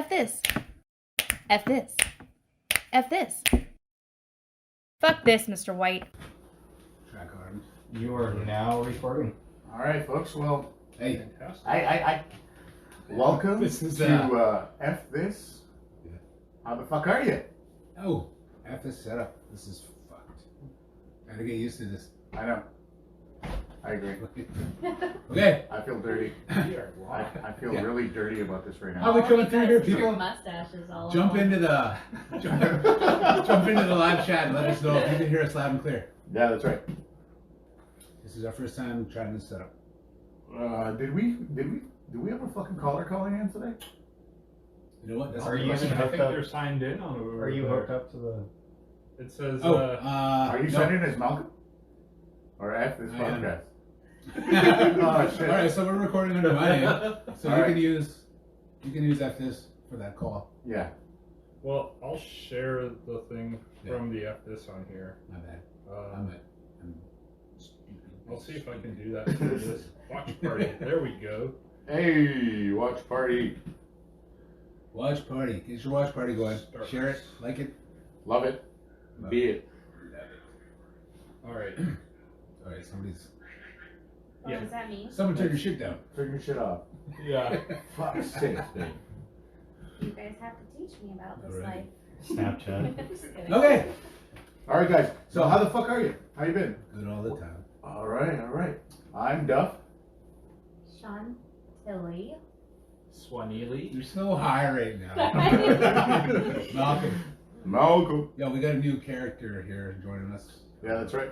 F this. F this. F this. Fuck this, Mr. White. Track arms. You are now recording. All right, folks. Well, Hey, I welcome This is, to F this. Yeah. How the fuck are you? oh, F this setup. This is fucked. Gotta get used to this. I know. I agree. Okay. I feel dirty. I feel Yeah. really dirty about this right How now. we coming through here, Because your people? mustaches all Jump along. into the jump into the live chat and let us know if you can hear us loud and clear. Yeah, that's right. This is our first time trying this setup. Did we have a fucking caller calling in today? You know what? That's Are the you question. even I hooked think up? they're signed in on over Are you there. hooked up to the? It says, Are you no. sending as Malcolm? Or F this I am. podcast? Oh, shit. All right, so we're recording under my name, so All you right. can use F this for that call. Yeah. well, I'll share the thing Yeah. from the F this on here. My bad. Um, I'm I'll see if I can do that for this watch party. There we go. Hey, watch party. Watch party. Get your watch party going. Start. Share it. Like it. Love it. Be it. All right. All right, somebody's. What Yeah. does that mean? Someone turn your shit down. Turn your shit off. Yeah. Fuck's sake, babe. You guys have to teach me about this Alright. life. Snapchat. Just kidding. Okay. All right, guys. So how the fuck are you? How you been? Good all the time. All right, all right. I'm Duff. Sean Tilly. Swanili. You're so high right now. Malcolm. Malcolm. Yo, we got a new character here joining us. Yeah, that's right.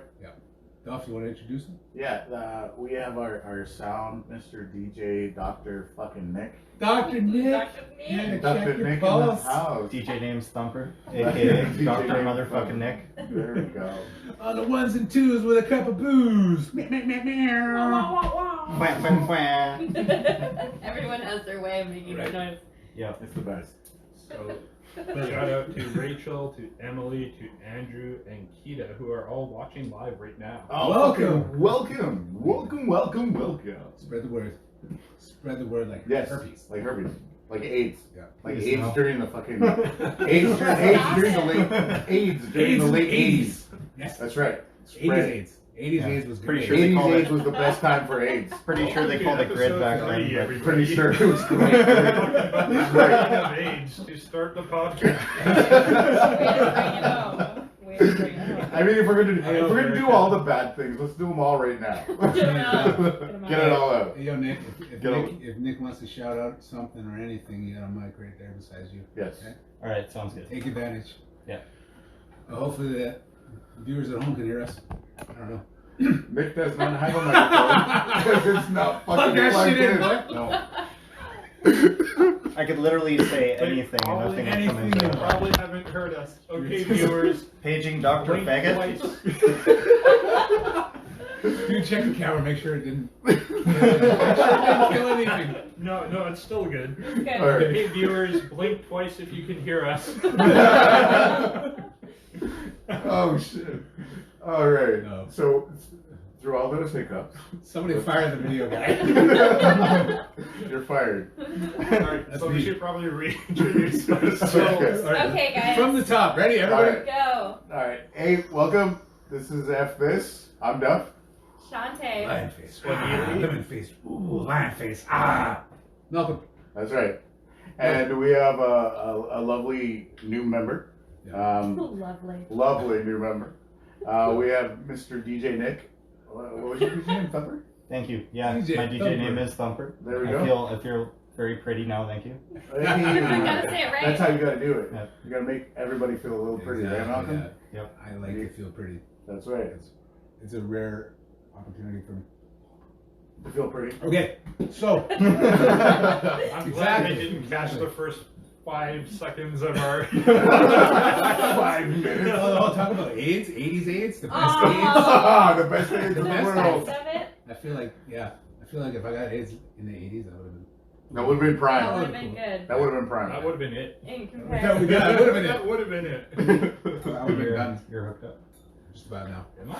Duff, you want to introduce him? Yeah, we have our sound, Mr. DJ, Dr. fucking Nick. Dr. Nick. Dr. Nick. Yeah, check Dr. your Nick in the pulse. house. DJ name's Thumper, aka DJ Dr. name's Motherfucking Nick. There we go. On the ones and twos with a cup of booze. Meow, meow, meow, meow. Quack, quack, quack. Everyone has their way of making Right. noise. Yeah. It's the best. So, shout out to Rachel, to Emily, to Andrew, and Kita, who are all watching live right now. Oh, Welcome. fucking welcome. Spread the word. Spread the word like Yes, herpes. like herpes, like AIDS, Yeah. like Please AIDS no. during the fucking AIDS during the late 80s. Yes. That's right. 80s AIDS. 80s Yeah. AIDS was Pretty great. sure they 80s call AIDS it- was the best time for AIDS. Pretty sure they called it grid back then. but- Everybody. Pretty sure it was great. About the Right. of age to start the podcast. Way to bring it home. I mean, if we're gonna do all the bad things, let's do them all right now. Get 'em out. Get 'em Get it out. all out. Hey, yo, Nick, Get if Nick wants to shout out something or anything, you got a mic right there beside you. Yes. Okay? All right, sounds good. Take advantage. Yeah. Hopefully the viewers at home can hear us. I don't know. Nick does not have a microphone because it's not Plug fucking that plugged shit in, in. boy. No. I could literally say anything and Probably nothing would come anything into you it. Probably haven't heard us. Okay, viewers. Paging Dr. blink Faggot. twice. Dude, check the camera, make sure it didn't, make sure it didn't kill anything. No, it's still good. Good. All right. Okay, viewers, blink twice if you can hear us. Oh shit. All right. No. So through all those hiccups, Somebody fire the video guy. you're fired. Alright, That's so we me. should probably reintroduce ourselves. Okay. All right. Okay, guys. From the top, ready, everybody? All Go. All right. Hey, welcome. This is F this. I'm Duff. Shantae. Lion face. Swahili. Lemon face. Ooh, lion face. Ah. Malcolm. That's right. And we have a lovely new member. Lovely. Lovely new member. We have Mr. DJ Nick. What was your DJ name? Thumper? Thank you. Yeah, DJ my DJ Thumper. name is Thumper. There we I go. feel very pretty now. Thank you. You gotta say it right. That's how you gotta do it. Yeah. You gotta make everybody feel a little pretty, right, Exactly, Malcolm? yeah. Yep. I like to feel pretty. That's right. It's a rare opportunity for me. You feel pretty. Okay, so I'm glad Exactly. they didn't catch the first 5 seconds of our. 5 minutes. oh, talk about AIDS, 80s AIDS, the best Ah, the best AIDS in the best world. Best of it. AIDS. I feel like if I got AIDS in the 80s, that would have been. That would have been That prime. would have been good. That would have been prime. That would have been it. In Yeah, comparison. that would have been That it. would have been it. I would have been done You're hooked up. just about now. Am I?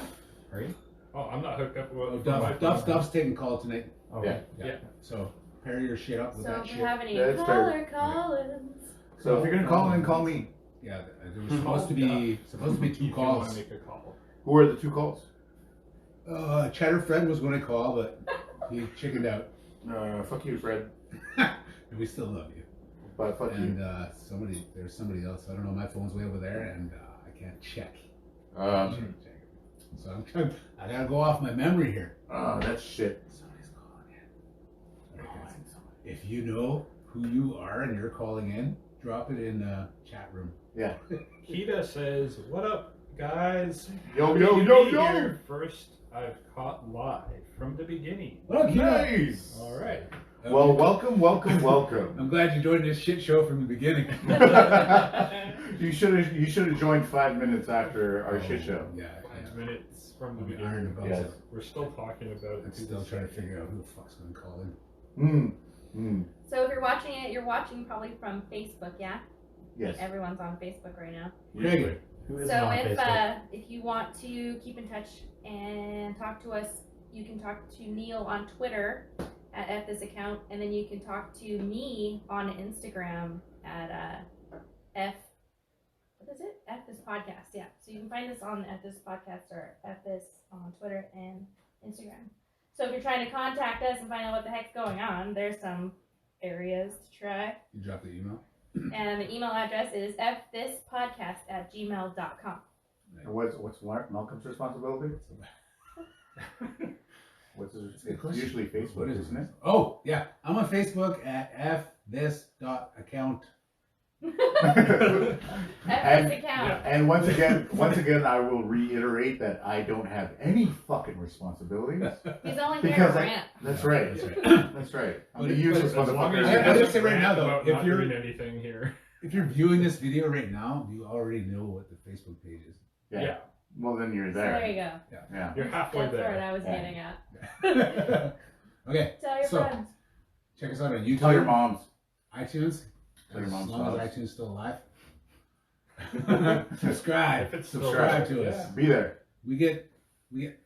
Are you? Oh, I'm not hooked up with Oh, my phone. Duff's taking call tonight. Oh, Yeah. Yeah. Yeah. So pair your shit up with So that if shit. you have any That's caller Collins. So if you're gonna call in, call me. Yeah, there was supposed to be If two you want calls. to make a call. Who are the two calls? Cheddar Fred was going to call, but he chickened out. Fuck you, Fred. And we still love you. But fuck And you. there's somebody else. I don't know. My phone's way over there, and I can't check. So I gotta go off my memory here. That's shit. Somebody's calling in. All right, guys. If you know who you are and you're calling in, drop it in the chat room. Yeah. Kita says, "What up, guys? Yo, Happy yo, to yo, be yo. here. First, I've caught live from the beginning. What up, Keith? Nice. All right. Well, welcome, welcome, welcome. I'm glad you joined this shit show from the beginning. You should have joined 5 minutes after our shit show. Yeah. 5 minutes from the I'll be iron beginning. about Yes. it. We're still talking about. I'm still trying to figure out who the fuck's gonna call in. So if you're watching it, you're watching probably from Facebook, yeah? Yes. Everyone's on Facebook right now. Greg, Who is So on Facebook? if you want to keep in touch and talk to us, you can talk to Neil on Twitter at this account, and then you can talk to me on Instagram at what is it? F this podcast, yeah. So you can find us on F this podcast or F this on Twitter and Instagram. So if you're trying to contact us and find out what the heck's going on, there's some areas to try. you dropped the email. And the email address is fthispodcast@gmail.com. And what's Malcolm's responsibility? What's his? That's a good It's question. usually Facebook, What is isn't it? Oh, yeah. I'm on Facebook at fthis.account. F And- this account. And once again, I will reiterate that I don't have any fucking responsibilities. He's only here Because to I- rant. That's right. That's right. That's right. I'm But the it- useless but As long as motherfucker. you I just don't say right rant now, though, about if not you're- doing anything here. If you're viewing this video right now, you already know what the Facebook page is. Yeah. Well, then you're So there there. you go. Yeah. You're halfway That's what there. I was Yeah. getting at. Okay, Tell your So- friends. check us out on YouTube, Tell your moms. iTunes, Tell your as mom's long as house. iTunes is still alive. Subscribe. If it's still Subscribe alive, to yeah. us. Be there. We get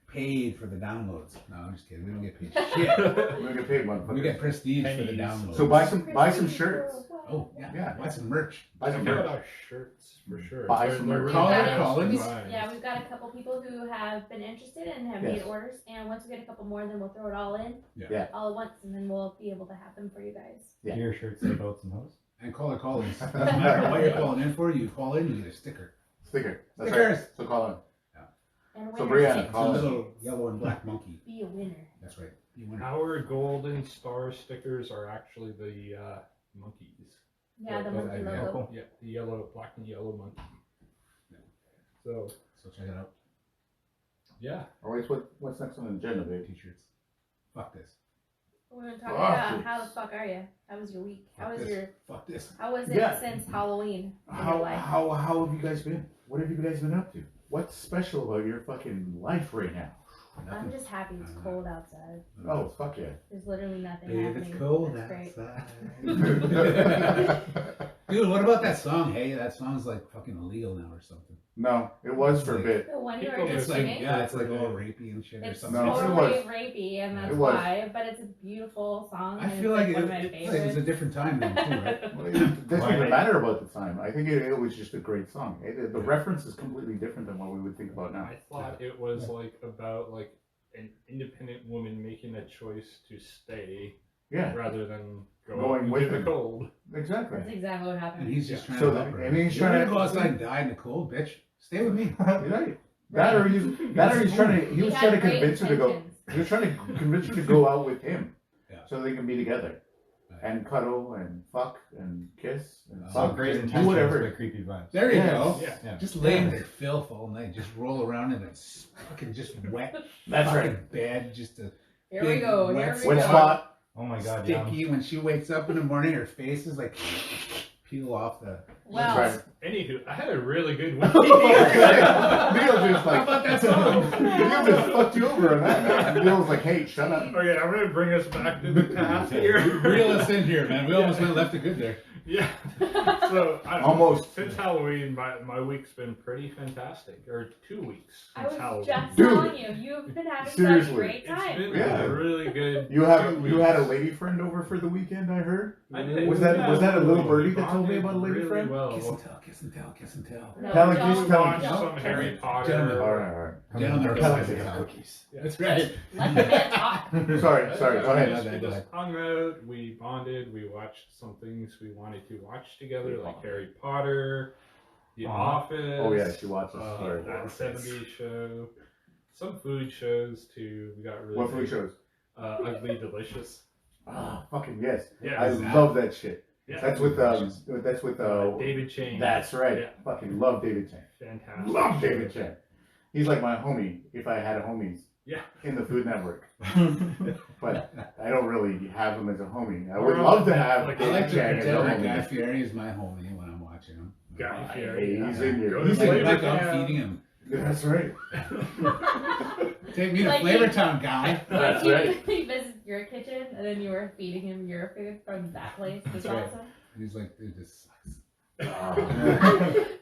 paid for the downloads. No, I'm just kidding. We don't get paid shit. We're gonna get paid, We motherfucker. get prestige for the Pennies. downloads. So buy some shirts. Oh yeah, Yeah. buy some merch. Buy some Check out merch. our shirts for sure. Buy They're- some they're merch. really Call nice Collins. designs. Yeah, we've got a couple people who have been interested and have Yes. made orders. And once we get a couple more, then we'll throw it all in. Yeah. All at once, and then we'll be able to have them for you guys. Yeah. Your shirt say boats and hoes. And call Collins. Doesn't matter what you're calling in for. You call in, you get a sticker. Sticker. That's Stickers. right. So call in. And So, winners Brianna, get It's a call us. little yellow and black monkey. be a winner. That's right. You win. Our golden star stickers are actually the monkeys. Yeah, the Yeah, monkey yeah. logo. Yeah, the yellow, black and yellow monkey. So So check it out. yeah, Alright, what's next on the agenda, babe? T-shirts. Fuck this. We're gonna talk Fuck about this. how the fuck are you? How was your week? How Fuck was this. your? Fuck this. How was it Yeah. since Halloween in your How life? have you guys been? What have you guys been up to? What's special about your fucking life right now? I'm Nothing. just happy it's cold outside. Oh, fuck yeah. There's literally nothing Babe, happening. it's cold That's great. outside. Dude, what about that song? Hey, that song's like fucking illegal now or something. No, it was for a bit. The one you People were It's just like, singing. yeah, it's like all rapey and shit or It's something. No, it totally was. rapey, and that's It was. why. But it's a beautiful song. I and feel it's like one of my it was a favorites. different time then too, right? Well, it doesn't Why? even matter about the time. I think it was just a great song. The reference is completely different than what we would think about now. I thought it was like about like an independent woman making a choice to stay Yeah, rather than Going into with the him. cold. exactly. That's exactly what And happened. he's just trying So to help her. and he's You're trying gonna to- go outside and die in the cold, bitch. Stay with me. Right. That or he's trying to he was had trying to great convince her to go. intentions. He was trying to convince her to go out with him, Yeah. so they can be together Right. and cuddle and fuck and kiss and Oh, So fuck great and do intentions, whatever. but creepy vibes. There you Yes. go. Yeah. Yeah. Just lay in their filth all night. Just roll around in a fucking just wet That's fucking right. bed. Just a Here we go. Here Wet we Wet go. spot. Oh my god, sticky. When she wakes up in the morning, her face is like peel off the. Well, Right. Anywho, I had a really good week. Neil just How like, about that song? Neil just fucked you over on that, man. Neil's like, hey, shut up. Okay, I'm gonna bring us back to the past here. Reel us in here, man. We almost went left it good there. Yeah. So Almost. since Halloween, my week's been pretty fantastic. Or 2 weeks I since was Halloween. just Dude. telling you, you've been having such a Seriously. great It's time. been Yeah. a really good. You 2 had a weeks. lady friend over for the weekend, I heard? I did. Was that a little birdie We that told me bonded about a lady really friend? Well. Kiss and tell, kiss and tell, kiss and tell. No, Tell it, don't- just tell it. Watched some Harry Potter. Gentlemen. Alright. Down there, Tell it. kiss and tell. Cookies. That's right. Let the man talk. Sorry, go ahead. Yeah, We go just ahead. hung out, we bonded, we watched some things we wanted to watch together, like Harry Potter, The Office. Oh yeah, she watches. Sorry. that 70s show, some food shows too. We got really What food big. shows? Ugly Delicious. Ah, fucking yes. Yeah, I that- love that shit. yeah. That's with David Chang. That's right. Yeah. Fucking love David Chang. Fantastic. Love David Chang. He's like my homie if I had a homies. Yeah. In the Food Network. But I don't really have him as a homie. I We're would on love to Netflix. have I like David to Chang as a pretend that Guy homie. Fieri is my homie when I'm watching him. Guy Hey, Fieri. he's in here. Go to He's Like, in Flavor like here. I'm Town. feeding him. That's right. Take me to Like Flavor you- Town, guy. That's Like right. he visited your kitchen and then you were feeding him your food from that place. That's That's right. awesome. And he's like, dude, this sucks.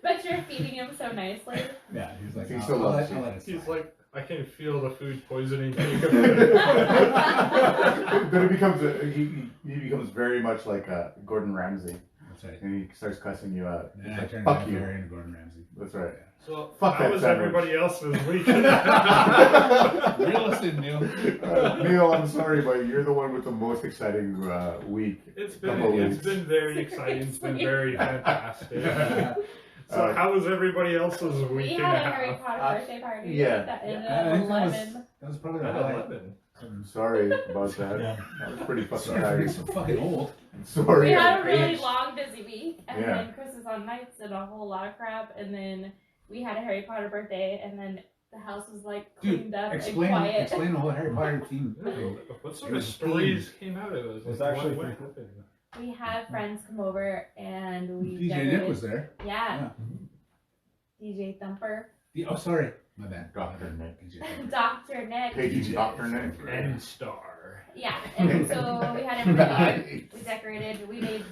But you're feeding him so nicely. Yeah, he's like, He I'll, still I'll loves let, you. I'll let it He's slide. like, I can feel the food poisoning. Then it becomes he becomes very much like Gordon Ramsay, That's right. and he starts cussing you out. And He's then I like, turn fuck Guy you. Fieri into Gordon Ramsay. That's right. So, Fuck how that was sandwich. everybody else's week? Reel us in, Neil. Neil, I'm sorry, but you're the one with the most exciting week. It's Couple been weeks. very exciting. It's been very fantastic. So Uh, how was everybody else's We week and a had a Harry half? Potter birthday party. yeah. That ended I at think that 11. was probably the At highlight. 11. I'm sorry about that. Yeah. That was pretty fucking Sorry for being tired. so fucking old. Sorry. We had a really Age. long, busy week, and Yeah. then Chris was on nights and a whole lot of crap, and then we had a Harry Potter birthday, and then the house was like Dude, cleaned up and explain quiet. the whole Harry Potter theme. What sort It of was stories came out of it? It's Like, actually what pretty cool. happened? We had friends come over, and we DJ decorated. Nick was there. Yeah. DJ Thumper, Oh, sorry. My bad. Dr. Nick. DJ Nick. Dr. Nick. Paging Dr. Nick. And Star. Yeah, and so we had everybody. We decorated. We made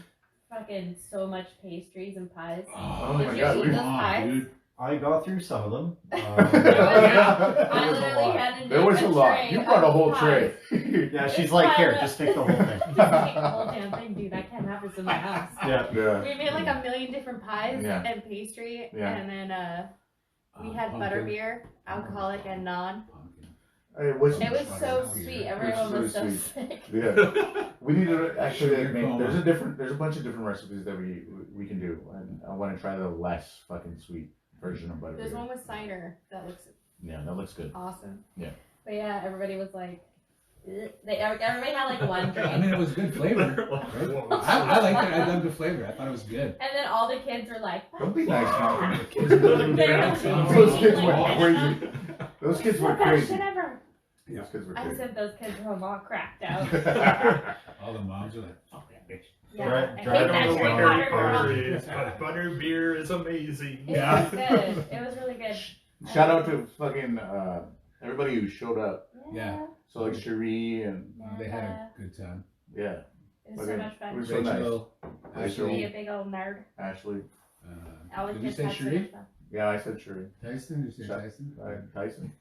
fucking so much pastries and pies. Oh, my Did you God, eat we- those pies? dude. I got through some of them. I There was a literally lot. had to There make was a lot. tray You brought a of whole pies. tray. Yeah, she's It's like, piled here, up. just take the whole thing. Just take the whole damn thing, dude. I can't have this in my house. Yeah. Yeah. We made like a million different pies Yeah. and pastry, Yeah. and then we had Pumpkin. butterbeer, alcoholic and non. Pumpkin. Hey, what's, It was so Pumpkin. sweet. It Everyone really was so sweet. sick. Yeah. We need to actually Sugar make. coma. There's a bunch of different recipes that we can do, and I want to try the less fucking sweet version of There's one butterbeer. with cider that looks Yeah, that looks good. awesome. Yeah. But yeah, everybody was like, "Ugh." Everybody had like one drink. I mean, it was good flavor. I liked it. I loved the flavor. I thought it was good. And then all the kids were like, Don't be nice now. The kids were They're looking gonna down. be Those drinking, kids like, went right crazy. now. Those kids It's were the best crazy. shit ever. Those kids were I crazy. sent those kids home all cracked out. All the moms were like, "Fuck that bitch." Yeah, Right, I I hate drive don't that know them what Harry to Harry Potter Potter girl. is, but butterbeer is amazing. It was good. It was really good. Shout out to fucking everybody who showed up. Yeah. So like Cherie and They had a good time. yeah, It was so Okay. much It fun. was so nice. Rachel, Be a Ashley, big old nerd. Ashley. All the did you kids say had so Cherie? much fun. Yeah, I said Cherie. Tyson? Did you say Shut- Tyson? Tyson.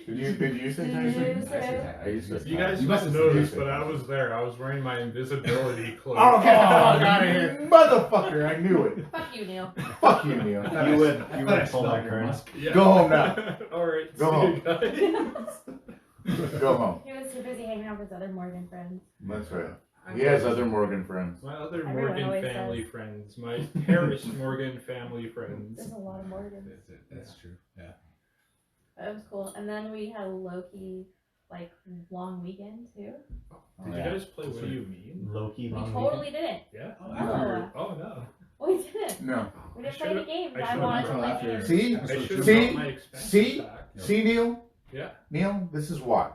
Did you say Did you Tyson? I said I used to- You guys You must must have have noticed, said but I Tyson. was there. I was wearing my invisibility cloak. Oh, get the fuck out of here, motherfucker! I knew it. Fuck you, Neil. Fuck you, Neil. You would pull that curtain. Yeah. Go home now. All right. Go see home. you guys. Go home. He was too busy hanging out with his other Morgan friends. That's right. He has other Morgan friends. My other Everyone Morgan always family says. friends. My Harris Morgan family friends. There's a lot of Morgans. That's it. That's true. Yeah. But it was cool. And then we had a low-key, like, long weekend, too. Did you guys play What Do You Mean? Loki We long totally didn't. Yeah? Oh, No. after, Oh, no. We didn't. No. We didn't I play any should've- games. I I should've wanted to until play after. games. See? I should have See? brought my expenses See? back. See, Neil? Yeah. Neil, this is why.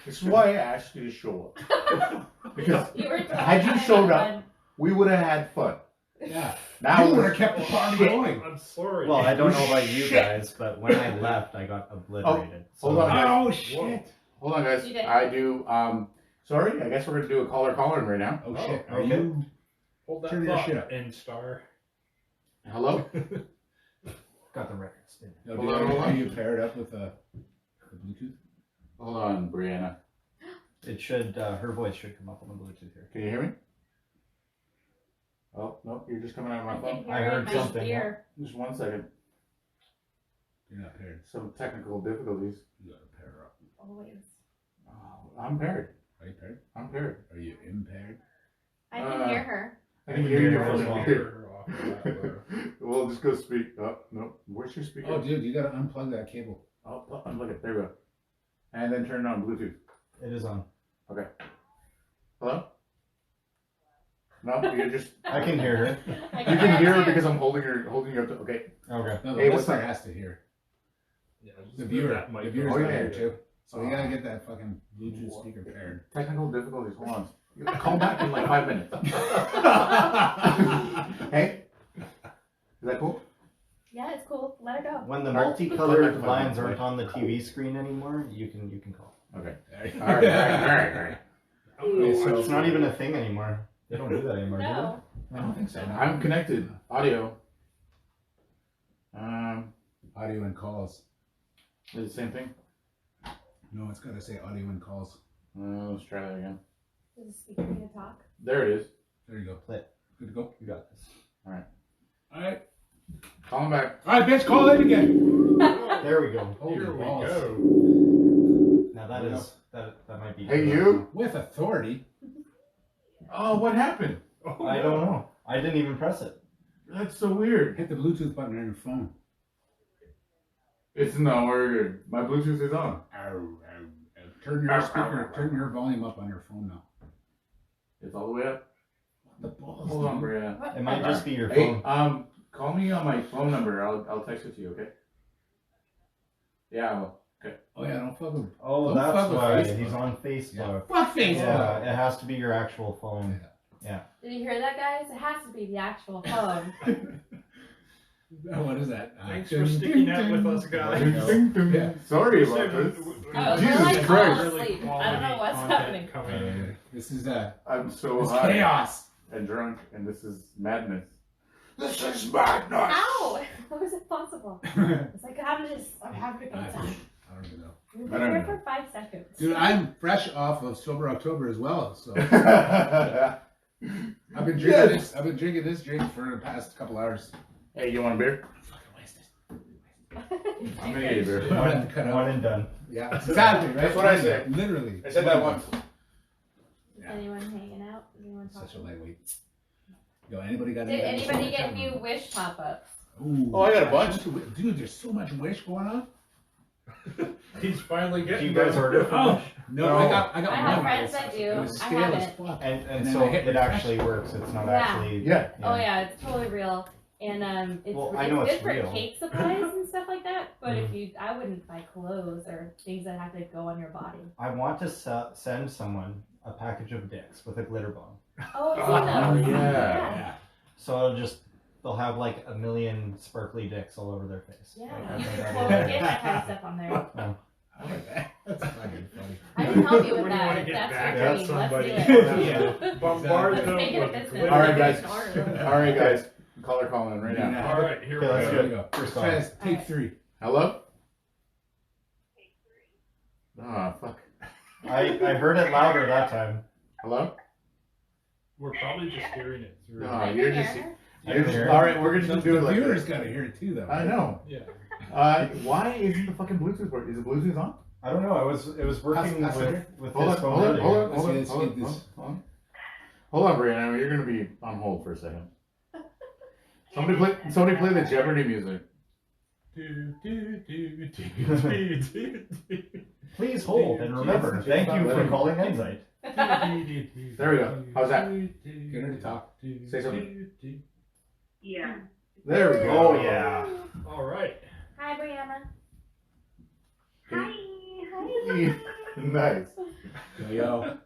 This is why I asked you to show up. Because You were Had you showed up, we would have had fun. Yeah. Now you would we're have kept the party going. I'm sorry. Well, I don't know about you Shit. guys, but when I left, I got obliterated. hold on, guys. Oh shit. Hold on, guys. You did. I do. Sorry. I guess we're gonna do a caller calling right now. Oh shit. Are okay. you? Hold that Turn your thought, shit up. N-Star. Hello. Got the record spinning. No, Hold dude, on, hold are on. you paired up with the Bluetooth? Hold on, Brianna. It should. Her voice should come up on the Bluetooth here. Can you hear me? Oh no, you're just coming out of my I phone. can hear I it in heard my something, ear. Just 1 second. You're not paired. Some technical difficulties. You gotta pair up. Always. Oh, I'm paired. Are you paired? I'm paired. Are you impaired? I can hear her. I can hear you as from well. here. Off of that, We'll just go speak. Oh no, where's your speaker? Oh, dude, you gotta unplug that cable. Oh, unplug it. There we go. And then turn it on Bluetooth. It is on. Hello? No, you just. I can hear her. I You can hear her too. because I'm holding you up to. Okay. Okay. No, the Hey, what's listener that? has to hear. yeah, just The move viewer. that mic The viewer's over gotta yeah. hear there. too. So you gotta get that fucking Bluetooth speaker paired. Technical difficulties. Hold on. Call back in like 5 minutes. Hey? Is that cool? Yeah, it's cool. Let her go. When the Alright. multicolored lines aren't on the TV screen anymore, you can call. Okay. Alright. Alright. Okay, so It's not even a thing anymore. They don't do that anymore, do No. I don't think so. no. I'm connected. Audio. Audio and calls. Is it the same thing? No, it's gotta say audio and calls. Let's try that again. Does the speaker need to talk? There it is. There you go. Play it. Good to go. You got this. Alright. Call him back. Alright, bitch, call in again. There we go. Holy Here we balls. go. Now that is that might be. Hey, you? With authority. Oh, what happened? Oh, I don't know. I didn't even press it. That's so weird. Hit the Bluetooth button on your phone. It's not working. My Bluetooth is on. Turn your speaker, turn your volume up on your phone now. It's all the way up. The balls. Hold on, dude. Brianna. What? It might just be your Hey, phone. call me on my phone number. I'll text it to you, okay? Yeah, I will. Oh yeah, don't fuck with. Oh, don't that's fuck with why Facebook. he's on Facebook. Fuck Facebook. Yeah, it has to be your actual phone. Did you hear that, guys? It has to be the actual phone. What is that? Thanks Ding, for sticking ding, out ding. with us, guys. There you go. Ding, ding. Yeah. Sorry We about said this. Oh, Jesus we're like Christ. all asleep. I don't know what's Quality happening. content coming. This is I'm so it's high chaos. and drunk, and this is madness. This is madness. How? How is it possible? It's like I'm having a good I time. don't even know. We've I been don't here know. for 5 seconds. Dude, I'm fresh off of Sober October as well, so I've been drinking Yes. this. I've been drinking this drink for the past couple hours. Hey, you want a beer? Fucking wasted. I'm gonna get you a beer. I'm gonna have to cut One out. and done. Yeah, exactly. Right? That's what I said. Literally. I said that once. Is anyone hanging out? Is anyone Such a talking? lightweight. Yo, anybody got? Did any- anybody get new Wish pop-ups? Ooh, Oh, I got a bunch. Dude, there's so much wish going on. He's finally Do getting you guys there. order from Oh Wish? no, No. I got I one. have friends that do. It was I stale as haven't. fuck. And And then so I hit it refresh. actually works. It's not Yeah. actually. Yeah. Oh yeah, it's totally real. And it's, Well, I it's know good it's for real. cake supplies and stuff like that. But Mm. if you, I wouldn't buy clothes or things that have to go on your body. I want to send someone a package of dicks with a glitter bomb. Oh, I've Oh, seen those. yeah. So they'll have like a million sparkly dicks all over their face. Yeah, Like, you I can think totally that'd get that kind of stuff on there. I like that. That's fucking funny. I can help you with When you wanna that. get That's back your at dream. somebody. Let's do it. Yeah. Bombard Let's them make it a with business. glitter. All right, guys. Order. All right, guys. Caller calling right now. All right, here we Okay, let's go. do Here we go. First Try call. this. Take Alright. 3. Hello? Ah, fuck. I heard it louder that time. Hello? We're probably just hearing it through. No. I you're can just- hear her. I can hear it. All right, we're The gonna do it like viewers this. gotta hear it too, though. I know. Yeah. Why isn't the fucking Bluetooth working? Is the Bluetooth on? I don't know. It was working Pass it with Hold on, his phone hold on, earlier. hold on, Let's hold on, get- hold on, let's get this. hold on. Hold on, Brianna. You're gonna be on hold for a second. Somebody play the Jeopardy music. Do, do, do, do, do, do, do. Please hold and remember. Thank you for calling Enzyte. There we go. How's that? Get her to talk. Say something. Yeah. There we go. Oh yeah. All right. Hi, Brianna. Hi. Nice. Yo,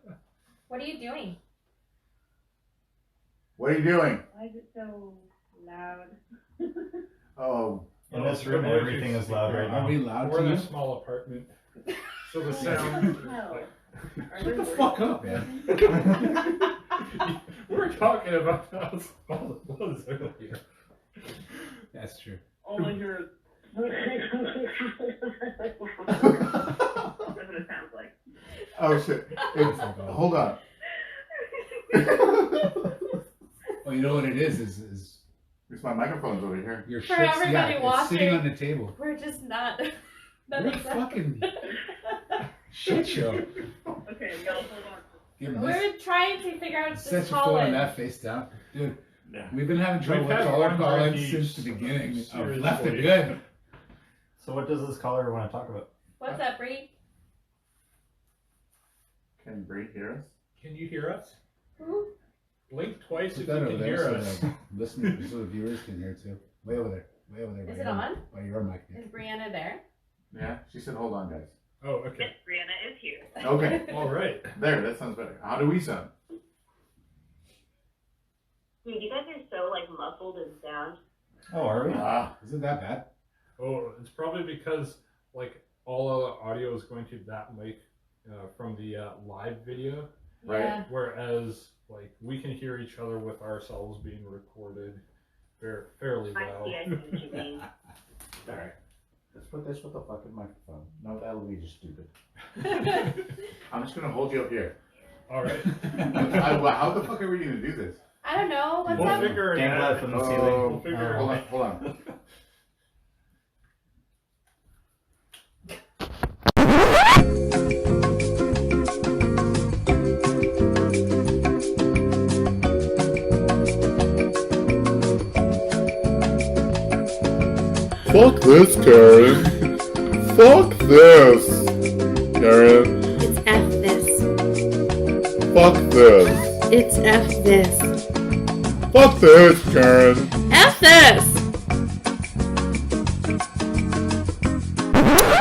What are you doing? What are you doing? I Why is it so loud? Oh, In this room, everything is loud right Are now. we loud We're to in you? a small apartment, so the sound. No. Shut the fuck up, man. We're talking about how small it was earlier. That's true. All I hear is. That's what it sounds like. oh shit. Hold on. Oh, you know what it is It's my microphone's over here. your For shit's, everybody it's sitting watching. on the table. We're just not. We're a Nothing's fucking shit show. Okay, y'all hold on. Give him this. We're trying to figure out Set this your phone call on that face down. Dude, Yeah. we've been having trouble We've with had caller one call-ins marquee since the beginning of seriously. Left It Good. So what does this caller want to talk about? What's up, Bree? Can Bree hear us? Can you hear us? Who? Blink twice Put if that you over can there hear so us. the listeners, so the viewers can hear too. Way over there. Way over there. Is by it your- on? By your mic. Is Brianna there? Yeah. She said, "Hold on, guys." Oh, okay. Brianna is here. Okay. All right. There. That sounds better. How do we sound? Dude, you guys are so like muffled in sound. Oh, are we? Ah. Isn't that bad? Oh, it's probably because like all of the audio is going to that mic from the live video, Right. Yeah. whereas like we can hear each other with ourselves being recorded fairly I well. see, I see what you mean. Alright. Let's put this with the fucking microphone. No, that'll be just stupid. I'm just gonna hold you up here. All right. How the fuck are we gonna do this? I don't know. What's We'll up? figure it Dangle out. it from the Oh, ceiling. We'll figure it Hold out. on. Hold on. Fuck this, Karen. Fuck this, Karen. It's F this. Fuck this. It's F this. Fuck this, Karen. F this!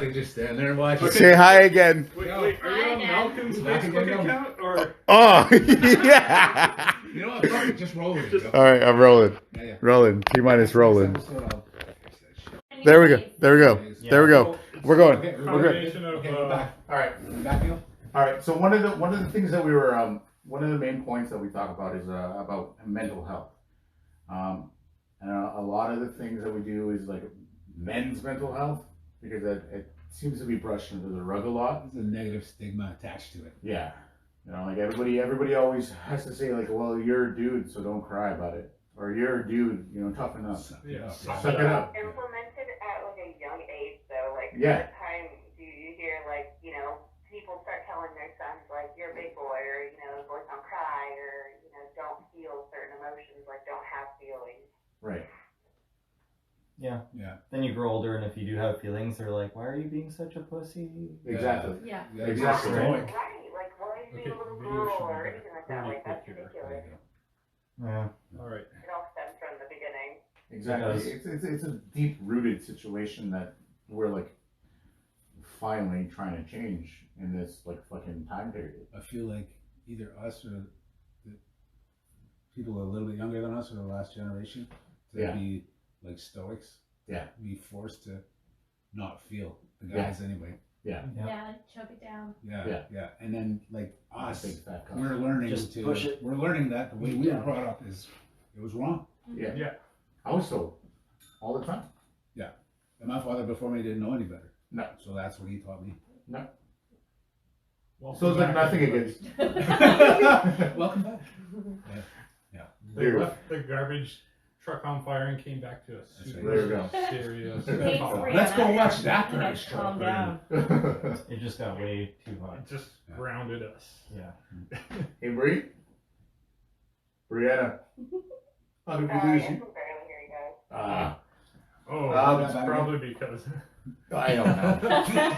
They just stand there and watch. Say hi again. Wait, are you on Malcolm's Back Facebook again, account or? Oh, yeah. You know what? Fuck it, just roll with it. All right, I'm rolling. Yeah. Rolling. T minus rolling. Next episode, I'll fix that shit. There we go. There we go. Yeah. There we go. We're going. Okay, We're good. Combination of Okay, we're back. All right. You back, Neil? All right. So one of the things that we were one of the main points that we talk about is about mental health. And a lot of the things that we do is like men's mental health because it seems to be brushed under the rug a lot. There's a negative stigma attached to it. Yeah. You know, like everybody always has to say like, well, you're a dude, so don't cry about it, or you're a dude, you know, toughen up. Suck it Yeah. up. Suck Suck it up. Implemented at like a young age though, like Yeah. by the time do you hear like, you know, people start telling their sons like you're a big boy or, you know, boys don't cry or, you know, don't feel certain emotions, like don't have feelings. Right. Yeah. Yeah. Then you grow older, and if you do have feelings, they're like, "Why are you being such a pussy?" Exactly. Yeah. You gotta be Exactly. stoic. Right, like why are you being Okay, a little video girl should be or better. anything like that, Really like that's quick here. There ridiculous. you go. Yeah. All right. It all stems from the beginning. Exactly. It's a deep rooted situation that we're like finally trying to change in this like fucking time period. I feel like either us or the people a little bit younger than us or the last generation to Yeah. be like stoics. Yeah. Be forced to not feel. The guys anyway. Yep. Yeah, like choke it down. Yeah. Yeah. And then like us, Big fat cock. we're learning Just to push it. we're learning that the way we were brought up is it was wrong. Yeah. Yeah. I was told all the time. And my father before me didn't know any better. No. So that's what he taught me. Welcome So it's like back, nothing everybody. against. Welcome back. They Dude. left the garbage truck on fire and came back to us. That's Super right. There you go. Serious. Thanks, talk. Brianna. Let's go watch that You guys garbage truck calm burn. down. It just got way too hot. It just Yeah. grounded us. Yeah. Hey Bree? Brianna. How did we Sorry, lose I you? can barely hear you guys. Ah, Oh, that's that's probably because I don't know.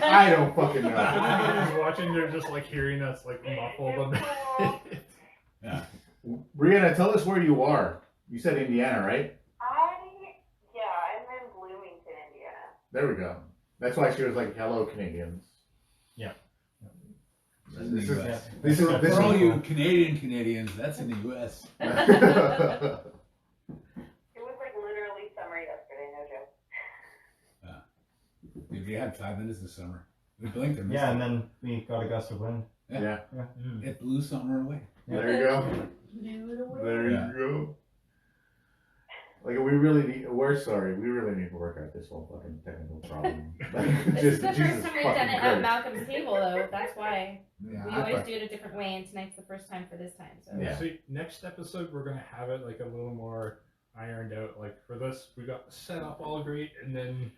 I don't fucking know. everybody's watching. They're just like hearing us like muffled. a bit. Brianna, tell us where you are. You said Indiana, right? I'm in Bloomington, Indiana. There we go. That's why she was like, "Hello, Canadians." This is This the is- US. This is For all you Canadians, that's in the US. We had 5 minutes this summer. We blinked and missed Yeah, it. and then we got a gust of wind. Yeah. It blew summer away. There you go. There Yeah. you go. Like we're sorry. We really need to work out this whole fucking technical problem. Like, This is the Jesus first time we've fucking done it at Christ. Malcolm's table, though. That's why. Yeah, We I always thought- do it a different way, and tonight's the first time for this time. So Yeah. See, next episode we're gonna have it like a little more ironed out. Like for this, we got set up all great, and then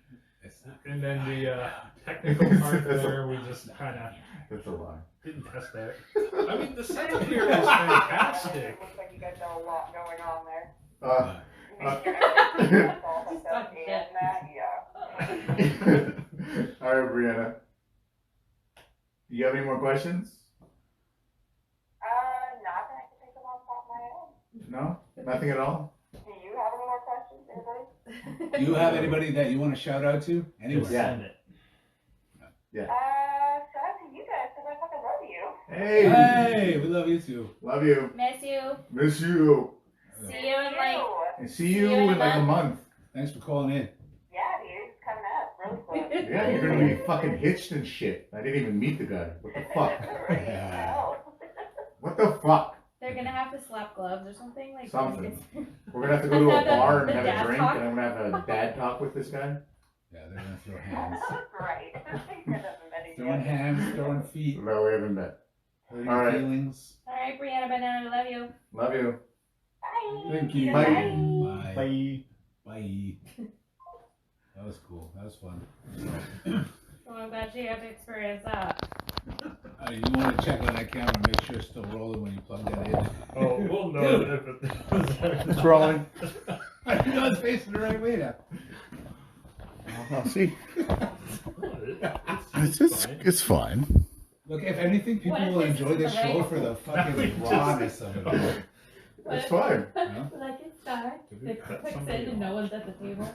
it's not- the technical part there, we just kind of That's a lie. didn't test out. I mean, the setup here is fantastic. Looks like you guys got a lot going on there. Just talking shit. Yeah. All right, Brianna. Do you have any more questions? Not that I can think of off the top of my head. No, nothing at all. Do you have any more questions, anybody? Do you have anybody that you want to shout out to? Anyway. Yeah. Send it. Shout out to you guys because I fucking love you. Hey, Hey, we love you too. love you, Miss you. miss you, See you in like. and see you in like a month. Thanks for calling in. Yeah, dude, it's coming up really quick. Yeah, you're gonna be fucking hitched and shit. I didn't even meet the guy. What the fuck? Yeah. What the fuck? They're gonna have to slap gloves or something like. Something. We're gonna have to go to a bar and The have dad a drink, talk? and I'm gonna have a dad talk with this guy. Yeah, they're gonna throw hands. Right. You guys haven't met each Throwing other. hands, throwing feet, No, we haven't met. hurting All right. feelings. All right, Brianna, Banana, I love you. Love you. Bye. Thank you. Bye. Bye. Bye. Bye. That was cool. That was fun. Well, I'm glad you got to experience that. You want to check on that camera, make sure it's still rolling when you plug that in. Oh, we'll know if it. It's rolling. I know it's facing the right way now. I'll see. It's It's fine. Look, if anything, people What if will this enjoy is this the show right- for the fucking Just- rawness of it all. It's fine. No? Like it's dark. Did we The cut quick somebody said and no off? one's at the table.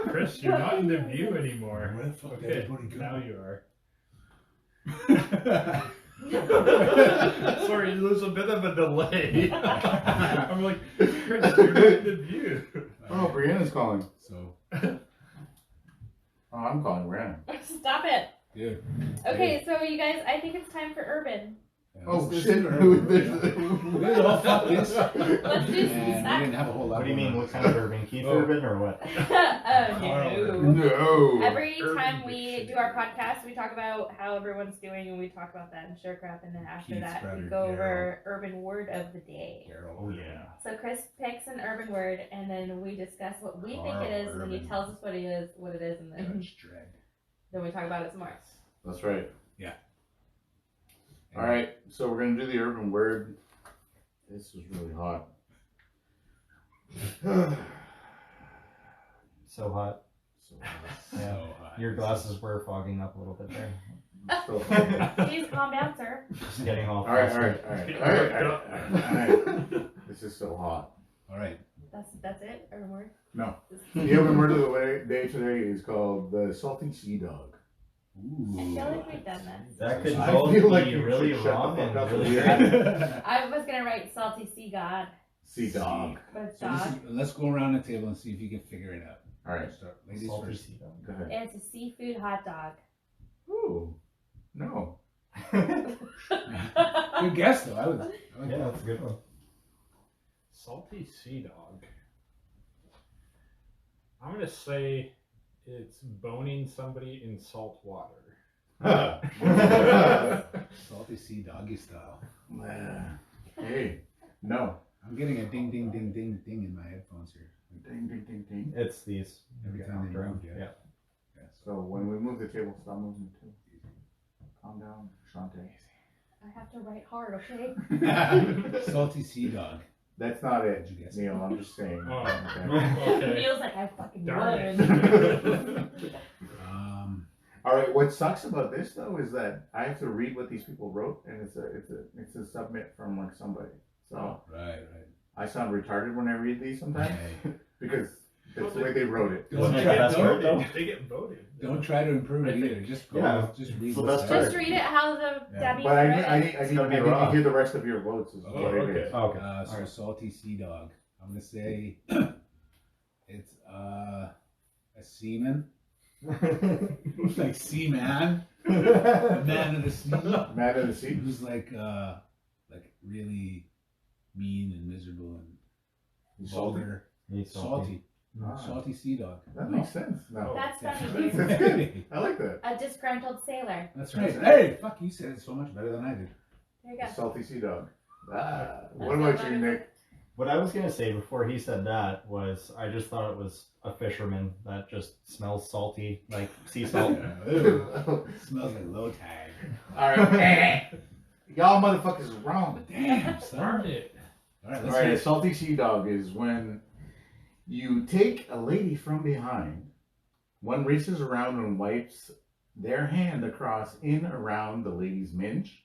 Chris, you're not in the view anymore. Where the fuck did Okay, everybody go? now you are. Sorry, there's a bit of a delay. I'm like, Chris, you're not in the view. Oh, Brianna's calling. So, Oh, I'm calling Brianna. Stop it. dude. Okay, so you guys, I think it's time for urban. Yeah, Oh, this shit. is urban. We're gonna all fuck this. Let's do some And we snacks. didn't have a whole lot. What do you mean? going What kind of urban? Keith Oh. Urban or what? Oh no. No. Every Urban time we Dictionary. do our podcast, we talk about how everyone's doing, and we talk about that and share crap, and then after Keith's that, we brother, go over urban word of the day. Carol. Oh yeah. So Chris picks an urban word, and then we discuss what we think Carl it is, and then he Urban. tells us what it is, and then Judge Dredd. then we talk about it some more. That's right. Yeah. All right, so we're gonna do the urban word. This is really hot. So hot. So hot. So Yeah. hot. Your glasses were fogging up a little bit there. So hot. Please calm down, sir. Just getting all. All right, all flustered. right, all right, all right, all right, all right. This is so hot. All right. That's it. Urban word. No. The urban word of the day today is called the salty sea dog. Ooh. I feel like we've done this. That could I both feel like be you really should shut the wrong fuck and up really and good. I was gonna write salty sea god, Sea dog. but it's So this dog. is- let's go around the table and see if you can figure it out. All right, Start. Ladies Salty first. sea dog. go ahead. It's a seafood hot dog. Ooh, no. Good guess though. I would. Yeah, that's a good one. Salty sea dog. I'm gonna say it's boning somebody in salt water. Salty sea doggy style. Hey, no. I'm getting a ding ding ding ding ding in my headphones here. Ding, ding, ding, ding. It's these. Every time they move, yeah. Yeah. So when we move the table, stop moving the table. Calm down, Shante. I have to write hard, okay? Salty sea dog. That's not it, Did you guess? Neil. I'm just saying. Oh. Okay. Okay. Feels like I fucking Darn won. All right. What sucks about this though is that I have to read what these people wrote, and it's a submit from like somebody. So Right, I sound retarded when I read these sometimes right. because that's the way they wrote it. Don't Wasn't it try, the best don't, word, though? don't, They get voted. don't try to improve it either. Just go. Yeah, Just read it's the what's best there. Just read it how the Yeah. Debbie But I read need it. It's gonna be to raw. hear the rest of your votes. Is Oh, what it okay. is. Oh, okay. So Alright. salty sea dog. I'm gonna say it's a seaman Like Seaman, the man of the sea, Man of the sea. who's like really mean and miserable and He's salty. vulgar, He's salty, Ah. salty sea dog. That makes sense. No. That's Yeah. funny. That's good. I like that. A disgruntled sailor. That's right. Hey, fuck, you said it so much better than I did. There you go. Salty sea dog. Ah. What That's about what you, I'm- Nick? What I was gonna say before he said that was I just thought it was a fisherman that just smells salty, like sea salt. Ew, All smells like low tide. right. Y'all motherfuckers are wrong. Damn, son. Darn it. All right, All let's right, hear a it. salty sea dog is when you take a lady from behind, one races around and wipes their hand across in around the lady's minge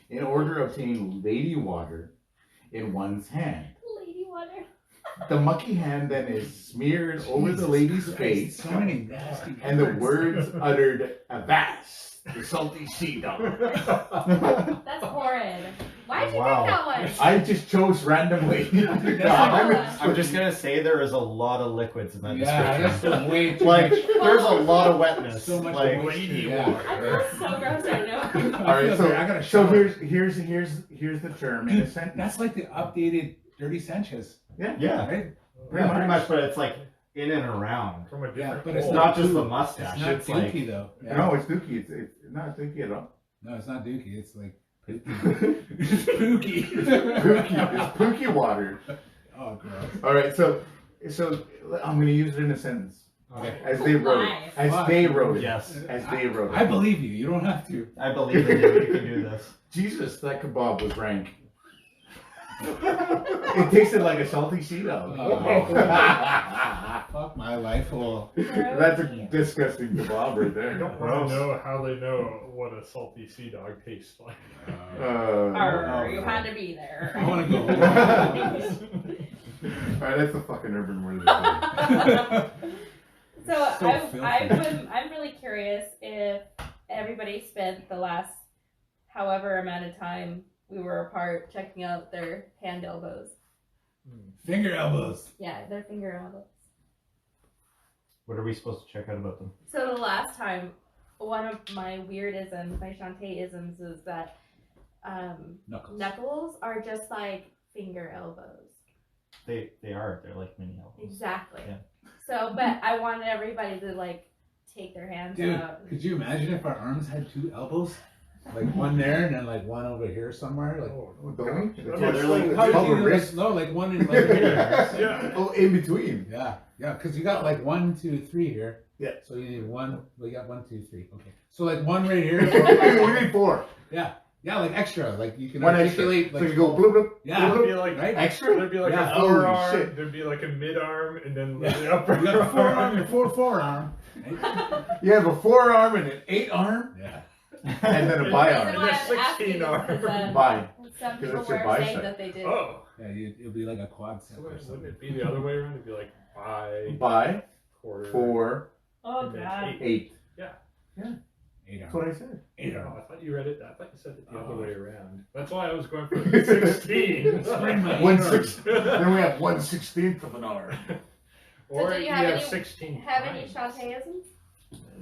in order to obtain lady water in one's hand. Lady water. The mucky hand then is smeared over the Jesus lady's Christ, face, So many nasty and the words uttered, "Avast, the salty sea dog." That's horrid. Why'd you Wow. pick that one? I just chose randomly. I'm just gonna say there is a lot of liquids in that Yeah, description. that's way too Like much. there's a lot of wetness. So much like, moisture, yeah. I feel so gross right now. All right, so I gotta so shower. here's the term in a sentence. That's like the updated Dirty Sanchez, yeah, right? pretty much, but it's like in and around. From a Yeah, different but it's It's hole. not just the It's mustache. not It's like dookie though. Yeah. No, it's Dookie. It's not Dookie at all. No, it's not dookie. It's like It's pookie. Pookie. It's Pookie water. Oh, gross. All right, so I'm gonna use it in a sentence Okay. as they wrote it. Nice. As they wrote it. yes, As they wrote it. I believe you. You don't have to. I believe in you. You can do this. Jesus, that kebab was rank. It tasted like a salty sea dog. Fuck my life hole. That's a disgusting kebab right I there. don't want to know how they know what a salty sea dog tastes like. Arr, you had to be there. I want to go. Alright, that's the fucking urban word of the day. So So I'm really curious if everybody spent the last however amount of time we were apart checking out their hand elbows. Finger elbows. Yeah, their finger elbows. What are we supposed to check out about them? So the last time, one of my weirdisms, my Shantae-isms is that Knuckles. knuckles are just like finger elbows. They are. They're like mini elbows. Exactly. Yeah. So, but I wanted everybody to like take their hands Dude, out. could you imagine if our arms had two elbows? Like one there and then like one over here somewhere? Like, Don't we? Yeah, they're like how Called do a you wrist. no, like one in like here. Yeah. Oh, in between. Yeah, yeah, because you got like 1, 2, 3 here. Yeah. So you need one. We got 1, 2, 3. Okay. So like one right here. We need four. Yeah, like extra. Like you can One extra. articulate. So Like, you go bloop bloop. yeah, There'd be like right. Extra? There'd be like Yeah. a Holy forearm. shit. There'd be like a mid-arm, and then Yeah. the upper You got the forearm, arm. your forearm. Right? You have a forearm and an 8 arm, Yeah. and then a The bi reason arm. why There's I'm asking 16 is arms. because, Bi. some 'Cause people it's your were saying bicep. that they did. Oh, Yeah, it'll be like a quad so set or wouldn't something. it be the other way around? It'd be like bi, Bi, quarter, 4, Oh and then god. 8. 8 That's arm. what I said. 8 Oh, arm. I thought you read it. I thought you said it the other Oh. way around. That's why I was going for 16. Spread my 1/6. Then we have 1/16 of an arm. Or did you you have have any- 16 Have any times. Shantae-isms?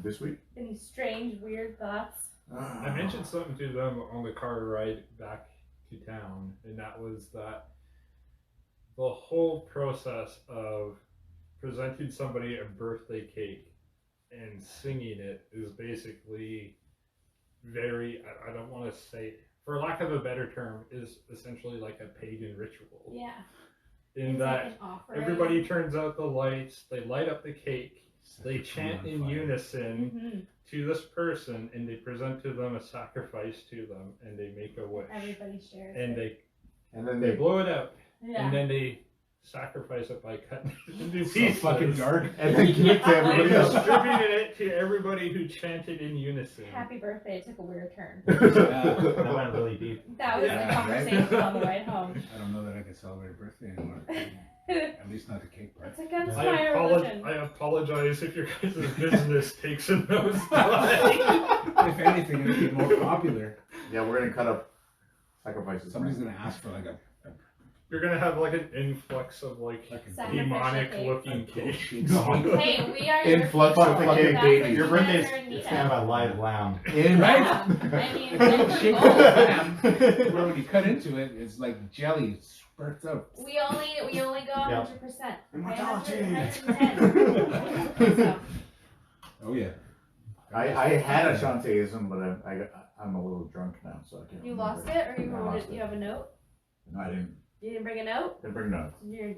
This week. Any strange, weird thoughts? I mentioned something to them on the car ride back to town, and that was that the whole process of presenting somebody a birthday cake and singing it is basically very, I don't want to say, for lack of a better term, is essentially like a pagan ritual. Yeah. In It's that like an offering. everybody turns out the lights, they light up the cake, they chant in unison Mhm. to this person, and they present to them a sacrifice to them, and they make a wish, Everybody shares. and it. And then they they blow it out, Yeah. and then they sacrifice it by cutting it into So pieces, fucking dark. and then give it to and everybody else. distributed it to everybody who chanted in unison. Happy birthday took a weird turn. That went really deep. That was Yeah, the conversation right? on the ride home. I don't know that I can celebrate a birthday anymore. At least not the cake part. It's against I, my religion. I apologize if your guys' business takes a nosedive. If anything, it'll be more popular. Yeah, we're gonna cut up sacrifices. Somebody's gonna ask for like a You're gonna have like an influx of like Sacrificial demonic cake. looking cake. Hey, we are your Influx people. of fucking That's baby. what Your you birthday's guys are in need it's of. kind of a live lamb. In Yeah. right? I mean, It's like good for shake gold. where when you cut into it, it's like jelly spurts out. We only go 100%. Immortality. 110. So, Oh yeah. I had a Shantaism, but I'm a little drunk now, so I can't. you remember. lost it, or you I wrote lost it? it. You have a note? No, I didn't. You didn't bring a note? Didn't bring notes. You're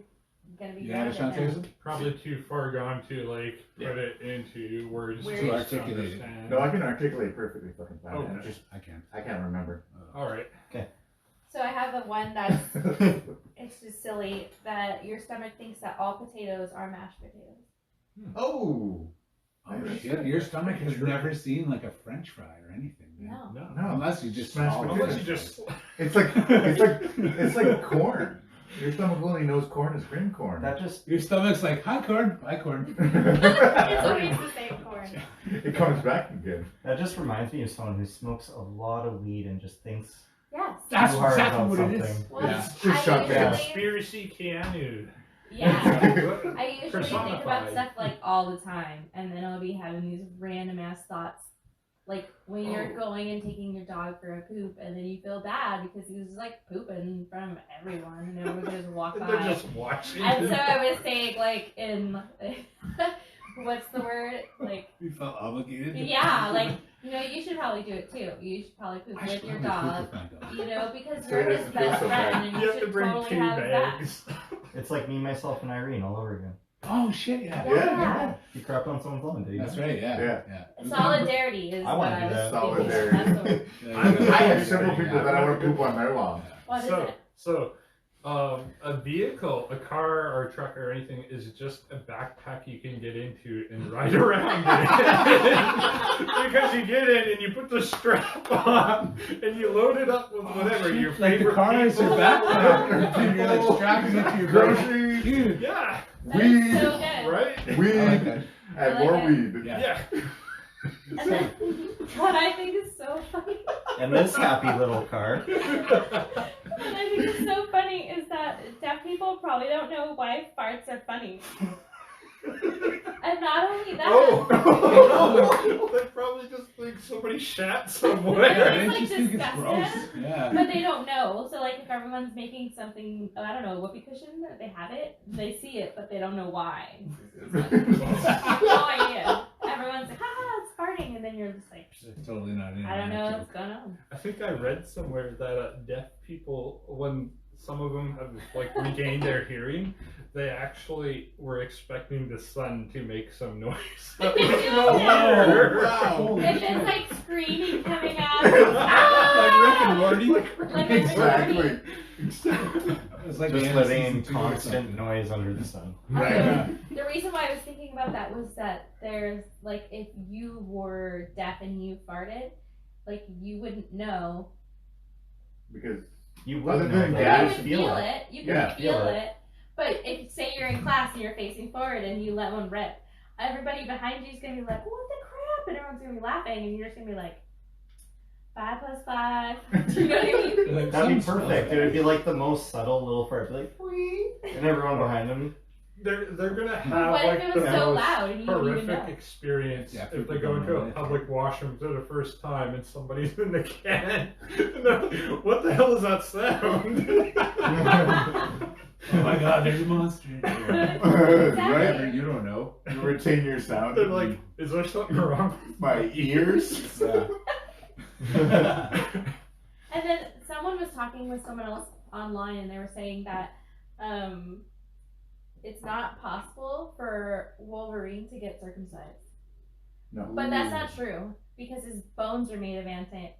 gonna be You had a drunk now. Shantaism? Probably too far gone to like Yeah. put it into words Words. To to articulate it. understand. No, I can articulate perfectly fucking fine. Okay. I'm just I can't. I can't remember. All right. So I have a one that's it's just silly that your stomach thinks that all potatoes are mashed potatoes. Oh. Oh shit! Your stomach has never seen like a French fry or anything. Man. No. No. No, Unless you just Smashed swallow Unless it. you just it's like corn. Your stomach only knows corn is green corn. That just Your stomach's like, hi corn, bye corn. It's always the same corn. It comes back again. reminds me of someone who smokes a lot of weed and just thinks Yes. That's too hard exactly about what it is. something. Well, Yeah. Just shut I down. usually, conspiracy Keanu. yeah. I usually think Personified. about stuff like all the time, and then I'll be having these random ass thoughts, like when you're going and taking your dog for a poop, and then you feel bad because he was like pooping in front of everyone, and everyone just walked by. They're just watching. And so I was saying, like in what's the word? Like You felt obligated. yeah, like you should probably do it too. You should probably poop I with should your probably dog. poop with my dog. Because So you're it his doesn't feel best so friend, bad. and You you have to should bring totally two have that. bags. it's like me, myself, and Irene all over again. Oh shit! Yeah. Yeah. You crapped on someone's lawn, did you? That's right. Yeah. Yeah. Solidarity is I what wanna I do was that. thinking. Solidarity. That's the word. I have several people that I want to poop on their lawn. What is So, it? so, a vehicle, a car or a truck or anything is just a backpack you can get into and ride around in. Because you get in and you put the strap on and you load it up with whatever your Like the favorite car is your people- backpack, and you're like strapping it to your Groceries, Dude. Yeah, That is weed, so good. right? weed, I like that. and I like more it. weed. Yeah. Yeah. And then, what I think is so funny, And this happy little car. what I think is so funny is that deaf people probably don't know why farts are funny. And not only that, Oh, they probably just think somebody shat somewhere. I It's, like, just think it's disgusting. gross. Yeah. but they don't know. So like if everyone's making something, I don't know, a whoopee cushion, they have it, they see it, but they don't know why. No idea. Everyone's like, haha, it's farting, and then you're just like, Totally not in. I don't know what's going on. I think I read somewhere that deaf people, when some of them have like regained their hearing, they actually were expecting the sun to make some noise. That was Yeah. nowhere. Wow. If it's like screaming coming out, Like Rick and Morty. Like Exactly. It's like Just the living in Andersons too or constant something. noise under the sun. Right. The reason why I was thinking about that was that there's like if you were deaf and you farted, like you wouldn't know. Because You Other would than know, gas, You though. would feel it. You can Yeah, feel feel it. But if say you're in class and you're facing forward and you let one rip, everybody behind you is gonna be like, "What the crap?" and everyone's gonna be laughing, and you're just gonna be like, 5 + 5. You know what I mean? Like, That'd be some perfect. smells It would be like the most subtle little fart, like, "Wee," and everyone behind them. They're gonna But have what like if it the was so most loud and you didn't even horrific know? experience Yeah, if people they go don't into know a it. public washroom for the first time and somebody's in the can. And they're like, what the hell is that sound? Oh my god, there's a monster. right? You don't know. You retain your sound. They're like, is there something wrong? my ears. Yeah. And then someone was talking with someone else online, and they were saying that it's not possible for Wolverine to get circumcised. No. But that's not true because his bones are made of adamantium.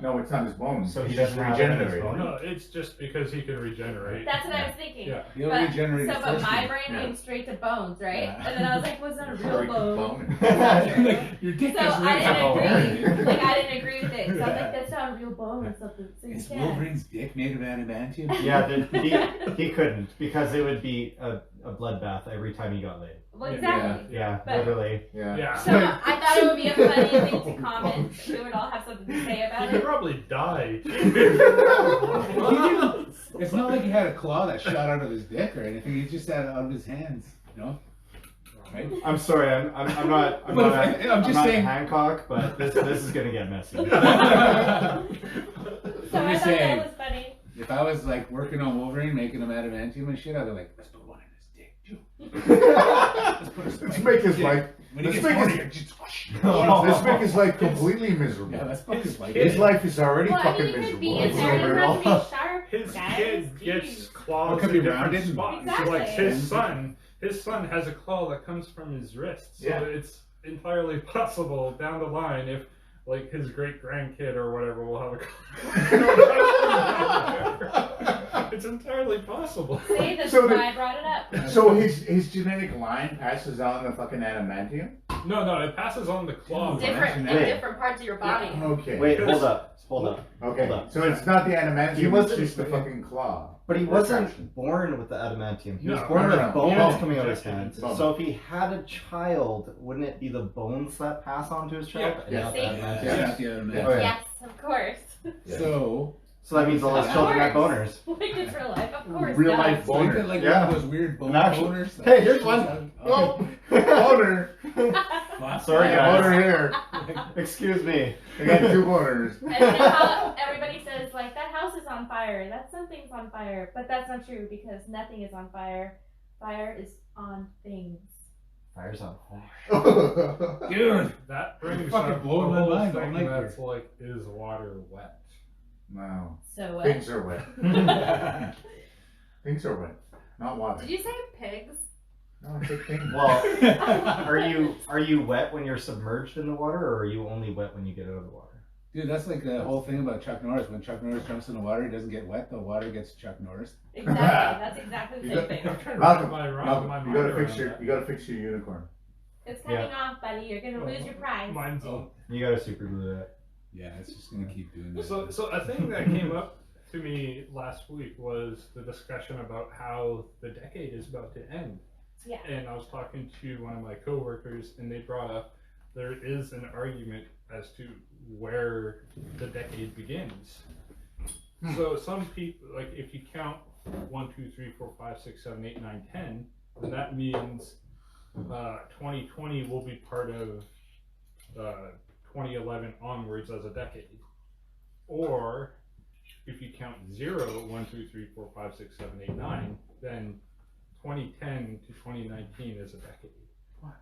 No, it's not his bones. So he It's doesn't have it in his regenerated. bone? No, it's just because he can regenerate. That's what I was thinking. Yeah. He'll But, regenerate so, his but first my one. brain Yeah. went straight to bones, right? Yeah. And then I was like, was that a real Break the bone? bone. That's not true. Like, your dick So is I really didn't agree. bone. Like I didn't agree with it. So I was Yeah. like, that's not a real bone or something. So you Is can't. Wolverine's dick made of adamantium? Yeah, he couldn't because it would be a a bloodbath every time he got laid. Well, exactly. Yeah, But- literally. Yeah. Yeah. So I thought it would be a funny thing to comment. We would all have something to say about He it. probably died. It's not like he had a claw that shot out of his dick or anything. He just had it out of his hands. You know? Right? I'm sorry, I'm not But I'm just not saying- Hancock, but this is gonna get messy. So I'm I just thought saying. that was funny. If I was like working on Wolverine, making him adamantium and shit, I'd be like, let's put one in his dick, too. Let's put a spike Let's make in his life. When he let's gets make horny, his- just whoosh. Let's make his life completely miserable. Yeah, let's fuck his life. His life is already Well, I fucking mean, it could be miserable. in there. It doesn't have to be sharp. His guys. kid Jeez. gets claws Or it could in be different rounded. spots. Exactly. Like his son has a claw that comes from his wrist. So Yeah. it's entirely possible down the line if like his great grandkid or whatever will have a claw. It's entirely possible. See, that's So why the- I brought it up. So his genetic line passes on the fucking adamantium? No, it passes on the claw. Different- Different in Wait. different parts of your body. Okay. Wait, hold up. Okay. hold up. So it's not the adamantium, He it's wasn't- just the fucking claw. But he Or wasn't fraction. born with the adamantium. He was No, born no, with no. bones Yeah. coming out of his hands. Bone. So if he had a child, wouldn't it be the bones that pass on to his child? Yeah. and Yeah. not the See? adamantium? Yeah, not the adamantium. Oh, yeah. Yes, of course. So, So that means all his Of children have course. boners. Like it's real life, of course. Real duh. life so you get like Yeah. one of those weird bone And actually- boners. that Hey, here's shoots one. out. Oh, boner. Fuck. Sorry, Yeah, guys. boner here. Excuse me. I got 2 boners. And then how everybody says like that house is on fire, that something's on fire, but that's not true because nothing is on fire. Fire is on things. Fire's on fire. Dude. That brings fucking up blowing the my whole mind all thing night that's here. like, is water wet? No. So Things are wet. Things are wet. Not water. Did you say pigs? No, I said things. Well, are you wet when you're submerged in the water, or are you only wet when you get out of the water? Dude, that's like the whole thing about Chuck Norris. When Chuck Norris jumps in the water, he doesn't get wet. The water gets Chuck Norris. Exactly. That's exactly the You same got- thing. I'm trying to Malcolm, wrap my Malcolm, mind you gotta around fix that. your unicorn. It's coming off, buddy. You're gonna lose your prize. Mine's on. You gotta super glue that. Yeah, it's just gonna keep doing that. So a thing that came up to me last week was the discussion about how the decade is about to end. Yeah. And I was talking to one of my coworkers, and they brought up there is an argument as to where the decade begins. So some people, like if you count 1, 2, 3, 4, 5, 6, 7, 8, 9, 10, then that means 2020 will be part of 2011 onwards as a decade. Or if you count 0, 1, 2, 3, 4, 5, 6, 7, 8, 9, then 2010 to 2019 is a decade. What?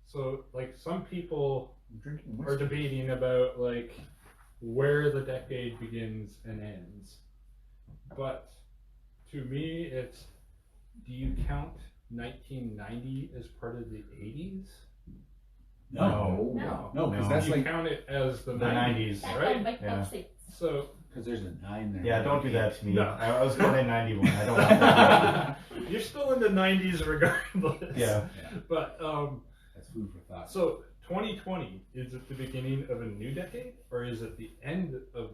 So like some people I'm drinking are whiskey. debating about like where the decade begins and ends. But to me it's, do you count 1990 as part of the 80s? no, No. no, because No. that's You like count it as the The 90s, 90s. That right? don't make Yeah. no sense. So because there's a 9 there. Yeah, don't do that to me. No. I was born in '91. I don't want that. you're still in the 90s regardless. Yeah. But That's food for thought. so 2020, is it the beginning of a new decade or is it the end of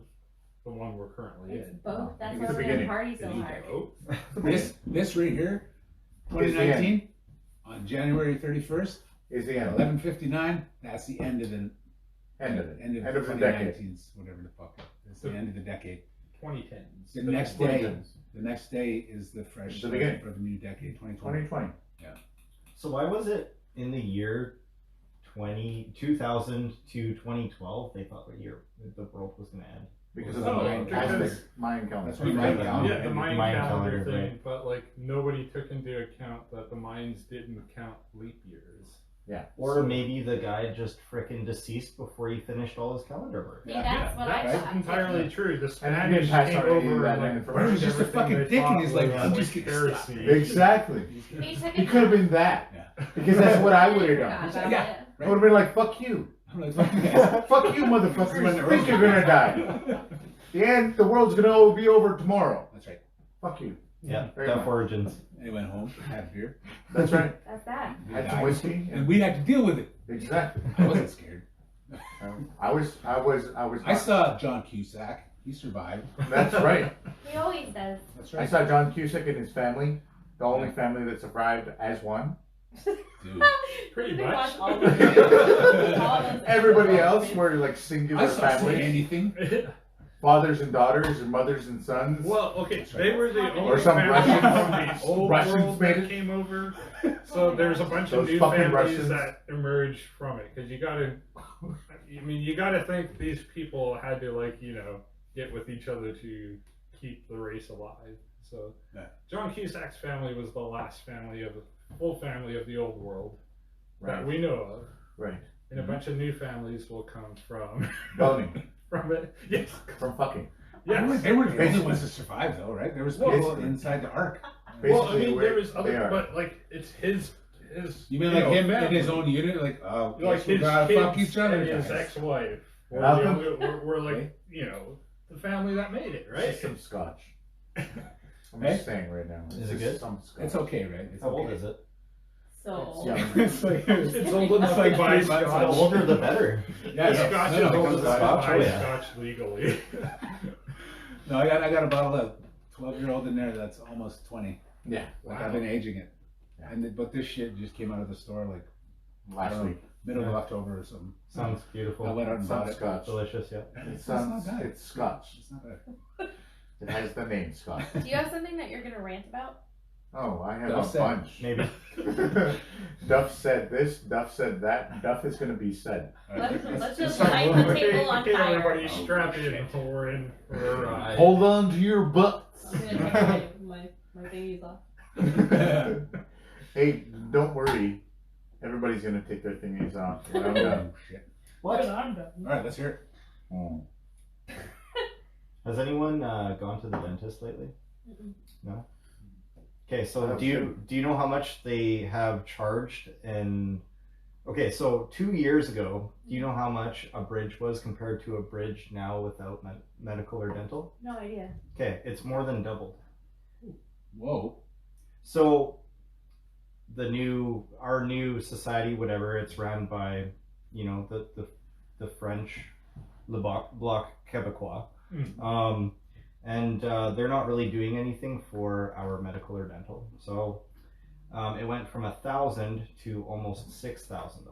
the one we're currently It's in? both. That's think why it's we're the gonna beginning. party so Is it hard. both? This right here, Is the end. 2019, on January 31st, Is the end. 11:59. That's the end of the End of it. End of End of the decade. 2019's, whatever the fuck. It's the end of the decade. 2010s. The next day, the next day is the fresh The start beginning. for the new decade, 2020. 2020. So why was it in the year 2000 to 2012 they thought the world was gonna end? Because of Oh, the Mayan because- calendar. Mayan calendar. That's what Mayan calendar. Yeah, the Mayan, Mayan calendar calendar, thing, right. but like nobody took into account that the Mayans didn't count leap years. Or maybe the guy just frickin' deceased before he finished all his calendar work. See, that's what I that's thought. entirely true. The And I didn't Spanish pass came on any of over that and like information. burned He's just a everything fucking they dick and thought he's like, was, I'm just gonna heresy. Exactly. He took He it could have down. been that. Yeah. Because that's what I would have Forgot done. about Yeah. it. I would have been like, fuck you. I'm like, fuck you guys. Fuck you, motherfuckers. You think you're gonna die. The world's gonna be over tomorrow. That's right. Fuck you. Yeah, Very Death much. Origins. And he went home, had a beer, That's right. That's that. we Had some died, whiskey. and we had to deal with it. Exactly. I wasn't scared. I was. I saw John Cusack. He survived. That's right. He always does. That's I right. saw John Cusack and his family The only family that survived as one. Dude. Pretty They much. watch all those- all those Everybody episodes. else were like I singular saw say families. anything. Fathers and daughters and mothers and sons. Well, okay, they were the only Or some family Russians- from the old Russians world made that it. came over. So there's a bunch of Those new fucking families Russians. that emerged from it. Because you gotta, I mean, you gotta think these people had to, like, you know, get with each other to keep the race alive. So Yeah. John Cusack's family was the last family of the full family of the old world Right. that we know of. Right. And a bunch of new families will come from Boning. from it. Yes. From fucking. Yes. They were the only Basically. ones to survive, though, right? There was Well, people basically. inside the ark. Well, I Basically, mean, there was they other, are. but like it's his. You mean like him in his family. own unit? Like, Like we his gotta kids fuck each other. and his guys. ex-wife. We're, Malcolm? we're like, you know, the family that made it, right? Just some scotch. I'm Hey? just saying right now. Is It's it just good? Some scotch. It's okay, right? It's How okay. old is it? So Yeah. It's like It's old enough It's like to buy 3 months scotch. The older the better. Yeah, no, Scotch no, is no, old comes enough to Scotch, buy oh, yeah. scotch legally. No, I got a bottle of 12-year-old in there that's almost 20. Yeah. Like Wow. I've been aging it, Yeah. but this shit just came out of the store like I Last don't know, week. middle of Yeah. October or something. Sounds I beautiful. went out and Some bought it. scotch. Delicious, yeah. It's, It's not bad. it's scotch. It's not bad. It has the name scotch. do you have something that you're gonna rant about? Oh, I have Duff a said. bunch. Maybe. Duff said this, Duff said that, Duff is going to be said. All right, Let's just start light rolling. the table on okay, fire. everybody strap in. We're in for a ride. Hold on to your butts. I'm gonna take my thingies off. Hey, don't worry. Everybody's going to take their thingies off when I'm done. Oh, shit. What? I'm done. All right, let's hear it. Oh. Has anyone gone to the dentist lately? Mm-mm. No. Okay, so That's do you know how much they have charged? And okay, so 2 years ago, do you know how much a bridge was compared to a bridge now without medical or dental? No idea. Okay, it's more than doubled. Whoa. So our new society, whatever, it's run by, you know, the French Le Bloc Québécois. And they're not really doing anything for our medical or dental. So it went from 1,000 to almost $6,000.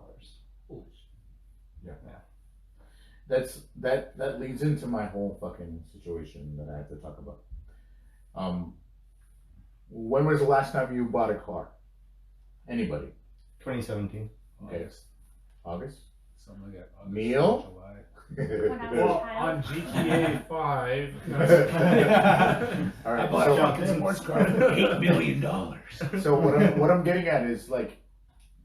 That leads into my whole fucking situation that I have to talk about. When was the last time you bought a car? Anybody? 2017. Okay. August? Something like that. August, Meal? July. When I was Well, a child. on GTA 5. All I right. bought so- a fucking sports car for $8 million. So what I'm getting at is like,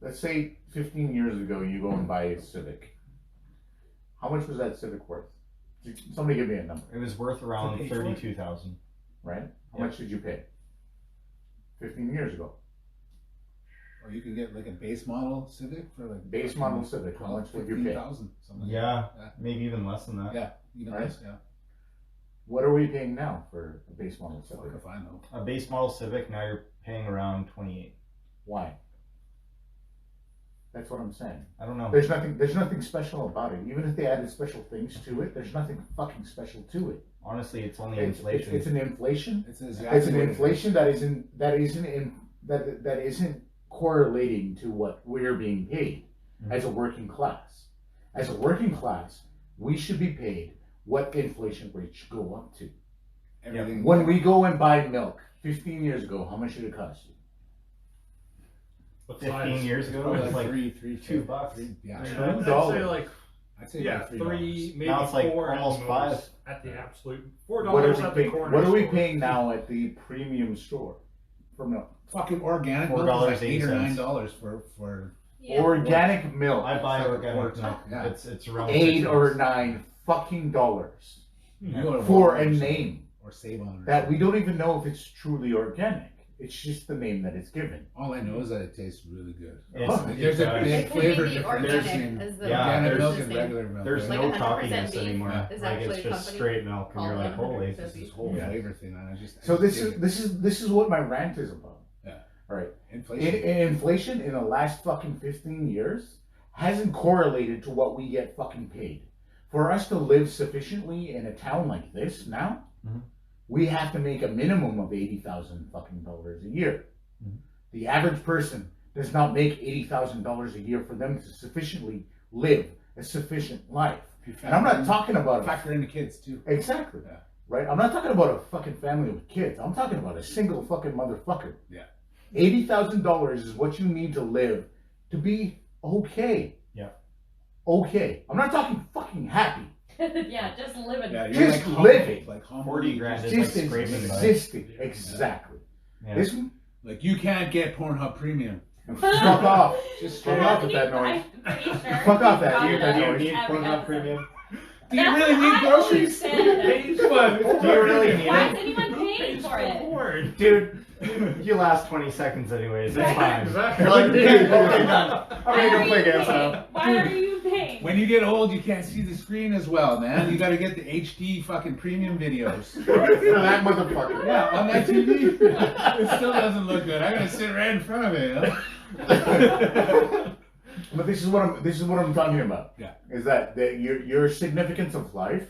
let's say 15 years ago you go and buy a Civic. How much was that Civic worth? Somebody give me a number, It was worth around To pay for it? 32,000. right? How Yeah. much did you pay? 15 years ago. Or you can get like a base model Civic for like Base model Civic, how much would you pay? 15,000, something like Yeah, that. maybe even less than that. Yeah, even Right. less. Yeah. What are we paying now for a base model Fuck Civic? if I know. A base model Civic, now you're paying around 28. Why? That's what I'm saying. I don't know. There's nothing special about it. Even if they added special things to it, there's nothing fucking special to it. Honestly, it's only It's inflation. an inflation. It's It's an what it inflation that isn't correlating to what we're being paid as a working class. As a working class, we should be paid what inflation rate should go up to. is. Everything. When we go and buy milk 15 years ago, how much did it cost you? 15 years ago, Probably it was like $2 $2. Yeah. I'd $2. say like, I'd say yeah, like $3. 3, maybe Now it's like 4 at almost most, 5. at the absolute. $4 What are at we the paying? corner What are we store. paying now at the premium store for milk? Fucking organic milk is like $8 or $4.80. $9 for Yeah. Organic milk. I buy It's like a organic quart, milk. yeah. It's around $8 or $6. $9 fucking dollars you go to for Walmart a or something, name or Save On. that we don't even know if it's truly organic. It's just the name that it's given. All I know is that it tastes really good. It's- Like, there's a it big It could flavor be the difference organic between as the Yeah, organic there's- milk business and name. regular milk. There's Like no 100% chalkiness beef anymore. is Like actually it's a just company straight milk, and called you're like, 100% holy. beef. It's this whole Yeah. flavor thing, man. I just So I this just is dig this is what my rant is about. Yeah. All right. it. In Inflation. inflation in the last fucking 15 years hasn't correlated to what we get fucking paid. For us to live sufficiently in a town like this now, Mhm. we have to make a minimum of $80,000 fucking dollars a year. The average person does not make $80,000 a year for them to sufficiently live a sufficient life. And I'm not talking about factor in the kids too. Exactly. Yeah. Right? I'm not talking about a fucking family with kids. I'm talking about a single fucking motherfucker. Yeah. $80,000 is what you need to live to be okay. Yeah. Okay. I'm not talking fucking happy. Yeah, just living. Yeah, Just like living. Like 40 grand is Just like scraping by. existing. Exactly. Yeah. This Like you can't get Pornhub Premium. fuck off. Just Fuck straight off up. with that noise. I'm pretty sure Fuck off that. we've You talked need about Do you this need every Pornhub episode. Premium? Do you That's really what need I groceries? always said. Page one. Do you really need Why it? is anyone paying for it? Bored. Dude, you last 20 seconds anyways. It's fine. Exactly. You're like, okay, okay, done. I'm Why ready are to play you games paying? now. Why are you paying? When you get old, you can't see the screen as well, man. You got to get the HD fucking premium videos. For that motherfucker. Yeah, on that TV, it still doesn't look good. I gotta sit right in front of it. You know? But this is what I'm talking about. Yeah. Is that your significance of life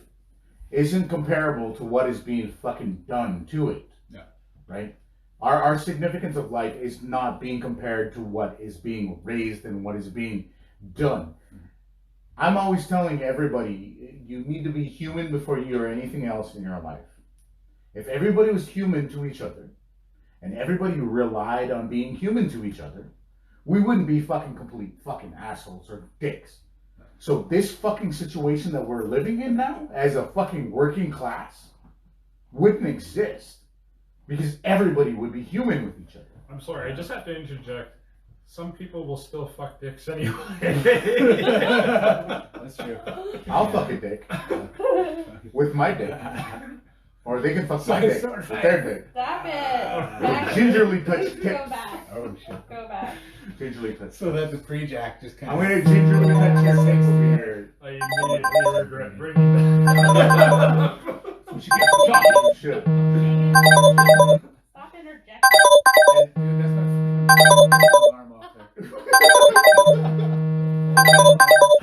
isn't comparable to what is being fucking done to it. Yeah. Right? Our significance of life is not being compared to what is being raised and what is being done. I'm always telling everybody, you need to be human before you're anything else in your life. If everybody was human to each other, and everybody relied on being human to each other, we wouldn't be fucking complete fucking assholes or dicks. So this fucking situation that we're living in now, as a fucking working class, wouldn't exist. Because everybody would be human with each other. I'm sorry, I just have to interject. Some people will still fuck dicks anyway. That's true. I'll fuck a dick with my dick. Or they can fuck my Sorry, dick sorry. with their dick. Stop it. Back. Gingerly touch Go tips. back. Oh shit. Go back. Gingerly touch. So that the pre-jack just kind I'm of. gonna gingerly touch your tips over here. I immediately regret bringing that up. We should get the top. We should. Stop interjecting. Dude, that's my alarm off there.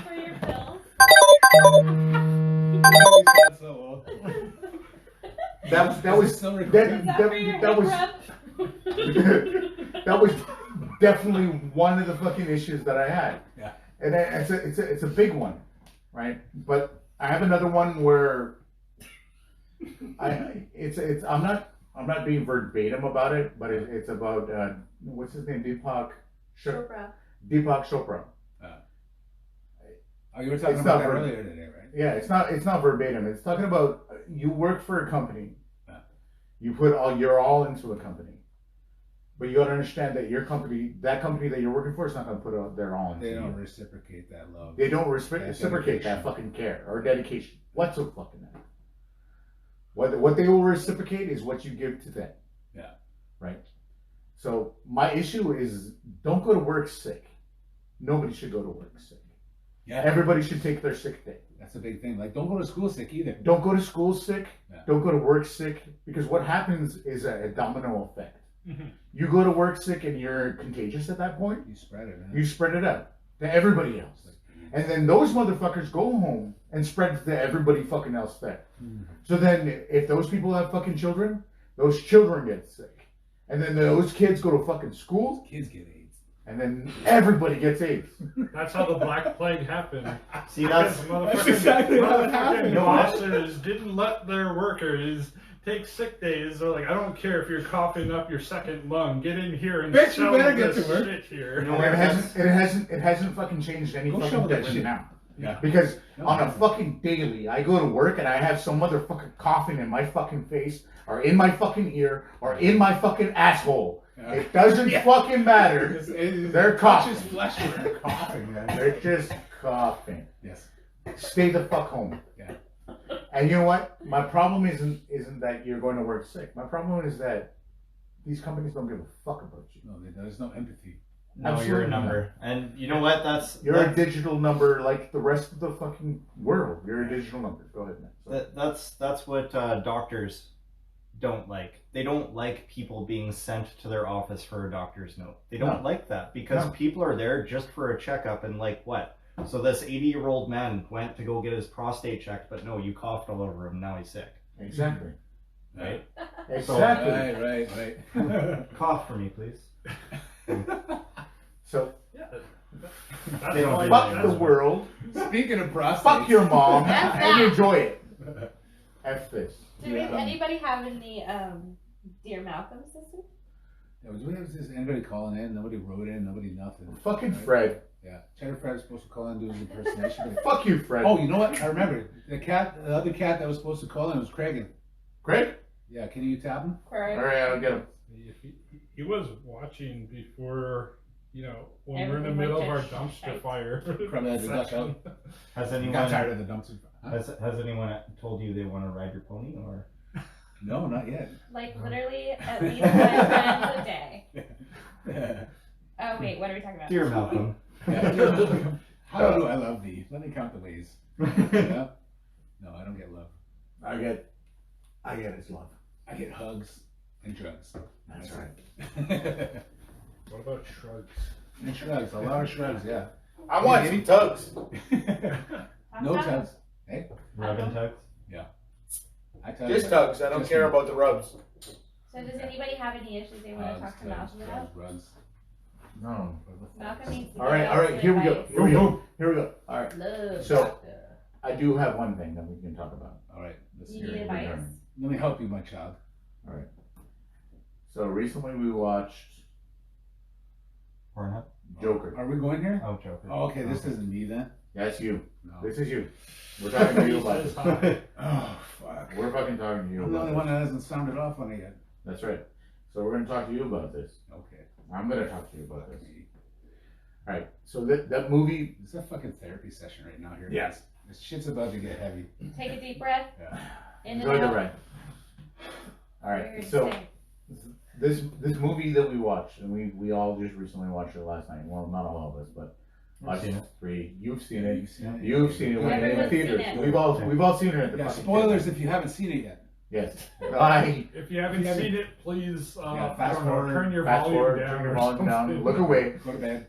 For your pills. That's so old. That was still Is that that, for your that was rub? that was definitely one of the fucking issues that I had. Yeah. And it's a big one, right? But I have another one where I'm not being verbatim about it, but it's about what's his name, Deepak Chopra. Chopra. Oh, you were talking It's about not that ver- earlier today, right? Yeah, it's not verbatim. It's talking about you work for a company, Yeah. you put you're all into a company, but you got to understand that that company that you're working for is not going to put their all into They you. don't reciprocate that love. They don't That reciprocate that dedication. fucking care or dedication. What's so fucking that? What they will reciprocate is what you give to them. Yeah. Right? So my issue is don't go to work sick. Nobody should go to work sick. Yeah. Everybody should take their sick day. That's a big thing. Like, don't go to school sick either. Don't go to school sick. Yeah. Don't go to work sick. Because what happens is a domino effect. Mhm. You go to work sick and you're contagious at that point. You spread it, man. You spread it out to everybody else. And then those motherfuckers go home and spread it to everybody fucking else there. So then if those people have fucking children, those children get sick. And then those kids go to fucking school, Kids get AIDS. and then everybody gets AIDS. That's how the Black Plague happened. See, that's Motherfucking- exactly how it motherfucking happened. bosses didn't let their workers take sick days. They're like, I don't care if you're coughing up your second lung. Get in here and Bitch, you sell better get this to work. shit here. You know And what? it hasn't fucking changed any Go fucking shovel that different shit. now. Yeah. Because No, on a no. fucking daily, I go to work and I have some motherfucker coughing in my fucking face, or in my fucking ear, or in my fucking asshole. Yeah. It doesn't Yeah. fucking matter. They're coughing. Touches flesh when they're coughing, man. They're just coughing. Yes. Stay the fuck home. Yeah. And you know what? My problem isn't that you're going to work sick. My problem is that these companies don't give a fuck about you. No, there's no empathy. No, you're Absolutely a number. And you know what? You're a digital number like the rest of the fucking world. You're a digital number. Go ahead, man. That's what doctors don't like. They don't like people being sent to their office for a doctor's note. They don't No. like that because No. people are there just for a checkup and like what? So this 80-year-old man went to go get his prostate checked, but no, you coughed all over him. Now he's sick. Exactly. right? Exactly. Right. Cough for me, please. So Yeah. They don't do fuck that. the world, Speaking of prostates. fuck your mom, That's and that. enjoy it. F this. Did anybody have any Dear Malcolm sisters? Yeah, was anybody calling in? Nobody wrote in. Nobody nothing. Fucking Right? Fred. Yeah. Cheddar Fred was supposed to call in and do his impersonation. but- Fuck you, Fred. Oh, you know what? I remember the other cat that was supposed to call in was Craig. Craig? Yeah. Can you tap him? Craig. Alright, I'll get him. He was watching before, when we're in the Everything middle of went our to dumpster shite. fire. Probably had to duck section. out. Has Got anyone tired of the dumpster. Huh? has anyone told you they want to ride your pony or? No, not yet. Like literally at least 5 times a day. Oh wait, what are we talking about? Dear Malcolm. How do I love thee? Let me count the ways. Yeah. No, I don't get love. I get his love. I get hugs and drugs. That's right. What about shrugs? And shrugs. A lot of shrugs. Yeah. I want some tugs. No Talk tugs. Hey, Rub and tugs. I tell Just you. tugs. I don't Just care me. about the rubs. So does anybody have any issues they want to talk to Malcolm about? Drugs. No. Malcolm needs to All right. get All right. some Here we go. advice. Here we go. Here we go. All right. Love So- doctor. I do have one thing that we can talk about. All right. Let's You hear need it. advice? Let me help you, my child. So recently we watched Pornhub. Joker. Are we going here? Oh, Joker. Oh, okay. This isn't me then. That's you. No. This is you. We're talking to you about Says this. hi. Oh, fuck. We're fucking talking to you I'm the about only one this. that hasn't sounded off on it yet. That's right. So we're gonna talk to you about this. Okay. I'm gonna talk to you about this. Okay. All right. So that movie. It's a fucking therapy session right now here. Yes. This shit's about to get heavy. Take a deep breath. Yeah. In and Enjoy the out. ride. All You're right. So insane. this movie that we watched, and we all just recently watched it last night. Well, not all of us, but I've us seen it. three. You've seen Yeah, it. you've seen it. You've seen it when in the Everyone's seen theaters. it. We've all seen it at the Yeah, fucking spoilers if you haven't seen it yet. theater. Yes. If you haven't seen it, please Yeah, I fast don't know, forward, turn your Fast volume forward, down. turn your or volume down, something. look away, Go to bed.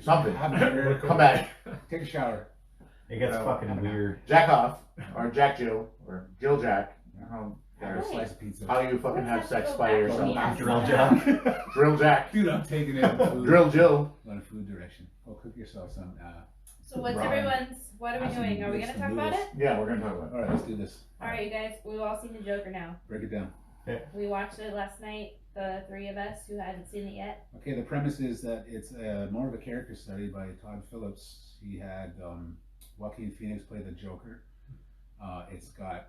something. Have a beer. Come back. Take a shower. It gets No, fucking weird. Jack off, or Jack Jill, or Jill Jack. Have a slice of pizza. How you fucking have Let's sex go by back yourself. to the Drill answer. Jack. Drill Jack. Dude, I'm taking it. Food. Drill Jill. On a food direction. Go cook yourself some. So what's Ramen. what are we Have some doing? Are we noodles, gonna some talk about noodles. it? Yeah, we're gonna talk about All right, let's do this. Alright you guys, we've all seen the Joker now. Break it down. We watched it last night, the three of us who hadn't seen it yet. Okay, the premise is that it's more of a character study by Todd Phillips. He had Joaquin Phoenix play the Joker. It's got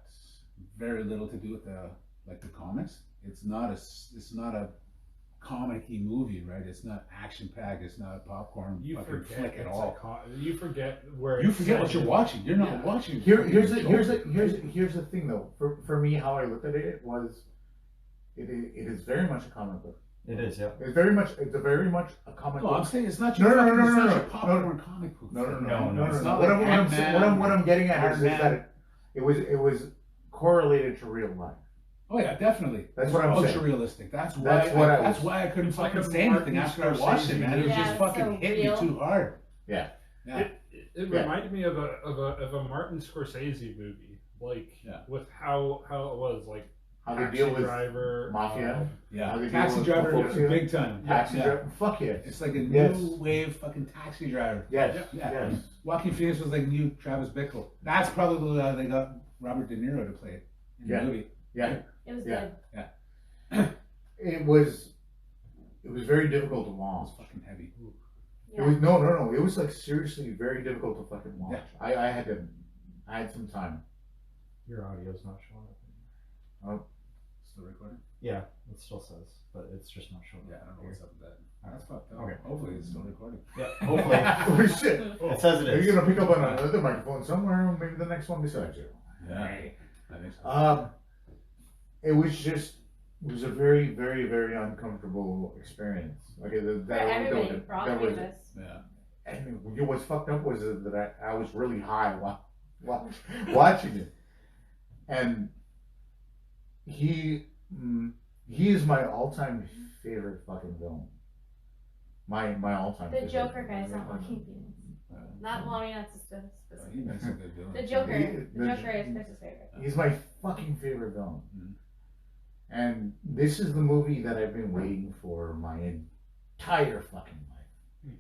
very little to do with the comics. It's not a comic-y movie, right? It's not action-packed. It's not a popcorn You fucking forget flick at it's all. you forget where You it's forget what set. you're watching. You're not Yeah. watching. Here's Joker. the thing though. For me, how I looked at it was, it is very much a comic book. It is, yeah. It's very much a comic No, I'm book. saying it's not No, your no, fucking, no, it's no, not no, your no, popcorn comic book. No, It's not What like what I'm getting at is Ant-Man. that it was correlated to real life. Oh yeah, definitely. That's what I'm ultra saying. realistic. That's why. That's what I I couldn't It's like fucking a say anything Martin after I watched it, man. It was Yeah, just it's fucking so hit real. me too hard. Yeah. Yeah. It Yeah. reminded me of a Martin Scorsese movie, like Yeah. with how it was like How they Taxi deal with Driver, mafia. How Yeah. they deal Taxi with driver folks is here. big time. Taxi Yeah. driver. Fuck yes. It's like a new Yes. wave fucking taxi driver. Yes. Yeah. Yes. Joaquin Phoenix was like new Travis Bickle. That's probably why they got Robert De Niro to play it in Yeah. the movie. Yeah. It was Yeah. good. It was very difficult to It watch. was fucking heavy. It was no. It was like seriously very difficult to fucking watch. Yeah. I had some time. Your audio's not showing up. Still recording? Yeah, it still says, but it's just not showing Yeah, I up. don't know what's up with that. That's fucked up. Okay. Hopefully it's still recording. Yeah, hopefully. Oh shit! It says it Are is. you gonna pick up on another microphone somewhere? Maybe the next one beside you. Yeah. I think so. It was a very, very, very uncomfortable experience. Like For everybody, for all that three was, of us. Yeah. and what's fucked up was that I was really high while watching it, and he is my all-time favorite fucking villain. My all-time. The favorite Joker villain. guys, not Joaquin Phoenix. Not Lonnie, not He specific. makes a good villain. The Joker. The- The Joker is Chris's favorite. He's my fucking favorite villain. And this is the movie that I've been waiting for my entire fucking life.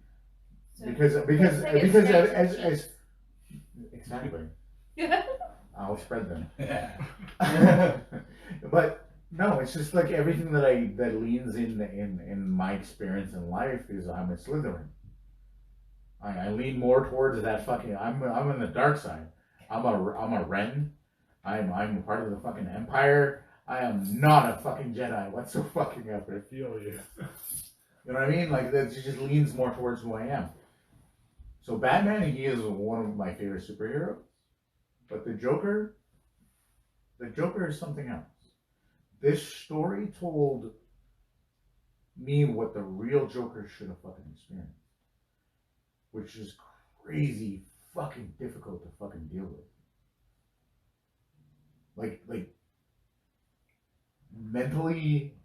So, Because it's like it's as exactly, I'll spread them. But no, it's just like everything that leans in my experience in life is I'm a Slytherin. I lean more towards that fucking. I'm on the dark side. I'm a Ren. I'm a part of the fucking Empire. I am not a fucking Jedi whatsoever. I feel you. You know what I mean? Like that just leans more towards who I am. So Batman, he is one of my favorite superheroes. But the Joker is something else. This story told me what the real Joker should have fucking experienced. Which is crazy fucking difficult to fucking deal with. Like mentally,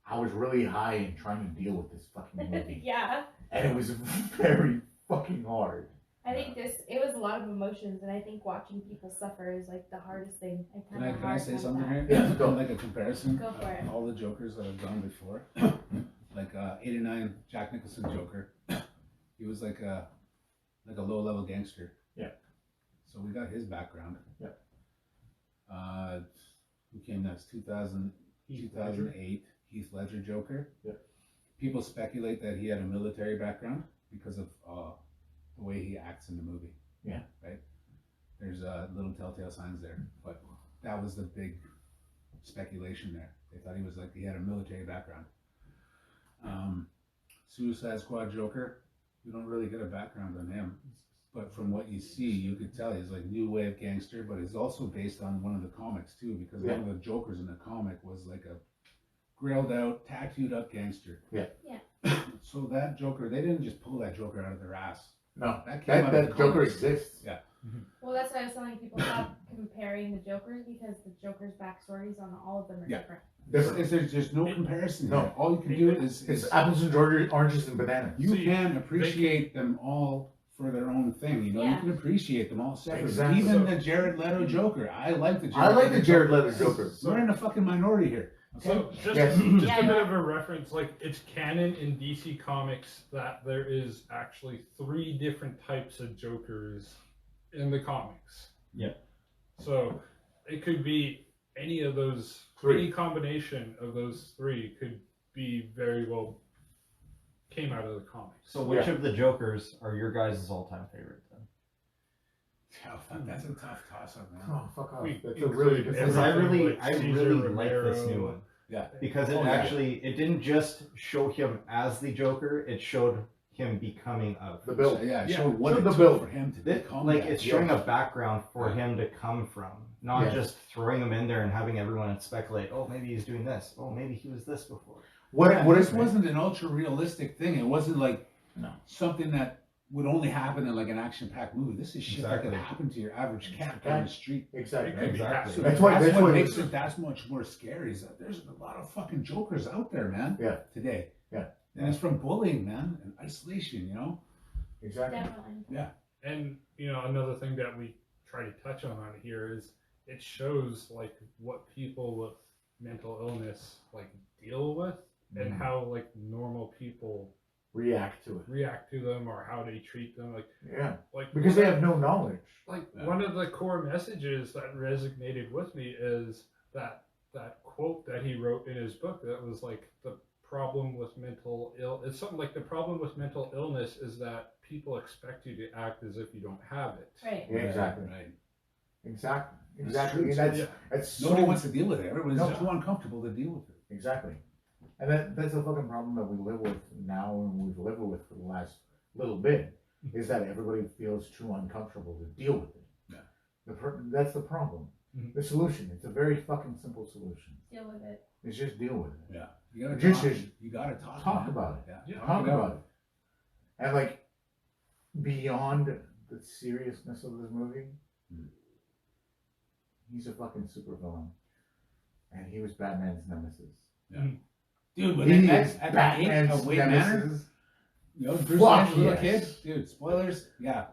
I was really high and trying to deal with this fucking movie. Yeah. And it was very fucking hard. I think it was a lot of emotions, and I think watching people suffer is like the hardest thing. Can I say something here? Yeah, go. Like a comparison. Go for it. All the Jokers that have gone before, like 89 Jack Nicholson Joker, he was like a low level gangster. Yeah. So we got his background. Yeah. Who came next? 2008 Heath Ledger Joker. Yeah. People speculate that he had a military background because of the way he acts in the movie. Yeah. Right. There's little telltale signs there, but that was the big speculation there. They thought he had a military background. Suicide Squad Joker, we don't really get a background on him, but from what you see, you could tell he's like new wave gangster, but he's also based on one of the comics too, because one of the Jokers in the comic was like a grilled out, tattooed up gangster. Yeah. Yeah. So that Joker, they didn't just pull that Joker out of their ass. No, That came out of the Joker comics. exists. Yeah. Well, that's why I was telling people stop comparing the Jokers, because the Jokers' backstories on all of them are Yeah. different. There's no comparison. No. Here. All you can do is It's apples and oranges and bananas. you See, can appreciate them all for their own thing. You know, Yeah. you can appreciate them all separately. Exactly. Even the Jared Leto Joker. I like the Jared Leto Joker. We're in a fucking minority here. Okay? So just, Yes. just Yeah, a bit no. of a reference, like it's canon in DC Comics that there is actually 3 different types of Jokers in the comics. Yeah. So it could be any of those, 3. any combination of those 3 could be very well came out of the comics. So which of the Jokers are your guys' all-time favorite then? Oh, fuck, that's a tough toss-up, man. Oh, fuck off. We That's a really include good Because I everything really, like I Caesar really like this Romero. new one. Yeah. Because it Oh, yeah. actually, it didn't just show him as the Joker, it showed him becoming of. The build. So, yeah, Yeah. show what Show it the took build. for him to It, become like, that. it's showing a background for him to come from. Not Yes. just throwing him in there and having everyone speculate, oh, maybe he's doing this. Oh, maybe he was this before. This wasn't an ultra realistic thing. It wasn't like something that would only happen in like an action-packed movie. This is shit that Exactly. could happen to your average cat down the street. Exactly. It could be Exactly. absolute- That's why- That's what why- makes it that much more scary. Is that there's a lot of fucking Jokers out there, man. Yeah. Today. Yeah. And it's from bullying, man, and isolation. You know. Exactly. Definitely. And another thing that we try to touch on here is it shows like what people with mental illness like deal with and how like normal people React to it. react to them or how they treat them. Yeah. Like Because they have no knowledge. like Yeah. one of the core messages that resonated with me is that quote that he wrote in his book that was like the problem with it's something like the problem with mental illness is that people expect you to act as if you don't have it. Right. Yeah, exactly. Right. Exactly. That's Exactly. true. And that's Yeah. that's Nobody so wants to deal with it. Everybody's No. too uncomfortable to deal with it. exactly. And that's the fucking problem that we live with now, and we've lived with for the last little bit, is that everybody feels too uncomfortable to deal with it. Yeah. That's the problem. Mhm. The solution. It's a very fucking simple solution. Deal with it. It's just deal with it. Yeah. You gotta Just- talk. You gotta talk. talk man. about it. Yeah. Yeah. Talk about it. And like beyond the seriousness of this movie, he's a fucking supervillain. And he was Batman's nemesis. Dude, when He they met is at the gate Batman's of Wayne Manor, nemesis. you know, Bruce Fuck Wayne's a little yes. kid. Dude, spoilers. Yeah.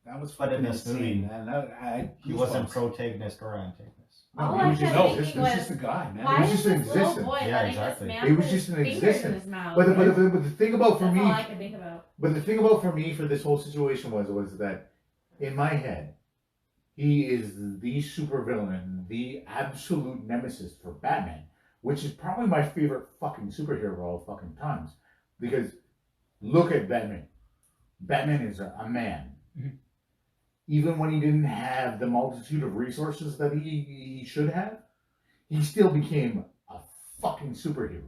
That was But in fucking this insane, movie, man. He wasn't goosebumps. protagonist or antagonist. All he I was kept just- No, thinking this was, is just a guy, man. why It was is just an this little existence. boy Yeah, letting exactly. this man It was put just his an fingers existence. in his mouth? But the thing about for That's me, all I could think about. but the thing about for me for this whole situation was that in my head, he is the supervillain, the absolute nemesis for Batman, which is probably my favorite fucking superhero of all fucking times. Because look at Batman. Batman is a man. Mhm. Even when he didn't have the multitude of resources that he should have, he still became a fucking superhero.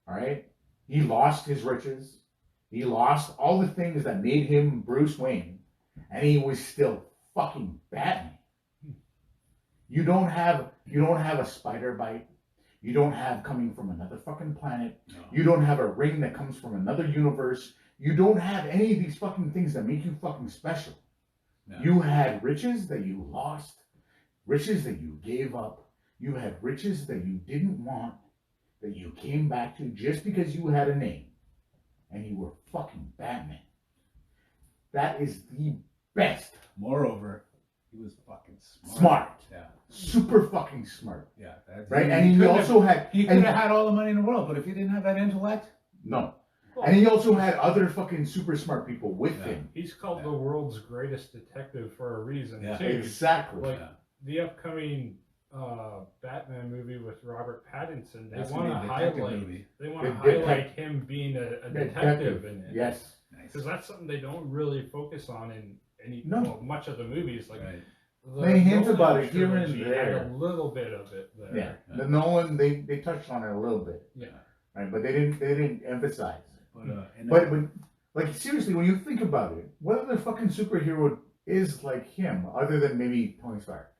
Alright? He lost his riches. He lost all the things that made him Bruce Wayne. And he was still fucking Batman. You don't have a spider bite. You don't have coming from another fucking planet. No. You don't have a ring that comes from another universe. You don't have any of these fucking things that make you fucking special. No. You had riches that you lost, riches that you gave up. You had riches that you didn't want, that you came back to just because you had a name. And you were fucking Batman. That is the best. Moreover, he was fucking smart. Smart. Yeah, Super fucking smart. yeah. That's, Right? And he also had... He and- could have had all the money in the world, but if he didn't have that intellect, No. And he also had other fucking super smart people with Yeah. him. He's called Yeah. the world's greatest detective for a reason Yeah. too. Exactly. Like yeah. the upcoming Batman movie with Robert Pattinson, they That's want to gonna be a detective highlight. movie. They want to The detective. highlight him being a detective in it. Yes. Nice. Because that's something they don't really focus on in any No. well, much of the movies. Like Right. the They hint Nolan about it here and trilogy there. had a little bit of it there. Yeah. Yeah. The Nolan, they touched on it a little bit. Yeah. Right, but they didn't emphasize it. But, But like seriously, when you think about it, what other fucking superhero is like him other than maybe Tony Stark?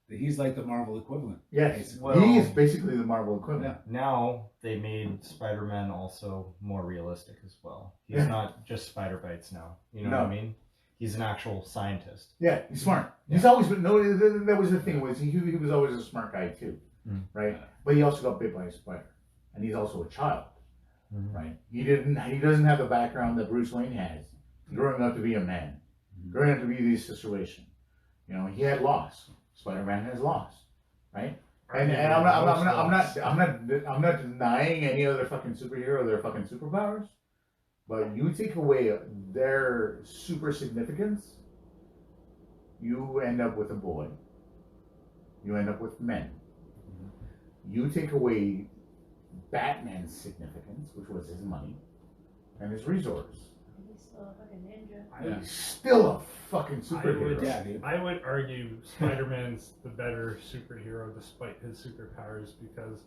he's like the Marvel equivalent. Yes. Basically. He is basically the Marvel equivalent. Now they made Spider-Man also more realistic as well. He's Yeah. not just spider bites now. You know No. what I mean? He's an actual scientist. Yeah, he's smart. He's always been. No, that was the thing was he was always a smart guy too, Mm. right? Yeah. But he also got bit by a spider, and he's also a child, Mhm. right? He doesn't have the background that Bruce Wayne has, growing up to be a man, Mhm. growing up to be this situation. You know, he had loss. Spider-Man has loss, right? And I'm not denying any other fucking superhero their fucking superpowers, but you take away their super significance, you end up with a boy. You end up with men. You take away Batman's significance, which was his money and his resource. He's still a fucking ninja. Yeah. He's still a fucking superhero. Yeah, dude. I would argue Spider-Man's the better superhero despite his superpowers because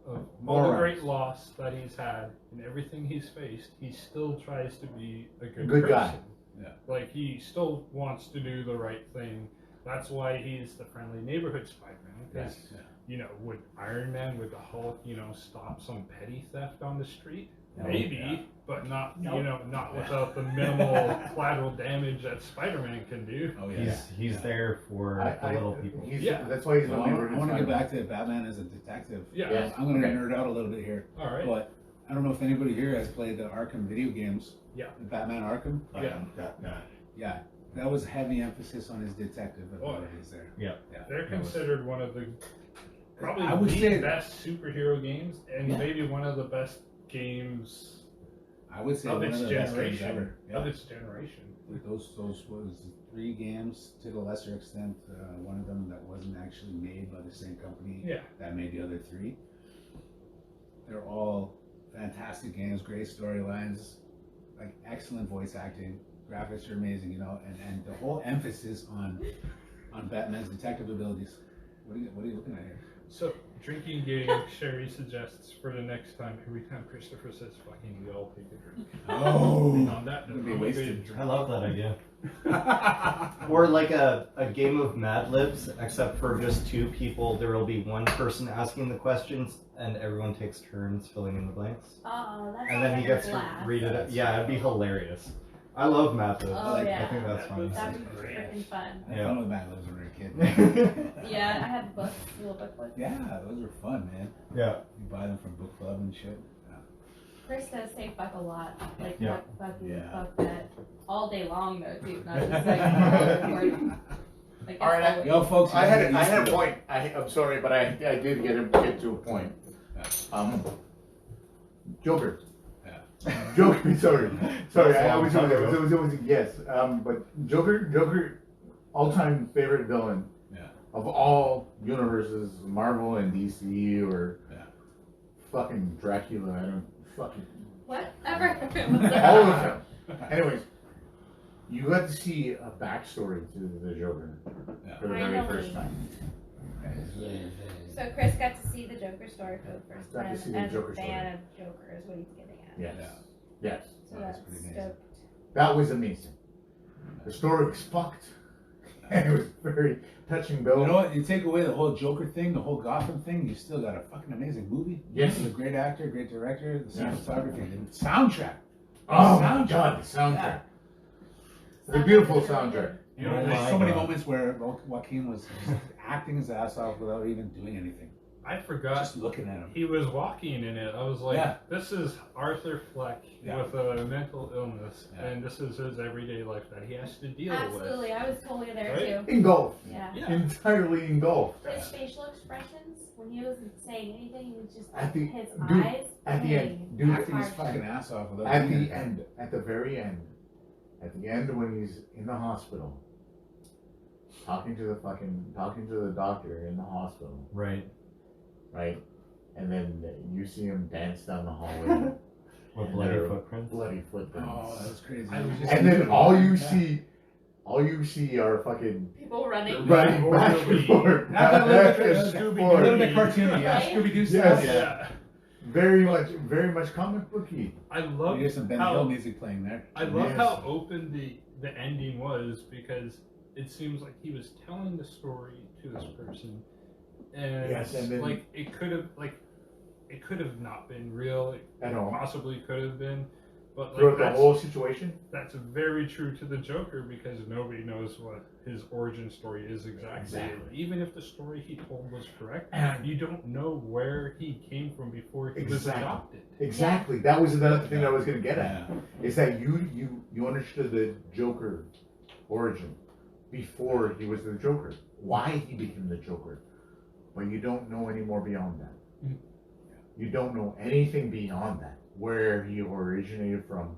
of all the Alright. great loss that he's had and everything he's faced. He still tries to be a good Good person. guy. Yeah. Like he still wants to do the right thing. That's why he's the friendly neighborhood Spider-Man. Because Yeah. you know, would Iron Man, would the Hulk, you know, stop some petty theft on the street? No, Maybe, yeah. but not, Nope. you know, not without the minimal collateral damage that Spider-Man can do. Oh yeah. He's there for the little people. Yeah. That's why he's So my I favorite. want to get Spider-Man. back to Batman as a detective. Yeah. Yes. I'm going to Okay. nerd out a little bit here, All right. but I don't know if anybody here has played the Arkham video games. Yeah. The Batman Arkham. Yeah. Yeah, that was heavy emphasis on his detective abilities there. Yeah. Yeah. They're that was- considered one of the probably I would the say- best superhero games, and Yeah. maybe one of the best games I would say of one its of the best games generation. ever. Yeah. Of its generation. With those was 3 games to the lesser extent. One of them that wasn't actually made by the same company Yeah. that made the other 3. They're all fantastic games, great storylines, like excellent voice acting. Graphics are amazing, you know, and the whole emphasis on Batman's detective abilities. What are you looking at here? So, drinking game, Sherry suggests for the next time, every time Christopher says fucking, we all take a drink. Oh, And on that it'll note, be I'm gonna wasted. drink. I love that idea. Or like a game of Mad Libs, except for just 2 people. There will be one person asking the questions, and everyone takes turns filling in the blanks. Oh, that's And then he gets to read it. Yeah, it'd be hilarious. I love Mad Libs. Oh, yeah. I think that's fun. That'd be freaking fun. I Yeah. fun with Mad Libs when we were a kid. Yeah, I had books, little booklets. Yeah, those were fun, man. Yeah. You buy them from book club and shit. Chris does say fuck a lot. Like, Yeah. fuck you, Yeah. fuck that. All day long, though, too. Not just like, recording. Like, All right, it's always- Yo, folks, you I gotta had get used a to it. point. I'm sorry, but I did get to a point. Joker. Yeah. Joker. Sorry. I was Long time it was yes. But Joker, all-time favorite villain. Yeah. Of all universes, Marvel and DC, or Yeah. fucking Dracula. I don't fucking Whatever. all of them. Anyways, you got to see a backstory to the Joker for the very Finally. first time. So Chris got to see the Joker story for the first Got to time see the as Joker a fan of Joker is what he's getting at. Yes. Yeah. Yes. So That was that's pretty amazing. stoked. That was amazing. The story was fucked. And it was very touch and go. You know what? You take away the whole Joker thing, the whole Gotham thing, you still got a fucking amazing movie. Yes. He's a great actor, great director, the Yes. cinematography, the soundtrack. Oh my god, the soundtrack. It's a beautiful soundtrack. You know, Oh there's my so many God. moments where Joaquin was just acting his ass off without even doing anything. I forgot Just looking at him. he was walking in it. I was like, Yeah. this is Arthur Fleck Yeah. with a mental illness, Yeah. and this is his everyday life that he has to deal Absolutely, I was totally there Right? too. Engulfed. Yeah. Yeah. Entirely engulfed. His facial expressions when he wasn't saying anything, he was just At the- his dude, eyes. at the pain. end, dude, Acting his Hard. fucking ass off without At doing the anything. end, at the very end, when he's in the hospital, talking to the doctor in the hospital, Right. right? And then you see him dance down the hallway. With and bloody there are footprints. Bloody footprints. Oh, that was crazy. I It was just And then beautiful. all you Yeah. see are fucking People running. running back and forth. Have that little bit, Back and a forth. little bit cartoony, yeah. Right? Scooby Doo Yes. stuff. with. Yeah. Very much comic booky. I You love hear some Ben how Hill music playing there. I love Yes. how open the ending was, because it seems like he was telling the story to this person, and, Yes, and then- like it could have not been real. It At all. possibly could have been, but like Throughout the that's, whole situation. that's very true to the Joker, because nobody knows what his origin story is exactly. Exactly. Even if the story he told was correct, And you don't know where he came from before he was Exactly. adopted. exactly. That was another thing I was gonna get at. Yeah. Is that you understood the Joker origin before he was the Joker. Why he became the Joker. But you don't know any more beyond that. Mhm. You don't know anything beyond that. Where he originated from,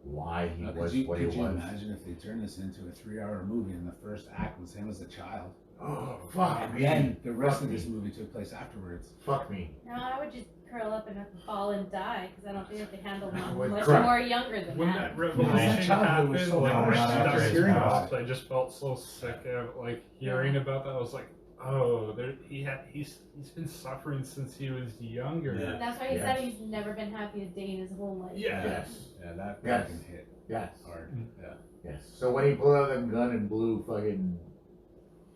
why he Now, was could you, what he could you was. imagine if they turned this into a 3-hour movie and the first act was him as a child? Oh, fuck And me. then the rest Fuck of this me. movie took place afterwards. Fuck me. No, I would just curl up in a ball and die because I don't think they can handle me would unless cry. you're more younger than When that. that revelation that childhood happened, was so like hard. when Not after that his was past. passed, I just felt so sick of like hearing about that. I was like, oh, he's been suffering since he was younger. Yeah. That's why he Yes. said he's never been happy a day in his whole life. Yeah. Yes. Yeah, that Yes. fucking hit Yes. hard. Mm. Yeah. Yes. So when he pulled out that gun and blew fucking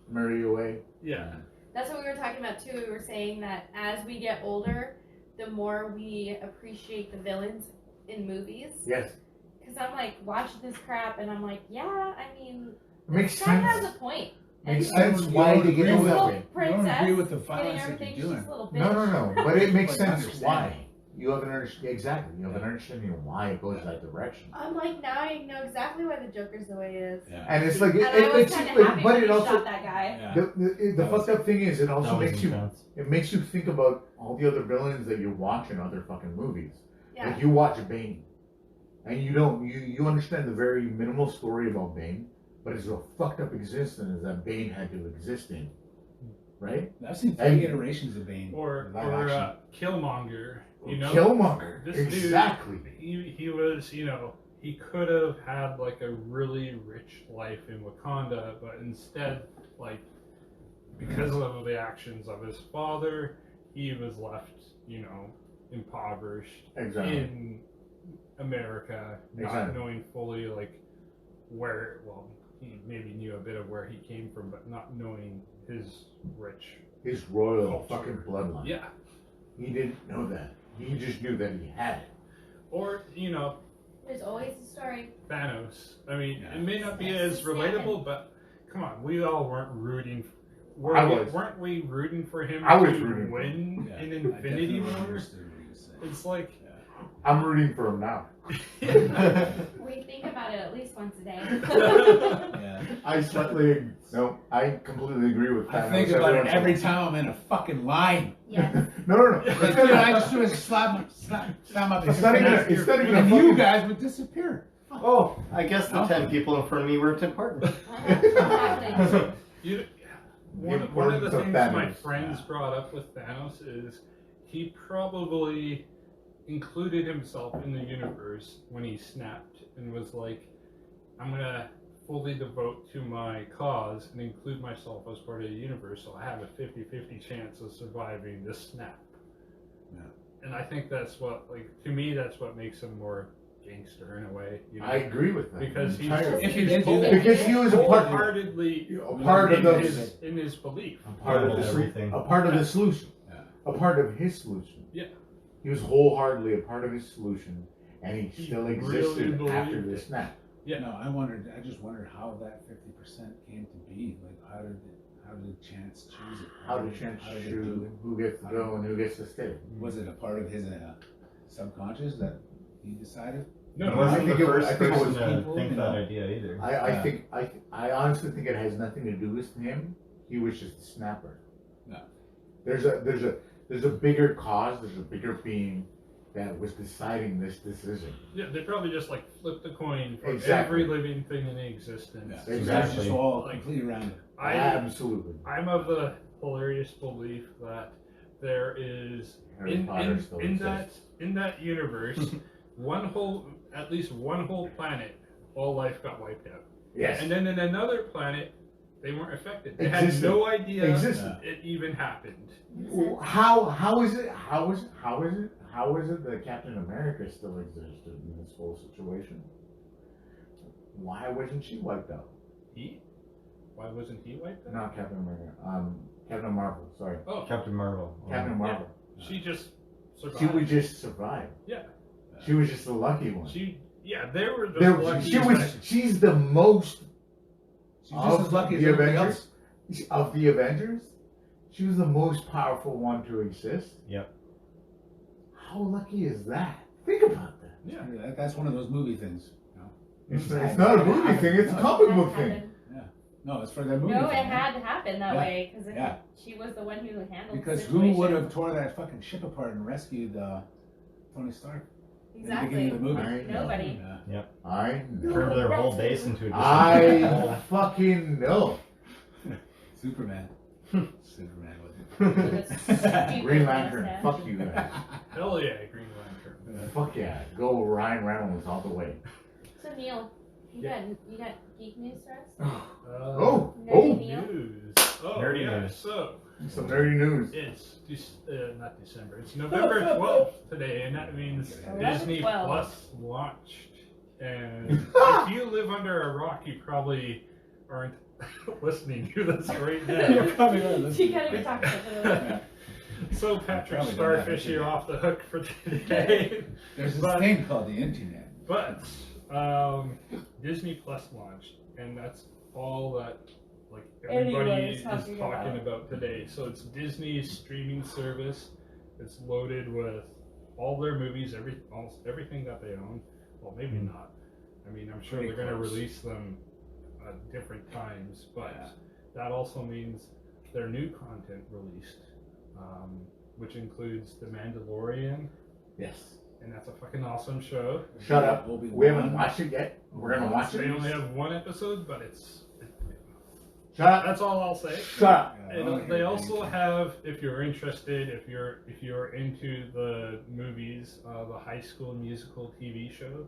Murray away. Yeah. That's what we were talking about too. We were saying that as we get older, the more we appreciate the villains in movies. Yes. Because I'm like watching this crap and I'm like, yeah, I mean, It makes this guy sense. has a point. Makes And sense you why don't they get agree this go with that little way. You don't princess agree with the getting violence that everything, you're she's doing. a little bitch. No. But it makes Like, sense understand. why. You have an understanding. Exactly. You have an understanding of why it goes that direction. I'm like, now I know exactly why the Joker's the way he is. Yeah. And it's like And it I was makes kind you, of happy but when it he also shot that guy. Yeah. the That fucked up thing is it also That was makes you intense. it makes you think about all the other villains that you watch in other fucking movies. Yeah. Like you watch Bane, and you understand the very minimal story about Bane, but it's a fucked up existence that Bane had to exist in, right? I've seen And- 3 iterations of Bane. Or live action. Killmonger. You know, Killmonger, this exactly. dude, he was, he could have had like a really rich life in Wakanda, but instead, like, because of the actions of his father, he was left, impoverished Exactly. in America, not Exactly. knowing fully like where. Well, he maybe knew a bit of where he came from, but not knowing his rich. His royal Culture. fucking bloodline. Yeah. He didn't know that. He just knew that he had it. Or There's always a story. Thanos. I mean, Yeah. it may not be Yes. as relatable, but come on, we all weren't rooting. Weren't we rooting for him I was to rooting for win Yeah, in I Infinity definitely War? understood what he was saying. It's like, Yeah. I'm rooting for him now. We think about it at least once a day. Yeah. I completely agree with I Thanos think about it once in a every while. time I'm in a fucking line. Yes. No. Like, dude, I just do is slam up his It's not even. face, It's not even. and a you fucking- guys would disappear. Oh, I guess the No. 10 people in front of me were Tim Hortons. Exactly. You, The one of the importance of things my Thanos. friends brought up with Thanos is he probably included himself in the universe when he snapped and was like, I'm gonna fully devote to my cause and include myself as part of the universe, so I have a 50-50 chance of surviving this snap. Yeah. And I think that's what, like, to me, that's what makes him more gangster in a way. You know? I agree with that. Because he's, entirely. If he did do that- Because he was a part of wholeheartedly a part of those. in his belief. A part of the Everything. A part of the solution. Yeah. A part of his solution. Yeah. He was wholeheartedly a part of his solution, and he He still really existed believed after it. the snap. Yeah. No, I just wondered how that 50% came to be. Like, how did Chance choose it? How did Chance how did it choose do who gets to go and who gets to stay? it? Was it a part of his subconscious that he decided? No, I wasn't I think the it was- first I think it person was to people, think you that know. idea either. I honestly think it has nothing to do with him. He was just a snapper. No. There's a bigger cause. There's a bigger being that was deciding this decision. Yeah, they probably just like flipped a coin for Exactly. every living thing in existence. Yeah. So Exactly. that's just all Like- completely random. Absolutely. I'm of the hilarious belief that there is Harry Potter still exists. in that universe at least one whole planet, all life got wiped out. Yes. And then in another planet, they weren't affected. They Existed. had no idea Existed. it even happened. How is it that Captain America still existed in this whole situation? Why wasn't she wiped out? Why wasn't he wiped out? Not Captain America. Captain Marvel. Sorry. Oh, Captain Marvel. Captain Marvel. she just survived. She would just survive. Yeah. She was just the lucky one. They were just lucky. She's the most She's just as lucky as the everybody Avengers. else. Of the Avengers, she was the most powerful one to exist. Yep. How lucky is that? Think about that. Yeah. That's one of those movie things. You know? It's not a movie thing, it's a comic book thing. Happened. No, it's for that movie. No, thing, it right? had to happen that Yeah. way because Yeah. she was the one who handled Because the who situation. would have tore that fucking ship apart and rescued Tony Stark? In the Exactly. beginning of the movie. I know. Nobody. Yeah. I know. Turned their whole base into a I fucking know. Superman. Superman With a stupid Green Lantern, mustache. fuck you guys. Hell yeah, Green Lantern. Fuck yeah, go Ryan Reynolds all the way. So Neil, you got geek news for us? Oh, Nerdy Neil? News. Oh, Nerdy yeah. news. So some nerdy news. it's not December. It's November 12th today, and that means 11/12. Disney Plus launched. And if you live under a rock, you probably aren't listening to this right You're now. probably gonna She listen. can't even talk about it. So Patrick Probably don't have Starfish, internet. you're off the hook for today. There's this But- thing called the internet. But Disney Plus launched, and that's all that like everybody Anyone is is talking talking about today. So it's Disney's streaming service. It's loaded with all their movies, almost everything that they own. Well, maybe not. I mean, I'm sure Pretty they're going to close. release them at different times, but Yeah. that also means their new content released, which includes The Mandalorian, Yes. and that's a fucking awesome show. Shut up. Obi-Wan. We haven't watched it yet. We're gonna watch They it. only have one episode, but Shut up. that's all I'll say. Shut up. Yeah, I don't And they hear also anything. have, if you're interested, if you're into the movies, the High School Musical TV show.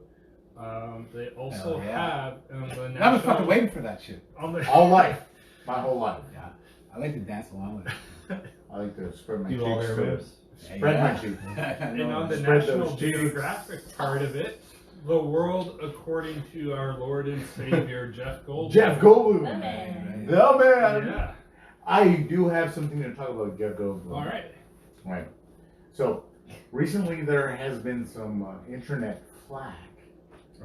They also Hell yeah. have the I've been national fucking waiting for that shit. on the All life. My whole life. Yeah. I like to dance along with it. I like to spread my Do all cheeks. their too. moves. Spread my cheeks. and on the Spread National those cheeks. Geographic part of it, the world according to our Lord and Savior Jeff Goldblum. Jeff Goldblum. The man. The man. Yeah. I do have something to talk about Jeff Goldblum. All right. Right. So, recently there has been some internet flack,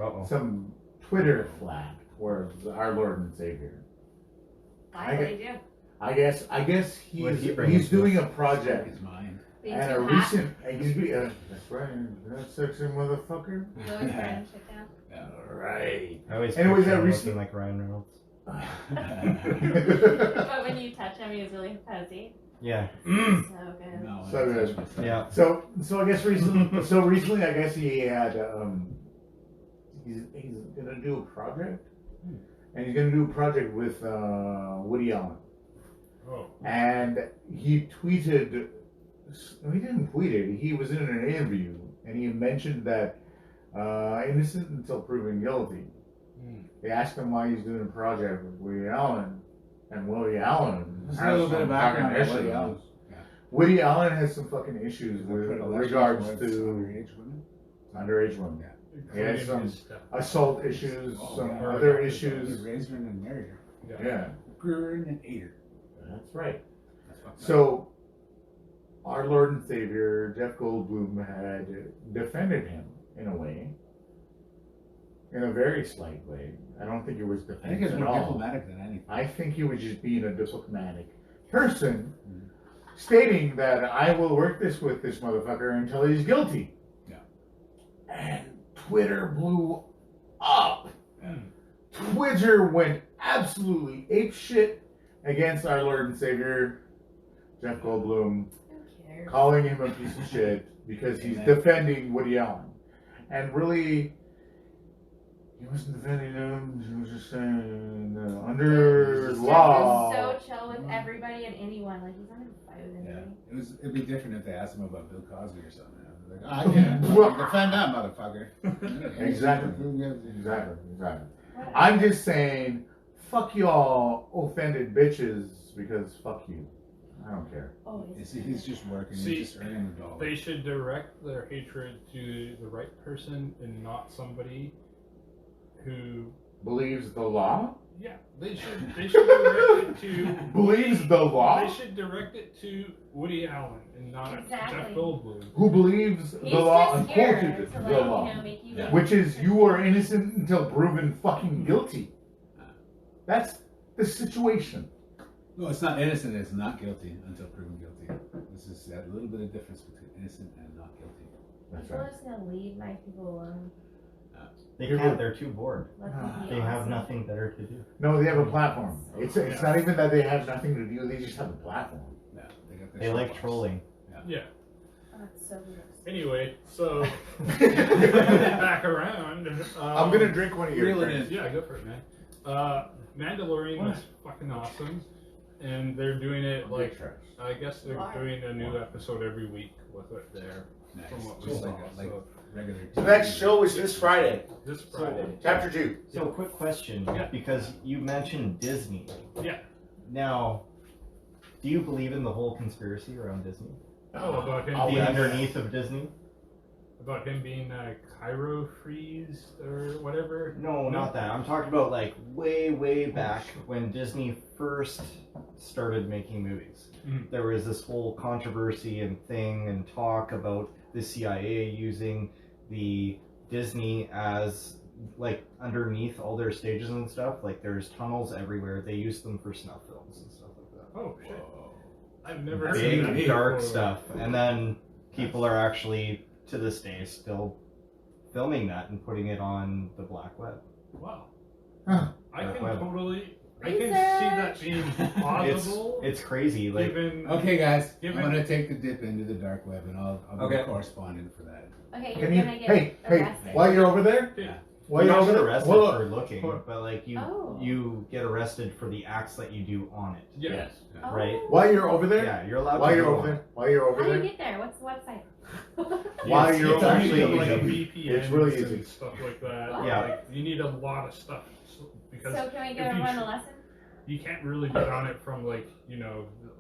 Uh-oh. some Twitter flack for our Lord and Savior. I believe you. I guess What'd he bring he's into doing this? a project. His mind. Being And a too hot. recent, that's right, that sexy motherfucker. He's always trying to check down. Right. I always Anyways, picture that him recent- looking like Ryan Reynolds. But when you touch him, he was really fuzzy. Yeah. So good. No, So that's good. actually- Yeah. So I guess recently I guess he had he's gonna do a project, and he's gonna do a project with Woody Allen, Oh. and he tweeted. No, he didn't tweet it. He was in an interview, and he mentioned that innocent until proven guilty. They asked him why he's doing a project with Woody Allen, and Woody Allen Just has a little bit some of background fucking on Woody issues. Allen. Woody Allen has some fucking issues The with predilection regards towards to underage women. underage women. He has Including some his step- assault issues, Oh, some yeah. other He issues. raised her and then married her. Yeah, Grew her and then ate her. that's right. That's fucked up. So, our Lord and Savior, Jeff Goldblum, had defended him in a way, in a very slight way. I don't think it was I think defense it's at more all. diplomatic than anything. I think he was just being a diplomatic person, stating that I will work this with this motherfucker until he's guilty. Yeah. And Twitter blew up. Yeah. Twitter went absolutely apeshit against our Lord and Savior, Jeff Goldblum, Who cares? calling him a piece of shit because he's Amen. defending Woody Allen. And really, he wasn't defending him, he was just saying under Jeff law. Jeff is so chill with everybody and anyone. Like, he's not gonna fight with Yeah, anybody. it'd be different if they asked him about Bill Cosby or something. Like, oh yeah, defend that motherfucker. Exactly. Exactly. I'm just saying, fuck y'all offended bitches because fuck you. I don't care. Oh, He's just working. See, he's just earning the dollar. They should direct their hatred to the right person and not somebody who. Believes the law? Yeah, they should direct it to. Believes the law? They should direct it to Woody Allen and not Exactly. Jeff Goldblum. Who believes He's the law just and scared quoted to, the like, law? you know, make you Yeah. Which is you are innocent until proven fucking guilty. That's the situation. No, it's not innocent. It's not guilty until proven guilty. This is that little bit of difference between innocent and not guilty. That's People right. are just gonna leave nice people alone. They can't. They're too bored. Let them be They have awesome. nothing better to do. No, they have a platform. It's not even that they have nothing to do, they just have a platform. Yeah, they got their They like soapbox. trolling. Yeah. Oh, it's so gross. Anyway, so back around. I'm gonna drink one of your Reel it drinks. in. Yeah, go for it, man. Mandalorian was fucking awesome, and they're doing it like I guess they're doing a new episode every week with it there. Nice. From what we Just saw, like so regular. The next show is this Friday, this Friday. chapter 2. So, quick question, Yeah. because you mentioned Disney. Yeah. Now, do you believe in the whole conspiracy around Disney? Oh, about him I'll being The bet. underneath of Disney? about him being Cairo freeze or whatever. No, not that. I'm talking about like way back when Disney first started making movies. Mhm. There was this whole controversy and thing and talk about the CIA using the Disney as like underneath all their stages and stuff. Like there's tunnels everywhere. They use them for snuff films and stuff like that. Oh shit! Whoa. I've never heard of Big that dark before. stuff. And then people are actually to this day still filming that and putting it on the black web. Wow. Huh. I Dark can web. totally. I can see that being plausible. It's crazy. Like given Okay, guys, Given- I'm gonna take the dip into the dark web, and I'll be Okay. the correspondent for that. Okay, you're Can you, gonna get hey, arrested. while you're over there, Yeah. while you're you're not over there, arrested hold for on. looking, For- but like Oh. you get arrested for the acts that you do on it. Yeah. Oh. right. While you're over there, Yeah, you're allowed while to you're go over on there, it. while you're over How do you there, get there? What's the website? While It's- you're it's over actually You need like a easy. VPN It's really easy. and stuff like that. Yeah. Like, you need a lot of stuff because So can we if give you everyone tr- a lesson? you can't really get on it from like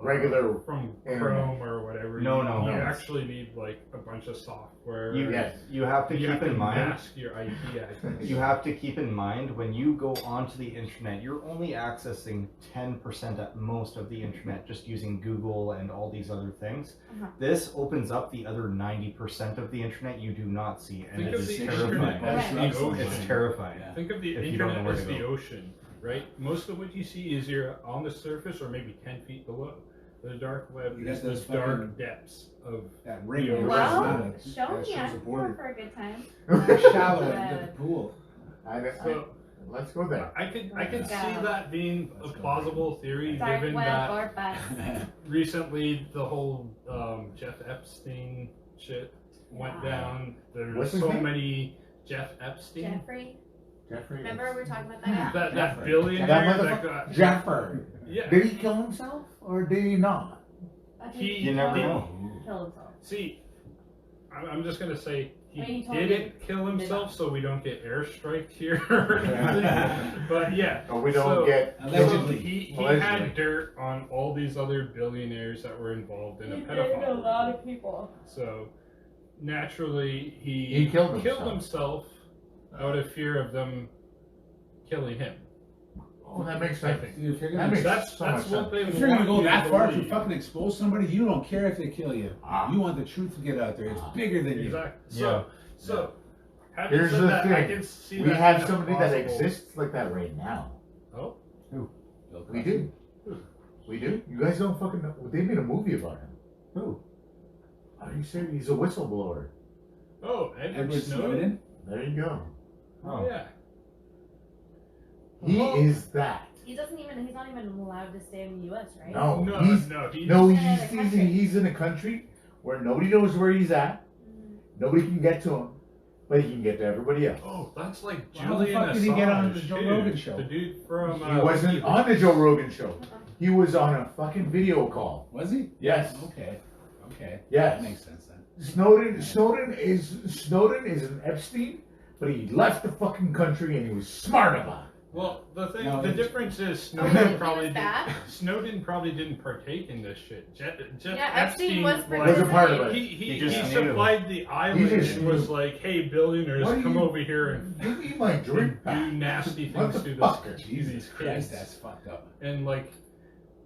Regular from internet. Chrome or whatever. No, you, no. You Yes. actually need like a bunch of software. You, Yes. you have to You keep have in to mind. mask your IP address. You have to keep in mind when you go onto the internet, you're only accessing 10% at most of the internet just using Google and all these other things. Uh-huh. This opens up the other 90% of the internet you do not see, and Think it of is the terrifying. internet as Right. the ocean. It's terrifying. Yeah. Think of the If you don't know internet where as to the go. ocean, right? Most of what you see is you're on the surface or maybe 10 feet below. The dark web You got is the those dark fucking- depths of. That ring. Well, on the Well, side that show me. shows I the can go border. for a good time. How shallow into the pool. So let's go there. I could Let's see go. that being a plausible theory, Dark given web that or bust. recently the whole Jeff Epstein shit went Yeah. down. There's What's his so name? many Jeff Epstein. Jeffrey, Jeffrey. remember we were talking about that? That Jeffrey. billionaire That that motherfucker. got Jeffrey. yeah. Did he kill himself or did he not? I think He- You never he- know. killed himself. See, I'm just gonna say he I mean, he told didn't me kill he did himself, not. so we don't get airstrike here. or anything. But yeah, Or we don't So- get so Allegedly. he Allegedly. had dirt on all these other billionaires that were involved in a pedophile. lot of people. So naturally, He killed himself out of fear of them killing him. Oh, that makes I sense. think. Dude, if you're That gonna, makes That's so that's much what sense. they. if you're gonna want go you that to far to believe. fucking expose somebody, you don't care if they kill you. Ah. You want the truth to get out there. It's bigger than you. Exactly. Yeah. So having Here's said the that, I thing. can see We that have being a somebody that possible- exists like that right now. Oh, We do. We do. You guys don't fucking know. They made a movie about him. Who? Are you serious? He's a whistleblower. Edward Edward Snowden. Snowden. There you go. Oh yeah. He Well, is that. He's not even allowed to stay in the US, right? No, No, he's no, he's no, in he's, another he's, country. he's in a country where nobody knows where he's at. Mm. Nobody can get to him, but he can get to everybody else. Oh, that's like How the Julian fuck did he get on Assange, the Joe too. Rogan show? The dude from. He wasn't on the Joe Rogan show. He was on a fucking video call. Was he? Yes. Okay. Okay. Yes. That makes sense then. Snowden is an Epstein, but he left the fucking country and he was smart about it. Well, the thing, No, the it's- difference is He Snowden probably was bad? Snowden probably didn't partake in this shit. Jeff Yeah, Epstein was Was a part of it. He just knew. supplied the island just and was knew. like, "Hey, billionaires, What do come you- over here and Give me my drink do back. nasty What things the to fuck? this, Jesus these Christ, kids." that's fucked up. And like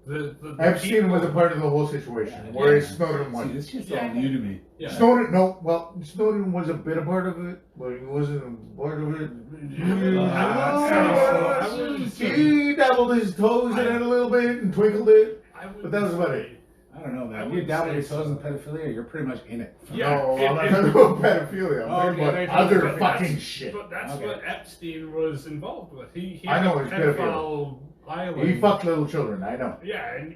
the Epstein was a people- part of the whole situation, whereas Snowden See, wasn't. this shit's Yeah. all new to me. Yeah. Snowden was a bit a part of it, but he wasn't a part of it. I wouldn't say- He dabbled his toes in it a little bit and twinkled it. But that was about it. I don't know, I man. You wouldn't dabble say your toes so. in pedophilia, you're pretty much in it. Yeah, No, it- I'm not it- talking about pedophilia. I'm Oh, talking okay, about they're talking other about fucking that's- shit. But that's Okay. what Epstein was involved with. He I had know a he's pedophile. pedophile island. He fucked little children, I know. Yeah, and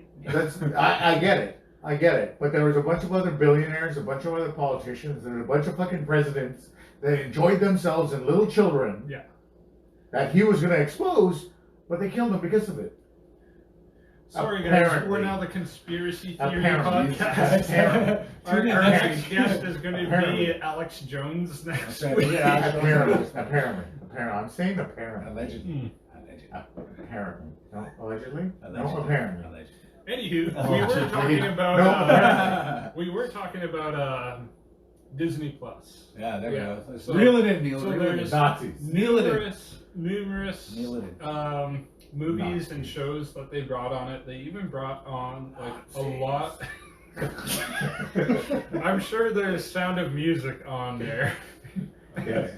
I get it. I get it. But there was a bunch of other billionaires, a bunch of other politicians, there was a bunch of fucking presidents that enjoyed themselves and little children yeah. that he was going to expose, but they killed him because of it. Sorry, guys. Apparently. We're now the conspiracy theory Apparently. podcast. Our Apparently. next guest is going to be Apparently. Alex Jones next That's right. week. Yeah. Apparently. I'm saying apparently. Allegedly. Allegedly. Apparently. No, allegedly? No, Allegedly. apparently. Allegedly. Anywho, Oh, we were just talking kidding. about No, apparently. we were talking about Disney Plus. Yeah, there Yeah. we go. So- Reel it in, Neil. so Reel it in. there's- Nazis. Kneel it in. Numerous Kneel it in. movies and shows that they brought on it. They even brought on like a lot. I'm sure there's Sound of Music on there. Yes.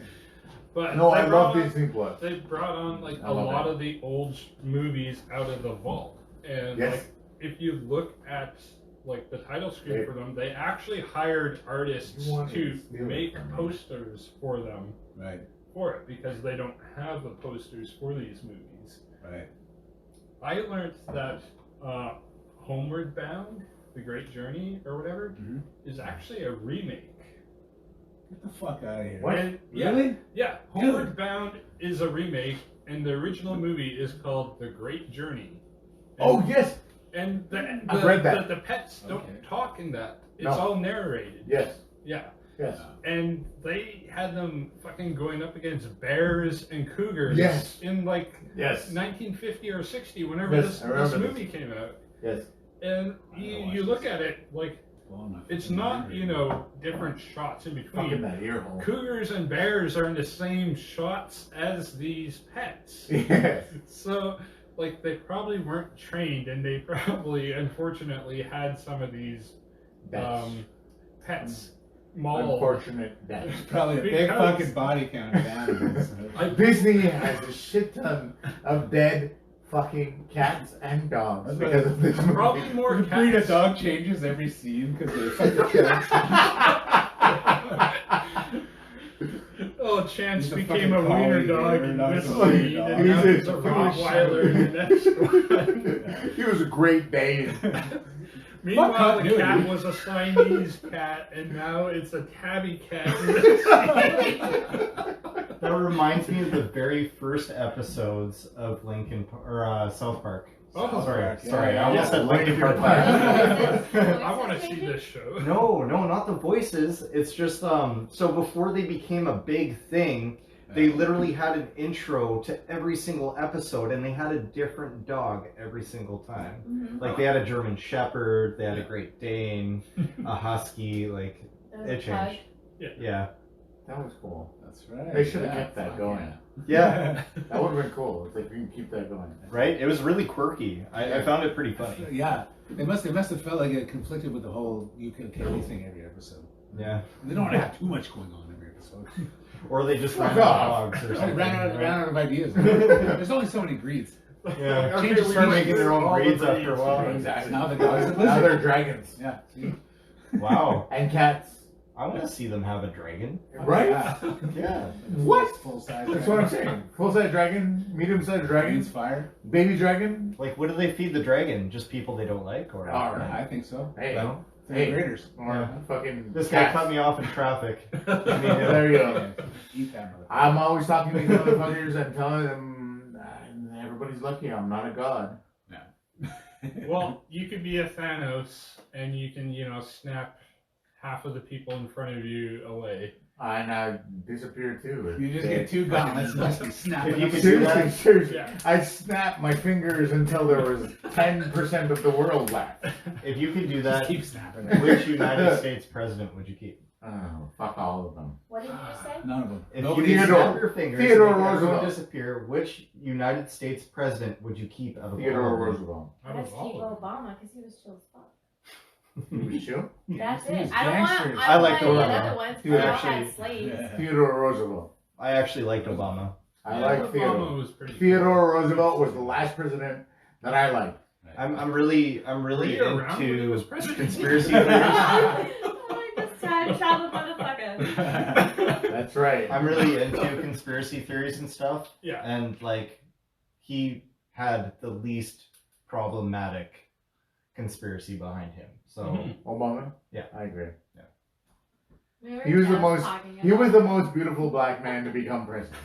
But No, they I brought love on- Disney Plus. They brought on like I a love lot that. of the old movies out of the vault, and Yes. like if you look at like the title screen They- for them, they actually hired artists You want to to steal it make from me. posters for them Right, for it because they don't have the posters for these movies. right. I learned that Homeward Bound, The Great Journey, or whatever, Mhm. is actually a remake. Get the fuck out of here. What? And, yeah, Really? Yeah, Homeward Bound is a remake, and the original movie is called The Great Journey. Oh, yes. And I've read that. The pets don't Okay. talk in that. It's No. all narrated. Yes. Yeah. Yes. And they had them fucking going up against bears and cougars Yes. in like Yes. 1950 or 60, whenever Yes, this I remember movie came out. Yes. And I gotta you watch look this. at it, like, Blowing my it's fucking not, mind. you know, different shots in Fucking between. that ear hole. Cougars and bears are in the same shots as these pets. Yes. So, like, they probably weren't trained, and they probably, unfortunately, had some of these That's pets mauled. unfortunate. That There's probably a big Because- fucking body count of animals. I, Disney has a shit ton of dead fucking cats and dogs That's because of this movie. Probably more The breed of cats. dog changes every scene because they fucking kill. Oh, Chance He's a became a fucking wiener collie, dog or in not this a collie scene, dog. and now He's he's a a- Rottweiler in the next one. He was a Great Dane. Meanwhile, the continuity. cat was a Siamese cat, and now it's a tabby cat. in this scene. That reminds me of the very first episodes of South Park. Oh, sorry, I almost said Linkin Park. I want to see this show. No, not the voices. It's just so before they became a big thing, they literally had an intro to every single episode, and they had a different dog every single time. Mhm. Like they had a German Shepherd, they had a Great Dane, a Husky. Like it changed. Yeah. That was cool. That's right. They should have yeah, kept that fuck going. Yeah. That would have been cool. It's like we can keep that going. Right? It was really quirky. I found it pretty funny. Yeah, they must have felt like it conflicted with the whole UKK thing every episode. Yeah. They don't want to have too much going on every episode. Or they just Fuck ran out off. of dogs or They something. ran right? out of ideas. There's only so many breeds. Yeah. Change the Start breeds. making their own All the breeds after a while. breeds. Exactly. Now the dogs and Now they're lizards. dragons. Yeah. See? Wow. And cats. I want to see them have a dragon. Right? Yeah. Yeah. What? Full size. That's what I'm saying. Full-size dragon, medium-sized dragon, Dragon's fire. baby dragon. Like, what do they feed the dragon? Just people they don't like, or? All right. I think so. Hey, No? hey, Graders. or fucking This guy cats. cut me off in traffic. There you go. Eat that motherfucker. I'm always talking to these motherfuckers and telling them everybody's lucky. I'm not a god. Well, you could be a Thanos, and you can, snap half of the people in front of you away. And I disappear too. You just get two gauntlets, must be snapping. If you up could and do down. that- Seriously. Yeah. I snapped my fingers until there was 10% of the world left. If you could do Just that, keep snapping. which United States president would you keep? Oh, fuck all of them. What did you just say? None of them. If Nobody you could Theodore- snap your fingers, Theodore and make everyone Roosevelt. disappear, which United States president would you keep out of all Theodore of them? Roosevelt. Out Let's of keep all of them. Obama because he was chill as fuck. He was chill. That's He it. was I don't want. gangsters. I I don't like want any Obama. other ones. He They was all actually- had slaves. Yeah. Theodore Roosevelt. I actually liked Obama. I Yeah, like Obama Theodore. was pretty Theodore Roosevelt was the last president that I liked. I'm really Were you around when he was into president? conspiracy theories. Oh, this time travel motherfucker. That's right. I'm really into conspiracy theories and stuff. Yeah. And like, he had the least problematic conspiracy behind him. So Mhm. Obama. Yeah. I agree. We were He was the just most. talking He was about- the most beautiful black man to become president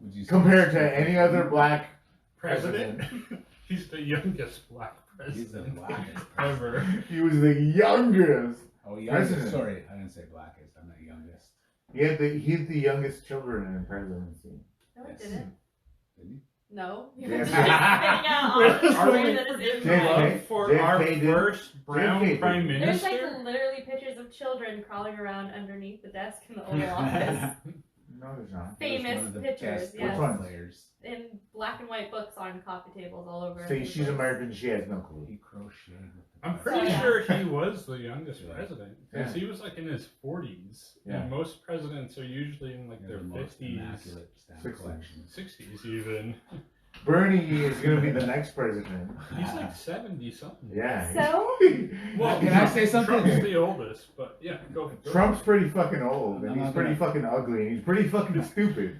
Would you say- compared to any other black President? He's the youngest black He's the president blackest. ever. He was the youngest. Oh, youngest. President. Sorry, I didn't say blackest. I'm not youngest. He's the youngest children in presidency. No, it Yes. didn't. Did he? No. You Yes. were just spitting out all the Are story we that is in JFK? my- Love for JFK our did. first brown JFK did. prime There's minister? like literally pictures of children crawling around underneath the desk in the Oval Office. No, there's not. He was Famous one of the pictures, best yes. football players. In black and white books on coffee tables all over. See, the she's place. American. She has no clue. He crocheted with the I'm best. pretty Yeah. sure he was the youngest Yeah. president. Because Yeah. he was like in his 40s. Yeah. And most presidents are usually in like He their had the most 50s, immaculate stamp 60s. collection. 60s even. Bernie is going to be the next president. He's like 70 something. Yeah. So? Well, Can I say something? Trump's the oldest, but yeah, go. Trump's pretty fucking old, I'm and not he's pretty gonna- fucking ugly, and he's pretty fucking stupid.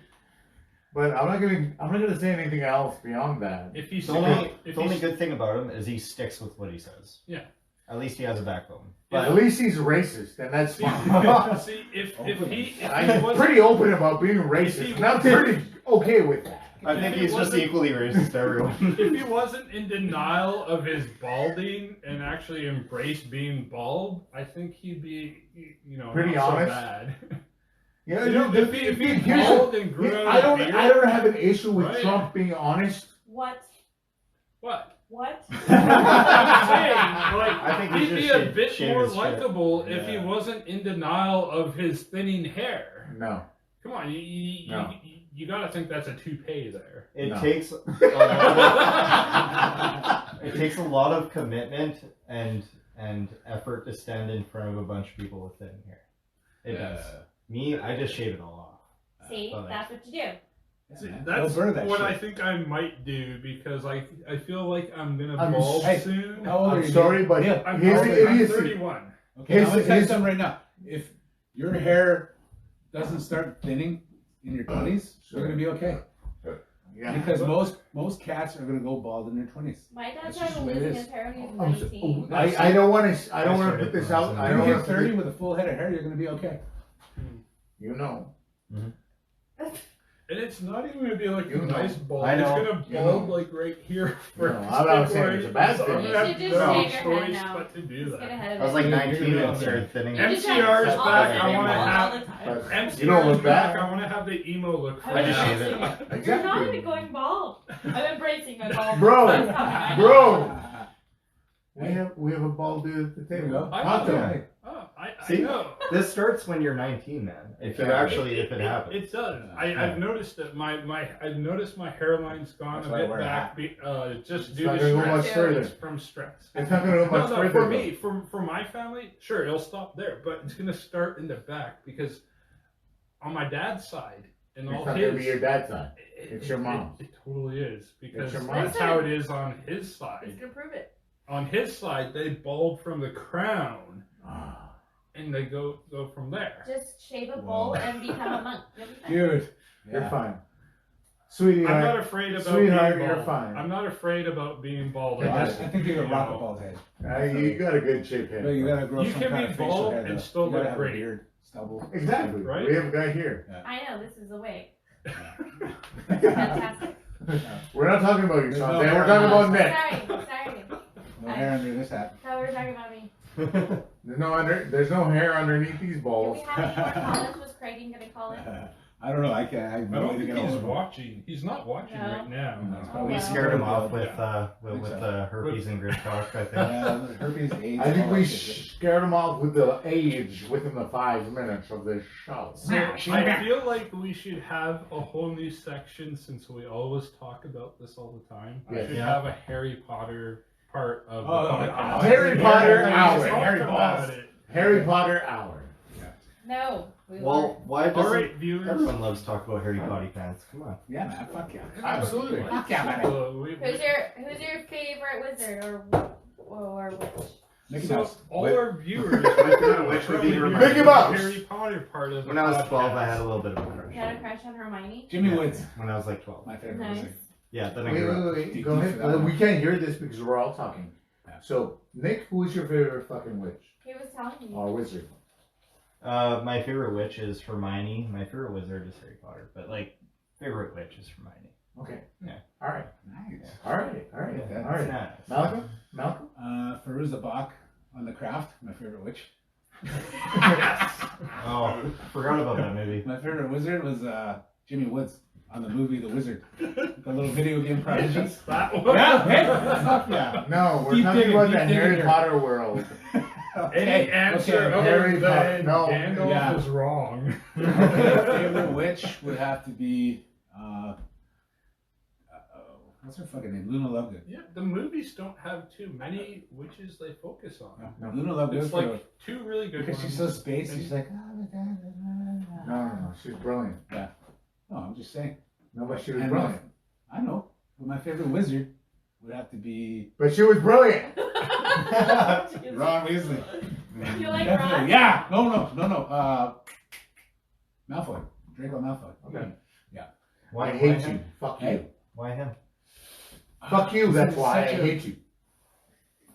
But I'm not gonna say anything else beyond that. If he's the only, if the only he's, good thing about him is he sticks with what he says. Yeah. At least he has a backbone. At But least he's racist, and that's see, fine. see if Open. he I'm wasn't, pretty open about being If racist, he and I'm pretty okay with that. I If think he he's just wasn't- equally racist to everyone. if he wasn't in denial of his balding and actually embraced being bald, I think he'd be, Pretty not honest. so bad. Yeah, You know, if he here's bald the- and grew I out a don't. beard, I don't have an issue with Right. Trump being honest. What? what? What? I'm saying, like, I think he he'd just be a shaved- bit shaved more his shit. likable if he Yeah. wasn't in denial of his thinning hair. No. Come on, No. you gotta think that's a toupee there. It No. takes a lot it takes a lot of commitment and effort to stand in front of a bunch of people with thin hair. It does. Me, I just shave it all off. See, But, like, that's what you do. See, man. that's They'll burn that what shit. I think I might do because I feel like I'm gonna I'm bald hey, soon. How old are I'm you? sorry, but Yeah. I'm, here's I'm the idiocy. 31. Okay, I'm gonna tell you His- something right now. If your hair doesn't start thinning in your 20s, Sure. you're gonna be okay. Yeah. Because most cats are gonna go bald in their 20s. My dad That's started just the way it losing is. his hair when he I'm was so- 19. I don't want to. I don't I want to started put this when I was out. in I If don't you want hit to 30 with a full head of hair, you're gonna be okay. You know. And it's not even gonna be like You a know. nice bald. I know. It's gonna You bald know. like right here. You know, I'm not saying it's a bad So I'm thing. gonna You have should no just shave your head choice now. but to do Just get that. ahead of I was it. like You're 19 gonna and be started thinning. You just MCR's have- back. all I want to the time. have All the time. But MCR's you don't look back. bad. I want to have the emo look. For I just that. shave it. You're not Exactly. even going bald. I'm embracing my bald. Bro, That's coming, I know. bro. We have a bald dude at the There you table. go. I Talk to know. him. Oh, I See? know. This starts when you're 19, man. If you actually, if it happens. It does. Yeah. I've noticed that I've noticed my hairline's gone That's a why I bit wear a back. Just It's due not to gonna go much stress. further. It's from stress. It's not going to go much No, further. for though. me, for my family, sure, it'll stop there, but it's gonna start in the back because on my dad's side and It's all not his, going to be your dad's side. it- It's your it- mom's. It totally is because your that's mom's. how it is on his He's side. gonna prove it. On his side, they bald from the crown Ah. and they go from there. Just shave a Whoa. bowl and become a monk. You'll be fine. Dude, You're yeah. fine. Sweetie, I'm not afraid about Sweetheart, being you're bald. fine. I'm not afraid about being bald. I I just, think you could rock a know, bald head. you got a good shape head. No, you gotta grow You some can kind be of facial bald hair. and though. still You gotta look have great. a beard, stubble. Exactly. Right? We have a guy here. I know, this is the way. Yeah. Fantastic. We're not talking about you, There's Sean. no We're hair talking on about Nick. Sorry. No hair under this hat. Thought we were talking about me. There's no hair underneath these Do balls. we have any more comments? Was Creighton gonna call in? I don't know. I can't. I I have no don't way to think get he's hold of him. watching. He's not watching No. right now. No, it's Oh, probably We wow. scared him off with Yeah. herpes and grid talk, I think. Yeah, herpes, AIDS. I think all we that shit. scared him off with the age within the 5 minutes of this show. So I feel like we should have a whole new section since we always talk about this all the time. We Yes. should Yeah. have a Harry Potter part of the Oh, podcast. Harry Potter We hour. talked Harry about Balls. it. Harry Potter hour. No. We Well, why All doesn't right, viewers. everyone loves to talk about Harry Potter fans? Come on. Yeah, man. Fuck yeah. Absolutely. Fuck yeah, man. Who's your favorite wizard or witch? Mickey So Mouse. all What- our viewers, Which would be probably Hermione. Mickey Mouse. Harry Potter part of the When I was 12, I podcast. had a little bit of a crush. You had a crush on Hermione? Jimmy Yeah. Woods. When I was like 12. My favorite Nice. wizard. Yeah, then I Wait, grew up. wait. Deep Go for ahead. that one. We can't hear this because we're all talking. Yeah. So, Nick, who is your favorite fucking witch He was telling me. or wizard? My favorite witch is Hermione. My favorite wizard is Harry Potter. But, like, favorite witch is Hermione. Okay. Yeah. All right. Nice. All right. All right. Yeah, All right. Nice. Malcolm? Malcolm? Farouza Bach on The Craft. My favorite witch. Oh, forgot about that movie. My favorite wizard was Jimmy Woods on the movie The Wizard. The little video game prodigy. That one. Yeah, hey, fuck yeah. No, we're Keep talking digging, about the keep digging Harry here. Potter world. Any answer okay, other Harry Potter. than No. Gandalf Yeah. is wrong. My favorite witch would have to be what's her fucking name? Luna Lovegood. Yeah, the movies don't have too many witches they focus on. No, Luna Lovegood. It's like two really good because ones. she's so spacey. She's like, No. She's brilliant. no, I'm just saying. No, but she was And brilliant. I know, but my favorite wizard would have to be But she was brilliant. Ron Weasley. You like Definitely. Ron? Yeah. No. Malfoy. Draco Malfoy. Okay. Why, I why hate him? you. Fuck Hey. you. Why him? Fuck you. That's why I Such a- hate you.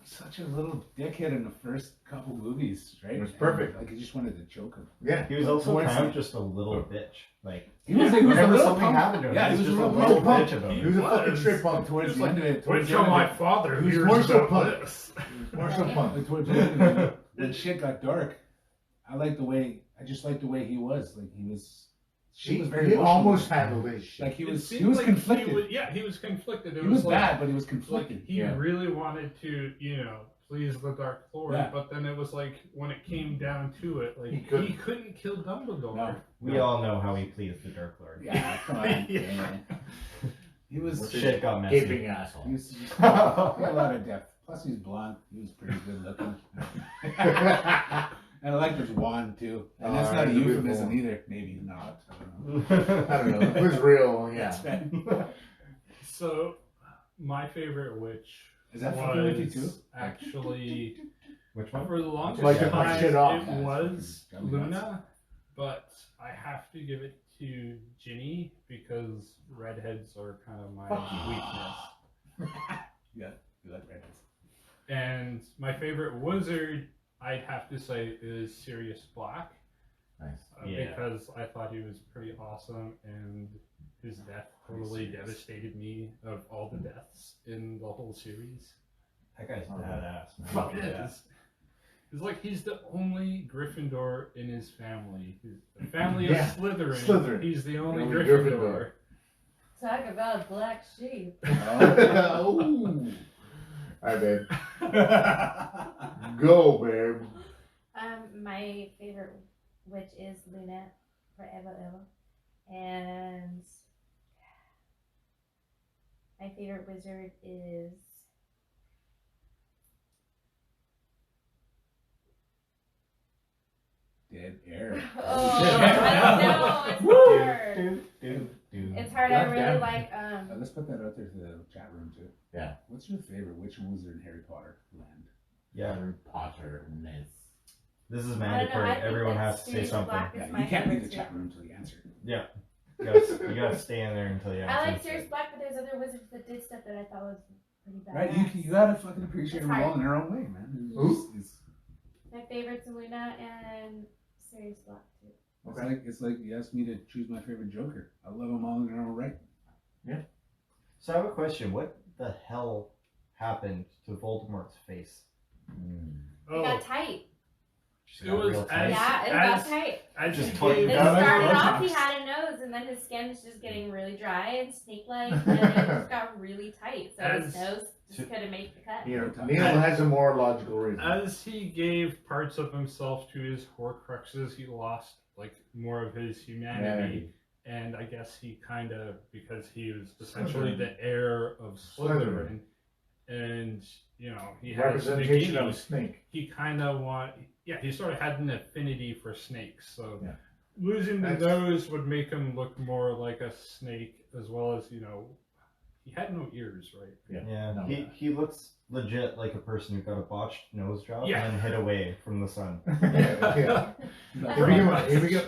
Such a little dickhead in the first couple movies, right? It was perfect. Like, I just wanted to choke him. Yeah. He was also Towards kind the- of just a little bitch. Like, He was a whenever little something punk. happened to him, Yeah, he he was was just a a little little punk. bitch about He it. was a was. fucking straight punk. Towards the like, end of it. Wait Towards the till end my of it. father He was hears more so about punk. this. Marshall Punk. Like, towards the end of it, when shit got dark, I just liked the way he was. Like, he was very He emotional. almost handled his shit. Like, he It was seemed like conflicted. He was conflicted. It He was like, bad, but he was like conflicted. he Yeah. really wanted to, please the Dark Lord, Yeah. but then it was like when it came down to it, like He he couldn't. couldn't kill Dumbledore. No. We all know how he pleased the Dark Lord. Yeah, come on. Yeah. He was. With Shit his got messy. gaping asshole. He was he had a lot of depth. Plus, he's blonde. He was pretty good looking. And I like there's one too. And that's Oh, not a it's a beautiful euphemism one. either. Maybe not. I don't know. I don't know. If it was real, yeah. That's right. So, my favorite witch Is that fucking with you was too? actually, Which one? for the longest Like to time, push it off. it was That'd be nuts. Luna, but I have to give it to Ginny because redheads are kind of my weakness. Yeah, you like redheads. And my favorite wizard, I'd have to say, is Sirius Black. Nice. Yeah. Because I thought he was pretty awesome, and his death totally devastated me of all the deaths in the whole series. That guy's badass, man. Fuck it is. It's like he's the only Gryffindor in his family. The family of Yeah, Slytherin. Slytherin. He's the only Only Gryffindor. Gryffindor. Talk about black sheep. Oh. Alright, babe. Go, babe. My favorite witch is Luna forever ever, and my favorite wizard is Dead air. oh I don't know, it's hard. Dude. It's hard. I really Goddamn. like Let's put that out there to the chat room too. Yeah. What's your favorite witch and wizard in Harry Potter land? Yeah, Harry Potter ness. this is I don't know, mandatory. I think Everyone that has to say Sirius something. Black is Yeah, my you can't leave favorite the chat too. room until you answer. Yeah. You gotta stay in there until you I answer. like Sirius Black, but there's other wizards that did stuff that I thought was pretty badass. Right? You gotta fucking appreciate It's them all hard. in their own way, man. Who? My favorite's Luna and Sirius Black too. It's like you asked me to choose my favorite Joker. I love them all in their own right. So I have a question. What the hell happened to Voldemort's face? It Oh, got tight. Just It got was real tight. Yeah, it got tight. as Just he toy- gave It Yeah, that's started what off, I'm he had a nose, and then his skin's just getting really dry and snake-like, and it just got really tight. So his As- nose just couldn't make the cut. Here, Neil has a more logical reason. As he gave parts of himself to his Horcruxes, he lost like more of his humanity. And I guess he kind of, because he was essentially Slytherin. the heir of Slytherin, and you know he has Representation of a Nagini, snake. he kind of he sort of had an affinity for snakes. So Yeah. losing the That's- nose would make him look more like a snake, as well as he had no ears, right? Yeah, No. he looks legit like a person who got a botched nose job Yeah. and then hid away from the sun. Yeah.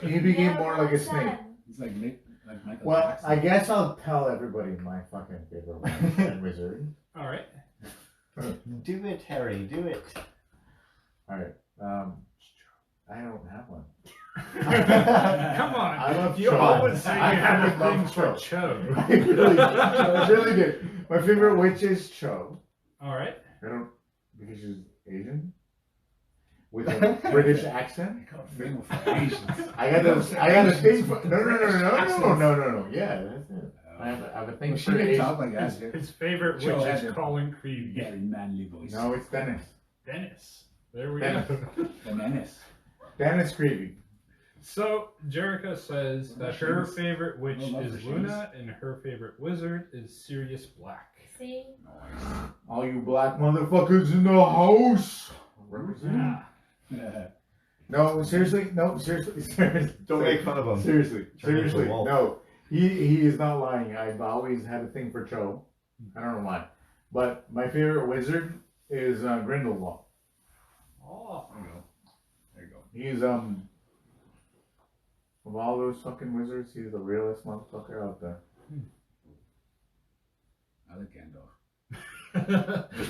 He became more like a snake. It's like Michael Well, Jackson. I guess I'll tell everybody my fucking favorite witch and wizard. All right. Do it, Harry. Do it. Alright. I don't have one. Come on. I love You Cho. always say you I have love things for Cho. Cho. I really did. My favorite witch is Cho. All right. I don't, because she's Asian with a British accent. Famous for Asians. I got a thing for no. Yeah, that's it. I have a thing Well, she for can Asian. talk like that. His favorite Cho witch has is a Colin Creevy. Very manly voice. No, it's Dennis. Dennis. There we Dennis. go. The menace. Dennis Creevy. So, Jerica says that her Seamus. favorite witch I love is the Luna and her favorite wizard is Sirius Black. See? All you black motherfuckers in the house. Represent. Yeah. No, seriously. Don't make fun of him. Seriously, Turn into a seriously. wolf. No, he is not lying. I've always had a thing for Cho. I don't know why, but my favorite wizard is Grindelwald. Oh. There you go. He's of all those fucking wizards, he's the realest motherfucker out there. I like Gandalf.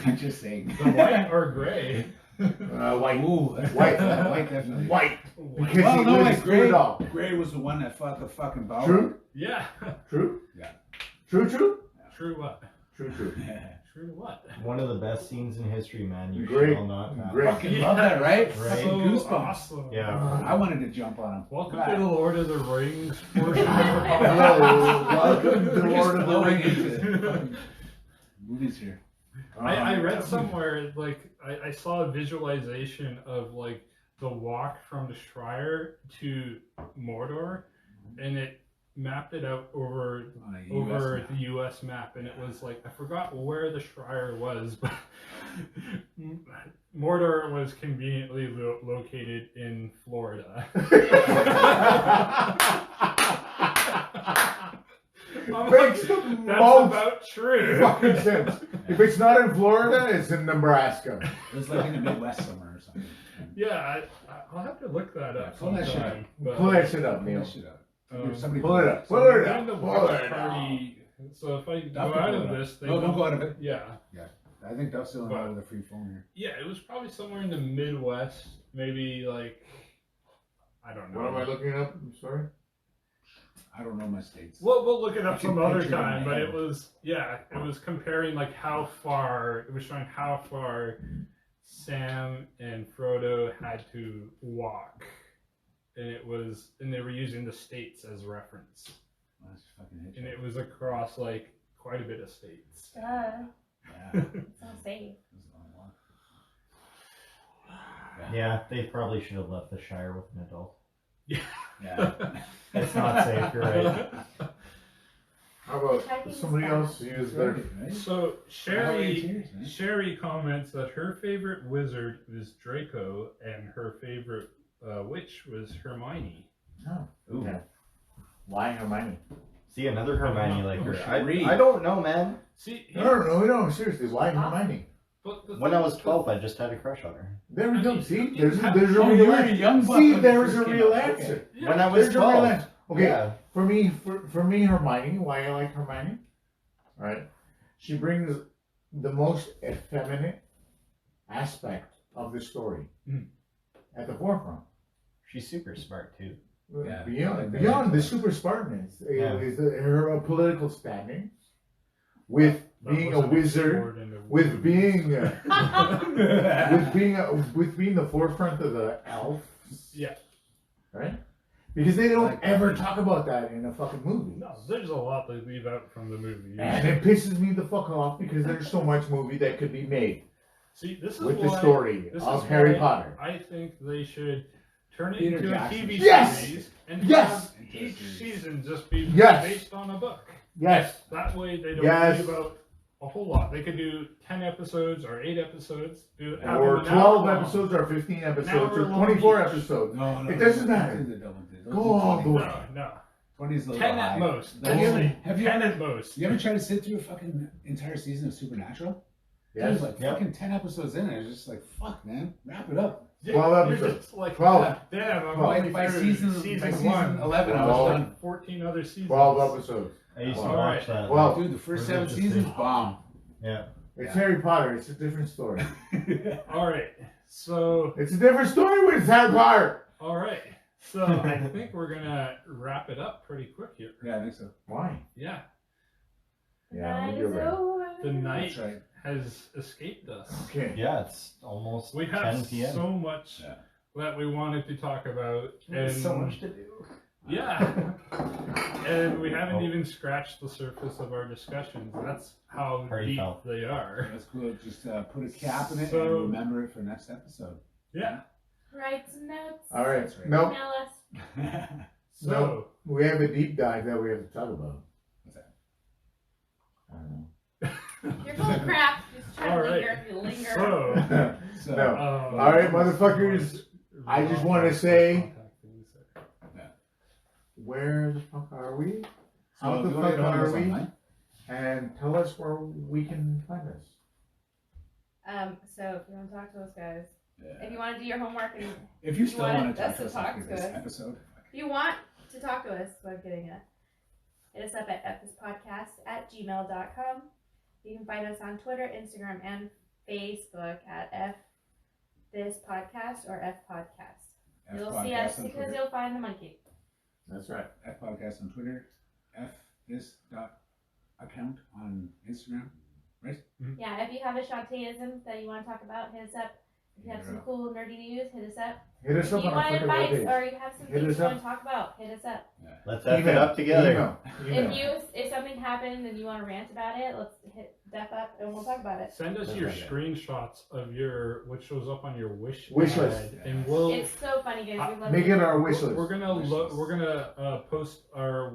I'm just saying. The white or gray? White. Ooh, that's White. White definitely. White. White. Because Well, he no, lives like through it all. Gray was the one that fought the fucking Balrog. True? Yeah. True? Yeah. True? True what? True. True what? One of the best scenes in history, man. You Great. shall not pass. Great. Fucking love that, right? Right. Fucking So goosebumps. awesome. Yeah. I wanted to jump on him. Welcome Right. to the Lord of the Rings portion of Hello. Welcome to We're just Lord of the flowing Rings. into fucking movies here. I read somewhere, like, I saw a visualization of, like, the walk from the Shire to Mordor, and it mapped it out over On a over US the U.S. map, and it was like, I forgot where the Shire was, but Mordor was conveniently located in Florida. I'm like, Makes that's the most about true. fucking sense. If it's not in Florida, it's in Nebraska. It was like in the Midwest somewhere or something. Yeah, I'll have to look that up Pull that shit sometime. up. but, Pull that shit up, Pull Neil. that shit up. um, Somebody Pull it up. so Pull it I'm going to up. watch Pull it up. party. So if I Duff go can out pull of it up. this, they No, don't go out of it. Yeah, I think Duff's still in But- with a free phone here. yeah, it was probably somewhere in the Midwest, maybe like I don't know. What am I looking up? I'm sorry. I don't know my states. We'll look it I up can some other picture it in time, my but head. it was comparing like how far it was showing how far Sam and Frodo had to walk, and they were using the states as reference, That's fucking and it was across like quite a bit of states. Duh. Yeah. It's not safe. It was a long walk. Yeah, they probably should have left the Shire with an adult. Yeah. It's not safe, you're right. How about Hiking somebody stuff. else use their? Right? So Halloween tears, man. Sherry comments that her favorite wizard was Draco, and her favorite witch was Hermione. No. Ooh. Yeah. Why Hermione? See, another Hermione like her. Cherie. I don't know, man. See, No, seriously, why Hermione? but the When thing- I was 12, I just had a crush on her. There we I go. mean, See, you there's have- a Oh, real you were a young buck See, when it there's first a came real out. answer. Yeah. When I was There's a real 12. answer. Okay, Yeah. for me, Hermione. Why I like Hermione? All right, she brings the most effeminate aspect of the story Mm. at the forefront. She's super smart, too. Yeah. Beyond the super smartness Yeah. is her political standing with That being a wasn't wizard, explored in the with movie. being with being the forefront of the elves. Yeah. Right? Because they don't Like that. ever talk about that in a fucking movie. No, there's a lot they leave out from the movie. And it pisses me the fuck off because there's so much movie that could be made See, this is with why the story this of is Harry why Potter. I think they should turn it Peter into Jackson. a TV Yes! series and Yes! have each season just be Yes! based on a book. Yes. That way they don't Yes. worry about a whole lot. They could do 10 episodes or 8 episodes. Have Or them an 12 hour long. episodes or 15 episodes hour or long 24 each. episodes. No, It doesn't matter. Don't do the double dip. Don't Go do all 20. the way. No. 20 is a little 10 at high. most. Have you ever- Only. have you 10 ever- at most. You ever try to sit through a fucking entire season of Supernatural? Yes. There's like Yep. fucking 10 episodes in it. It's just like, fuck, man. Wrap it up. 12 You're episodes. just like, 12. damn, I'm By, only by through season season 11, I was Well, done. 14 other seasons. 12 episodes. I used to All watch right. that. Well, Dude, the first Was 7 interesting. seasons, bomb. Yeah. It's Yeah. Harry Potter. It's a different story. All right. So, It's a different story when it's Harry Potter. all right. So I think we're gonna wrap it up pretty quick here. Yeah, I think so. Why? Yeah. Yeah, Night you're is right. over. The night That's right. has escaped us. Okay. Yeah, it's almost We 10 have p.m. so much Yeah. that we wanted to talk about, and There's so much to do. yeah, and we haven't Oh. even scratched the surface of our discussions. That's how Party deep foul. they are. That's cool. Just put a cap in it So- and remember it for next episode. Yeah. Write some notes. All right. That's right. Nope. Email us. So No. We have a deep dive that we have to talk about. What's that? I don't You're full of crap. Just try All to right. linger. So, know. So, No. all right, motherfuckers. I just wanna say- Where the fuck are we? How if the you wanna fuck get on are us we? online, And tell us where we can find us. So if you want to talk to us, guys, yeah. if you want to do your homework and If you you still want want to us talk to to us talk after this to us. episode, if you want to talk to us, that's what I'm getting at. Hit us up at fthispodcast@gmail.com. You can find us on Twitter, Instagram, and Facebook at fthispodcast or fpodcast. F You'll podcast see us on because Twitter, you'll find the monkey. That's right. F podcast on Twitter, F this dot account on Instagram. Yeah, if you have a Shantaeism that you want to talk about, hit us up. If you have some cool nerdy news, hit us up. Hit us If up you on our want fucking advice webpage. or you have some Hit things us you want up. to talk about, hit us up. Let's F it up together. Email. If something happened and you want to rant about it, let's hit Def up and we'll talk about it. Send us That's your right, yeah. screenshots of your what shows up on your wish Wish ad, list. and we'll It's so funny, guys. We love Make it our wish list. we're gonna post our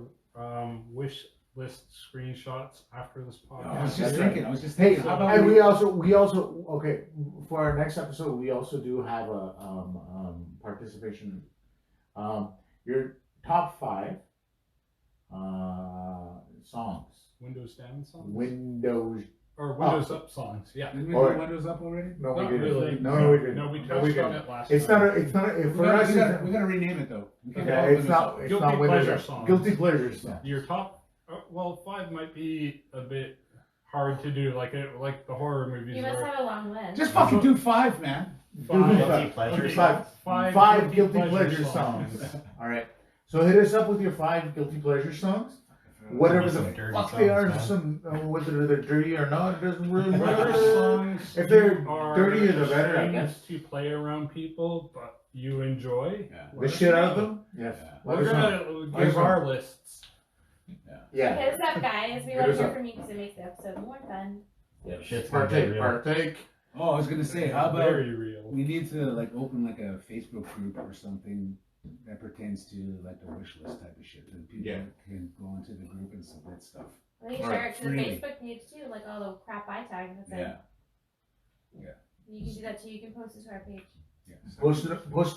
wish list screenshots after this I was podcast. just That's thinking. right. I was just Hey, thinking. how about and we also okay for our next episode. We also do have a participation. Your top 5 songs. Windows down songs? Windows. Or Windows up songs, yeah. Didn't we Or- do Windows up already? No, we Not didn't. really. No, we didn't. No, we No, touched we on didn't. it last It's time. not. It's not. We For us, gotta, it's, rename it though. We can't okay, call it it's Windows not. up. It's Guilty not Windows. pleasure Up. songs. Guilty pleasure songs. Your top, well, 5 might be a bit hard to do, like the horror movies. You must where have a long list. Just fucking do 5, man. Guilty pleasure okay, songs. Five guilty pleasure songs. All right. So hit us up with your 5 guilty pleasure songs. Whatever Some the dirty fuck they are, songs, some whether they're dirty or not, it doesn't really Whatever matter. songs If they're you are dirtier, the better, I ashamed guess. to play around people, but you enjoy. Yeah. The shit out of them. Yes. Yeah. Let We're us know. gonna Let us give know. our lists. Yeah. Hit us up, guys. We Hit love to us hear up. from you because it makes the episode more fun. Shit's gonna get real. Partake. Oh, I was gonna say, how about Very real. we need to like open like a Facebook group or something that pertains to like the wish list type of shit, that people Yeah. can go into the group and submit stuff. I think All share right, it to the freely. Facebook page too, like all the crap I tag. That's it. Yeah. You can do that too. You can post it to our page. Yeah. Post it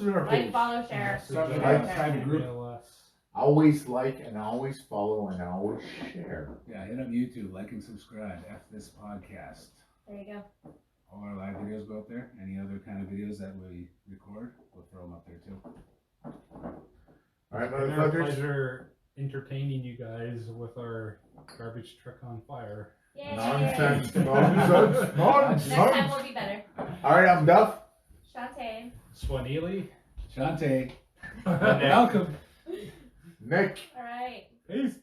on our Like, page. follow, share. Start with Like, a private group. Email us. Always like and always follow and always share. Yeah, hit up YouTube, like and subscribe. F this podcast. There you go. All our live videos go up there. Any other kind of videos that we record, we'll throw them up there too. All right, It's been our motherfuckers. pleasure entertaining you guys with our garbage truck on fire. Yay! Nonsense. Next time Nonsense. will be better. All right, I'm Duff. Shantae. Swanili. Shante. Malcolm. Nick. All right. Peace.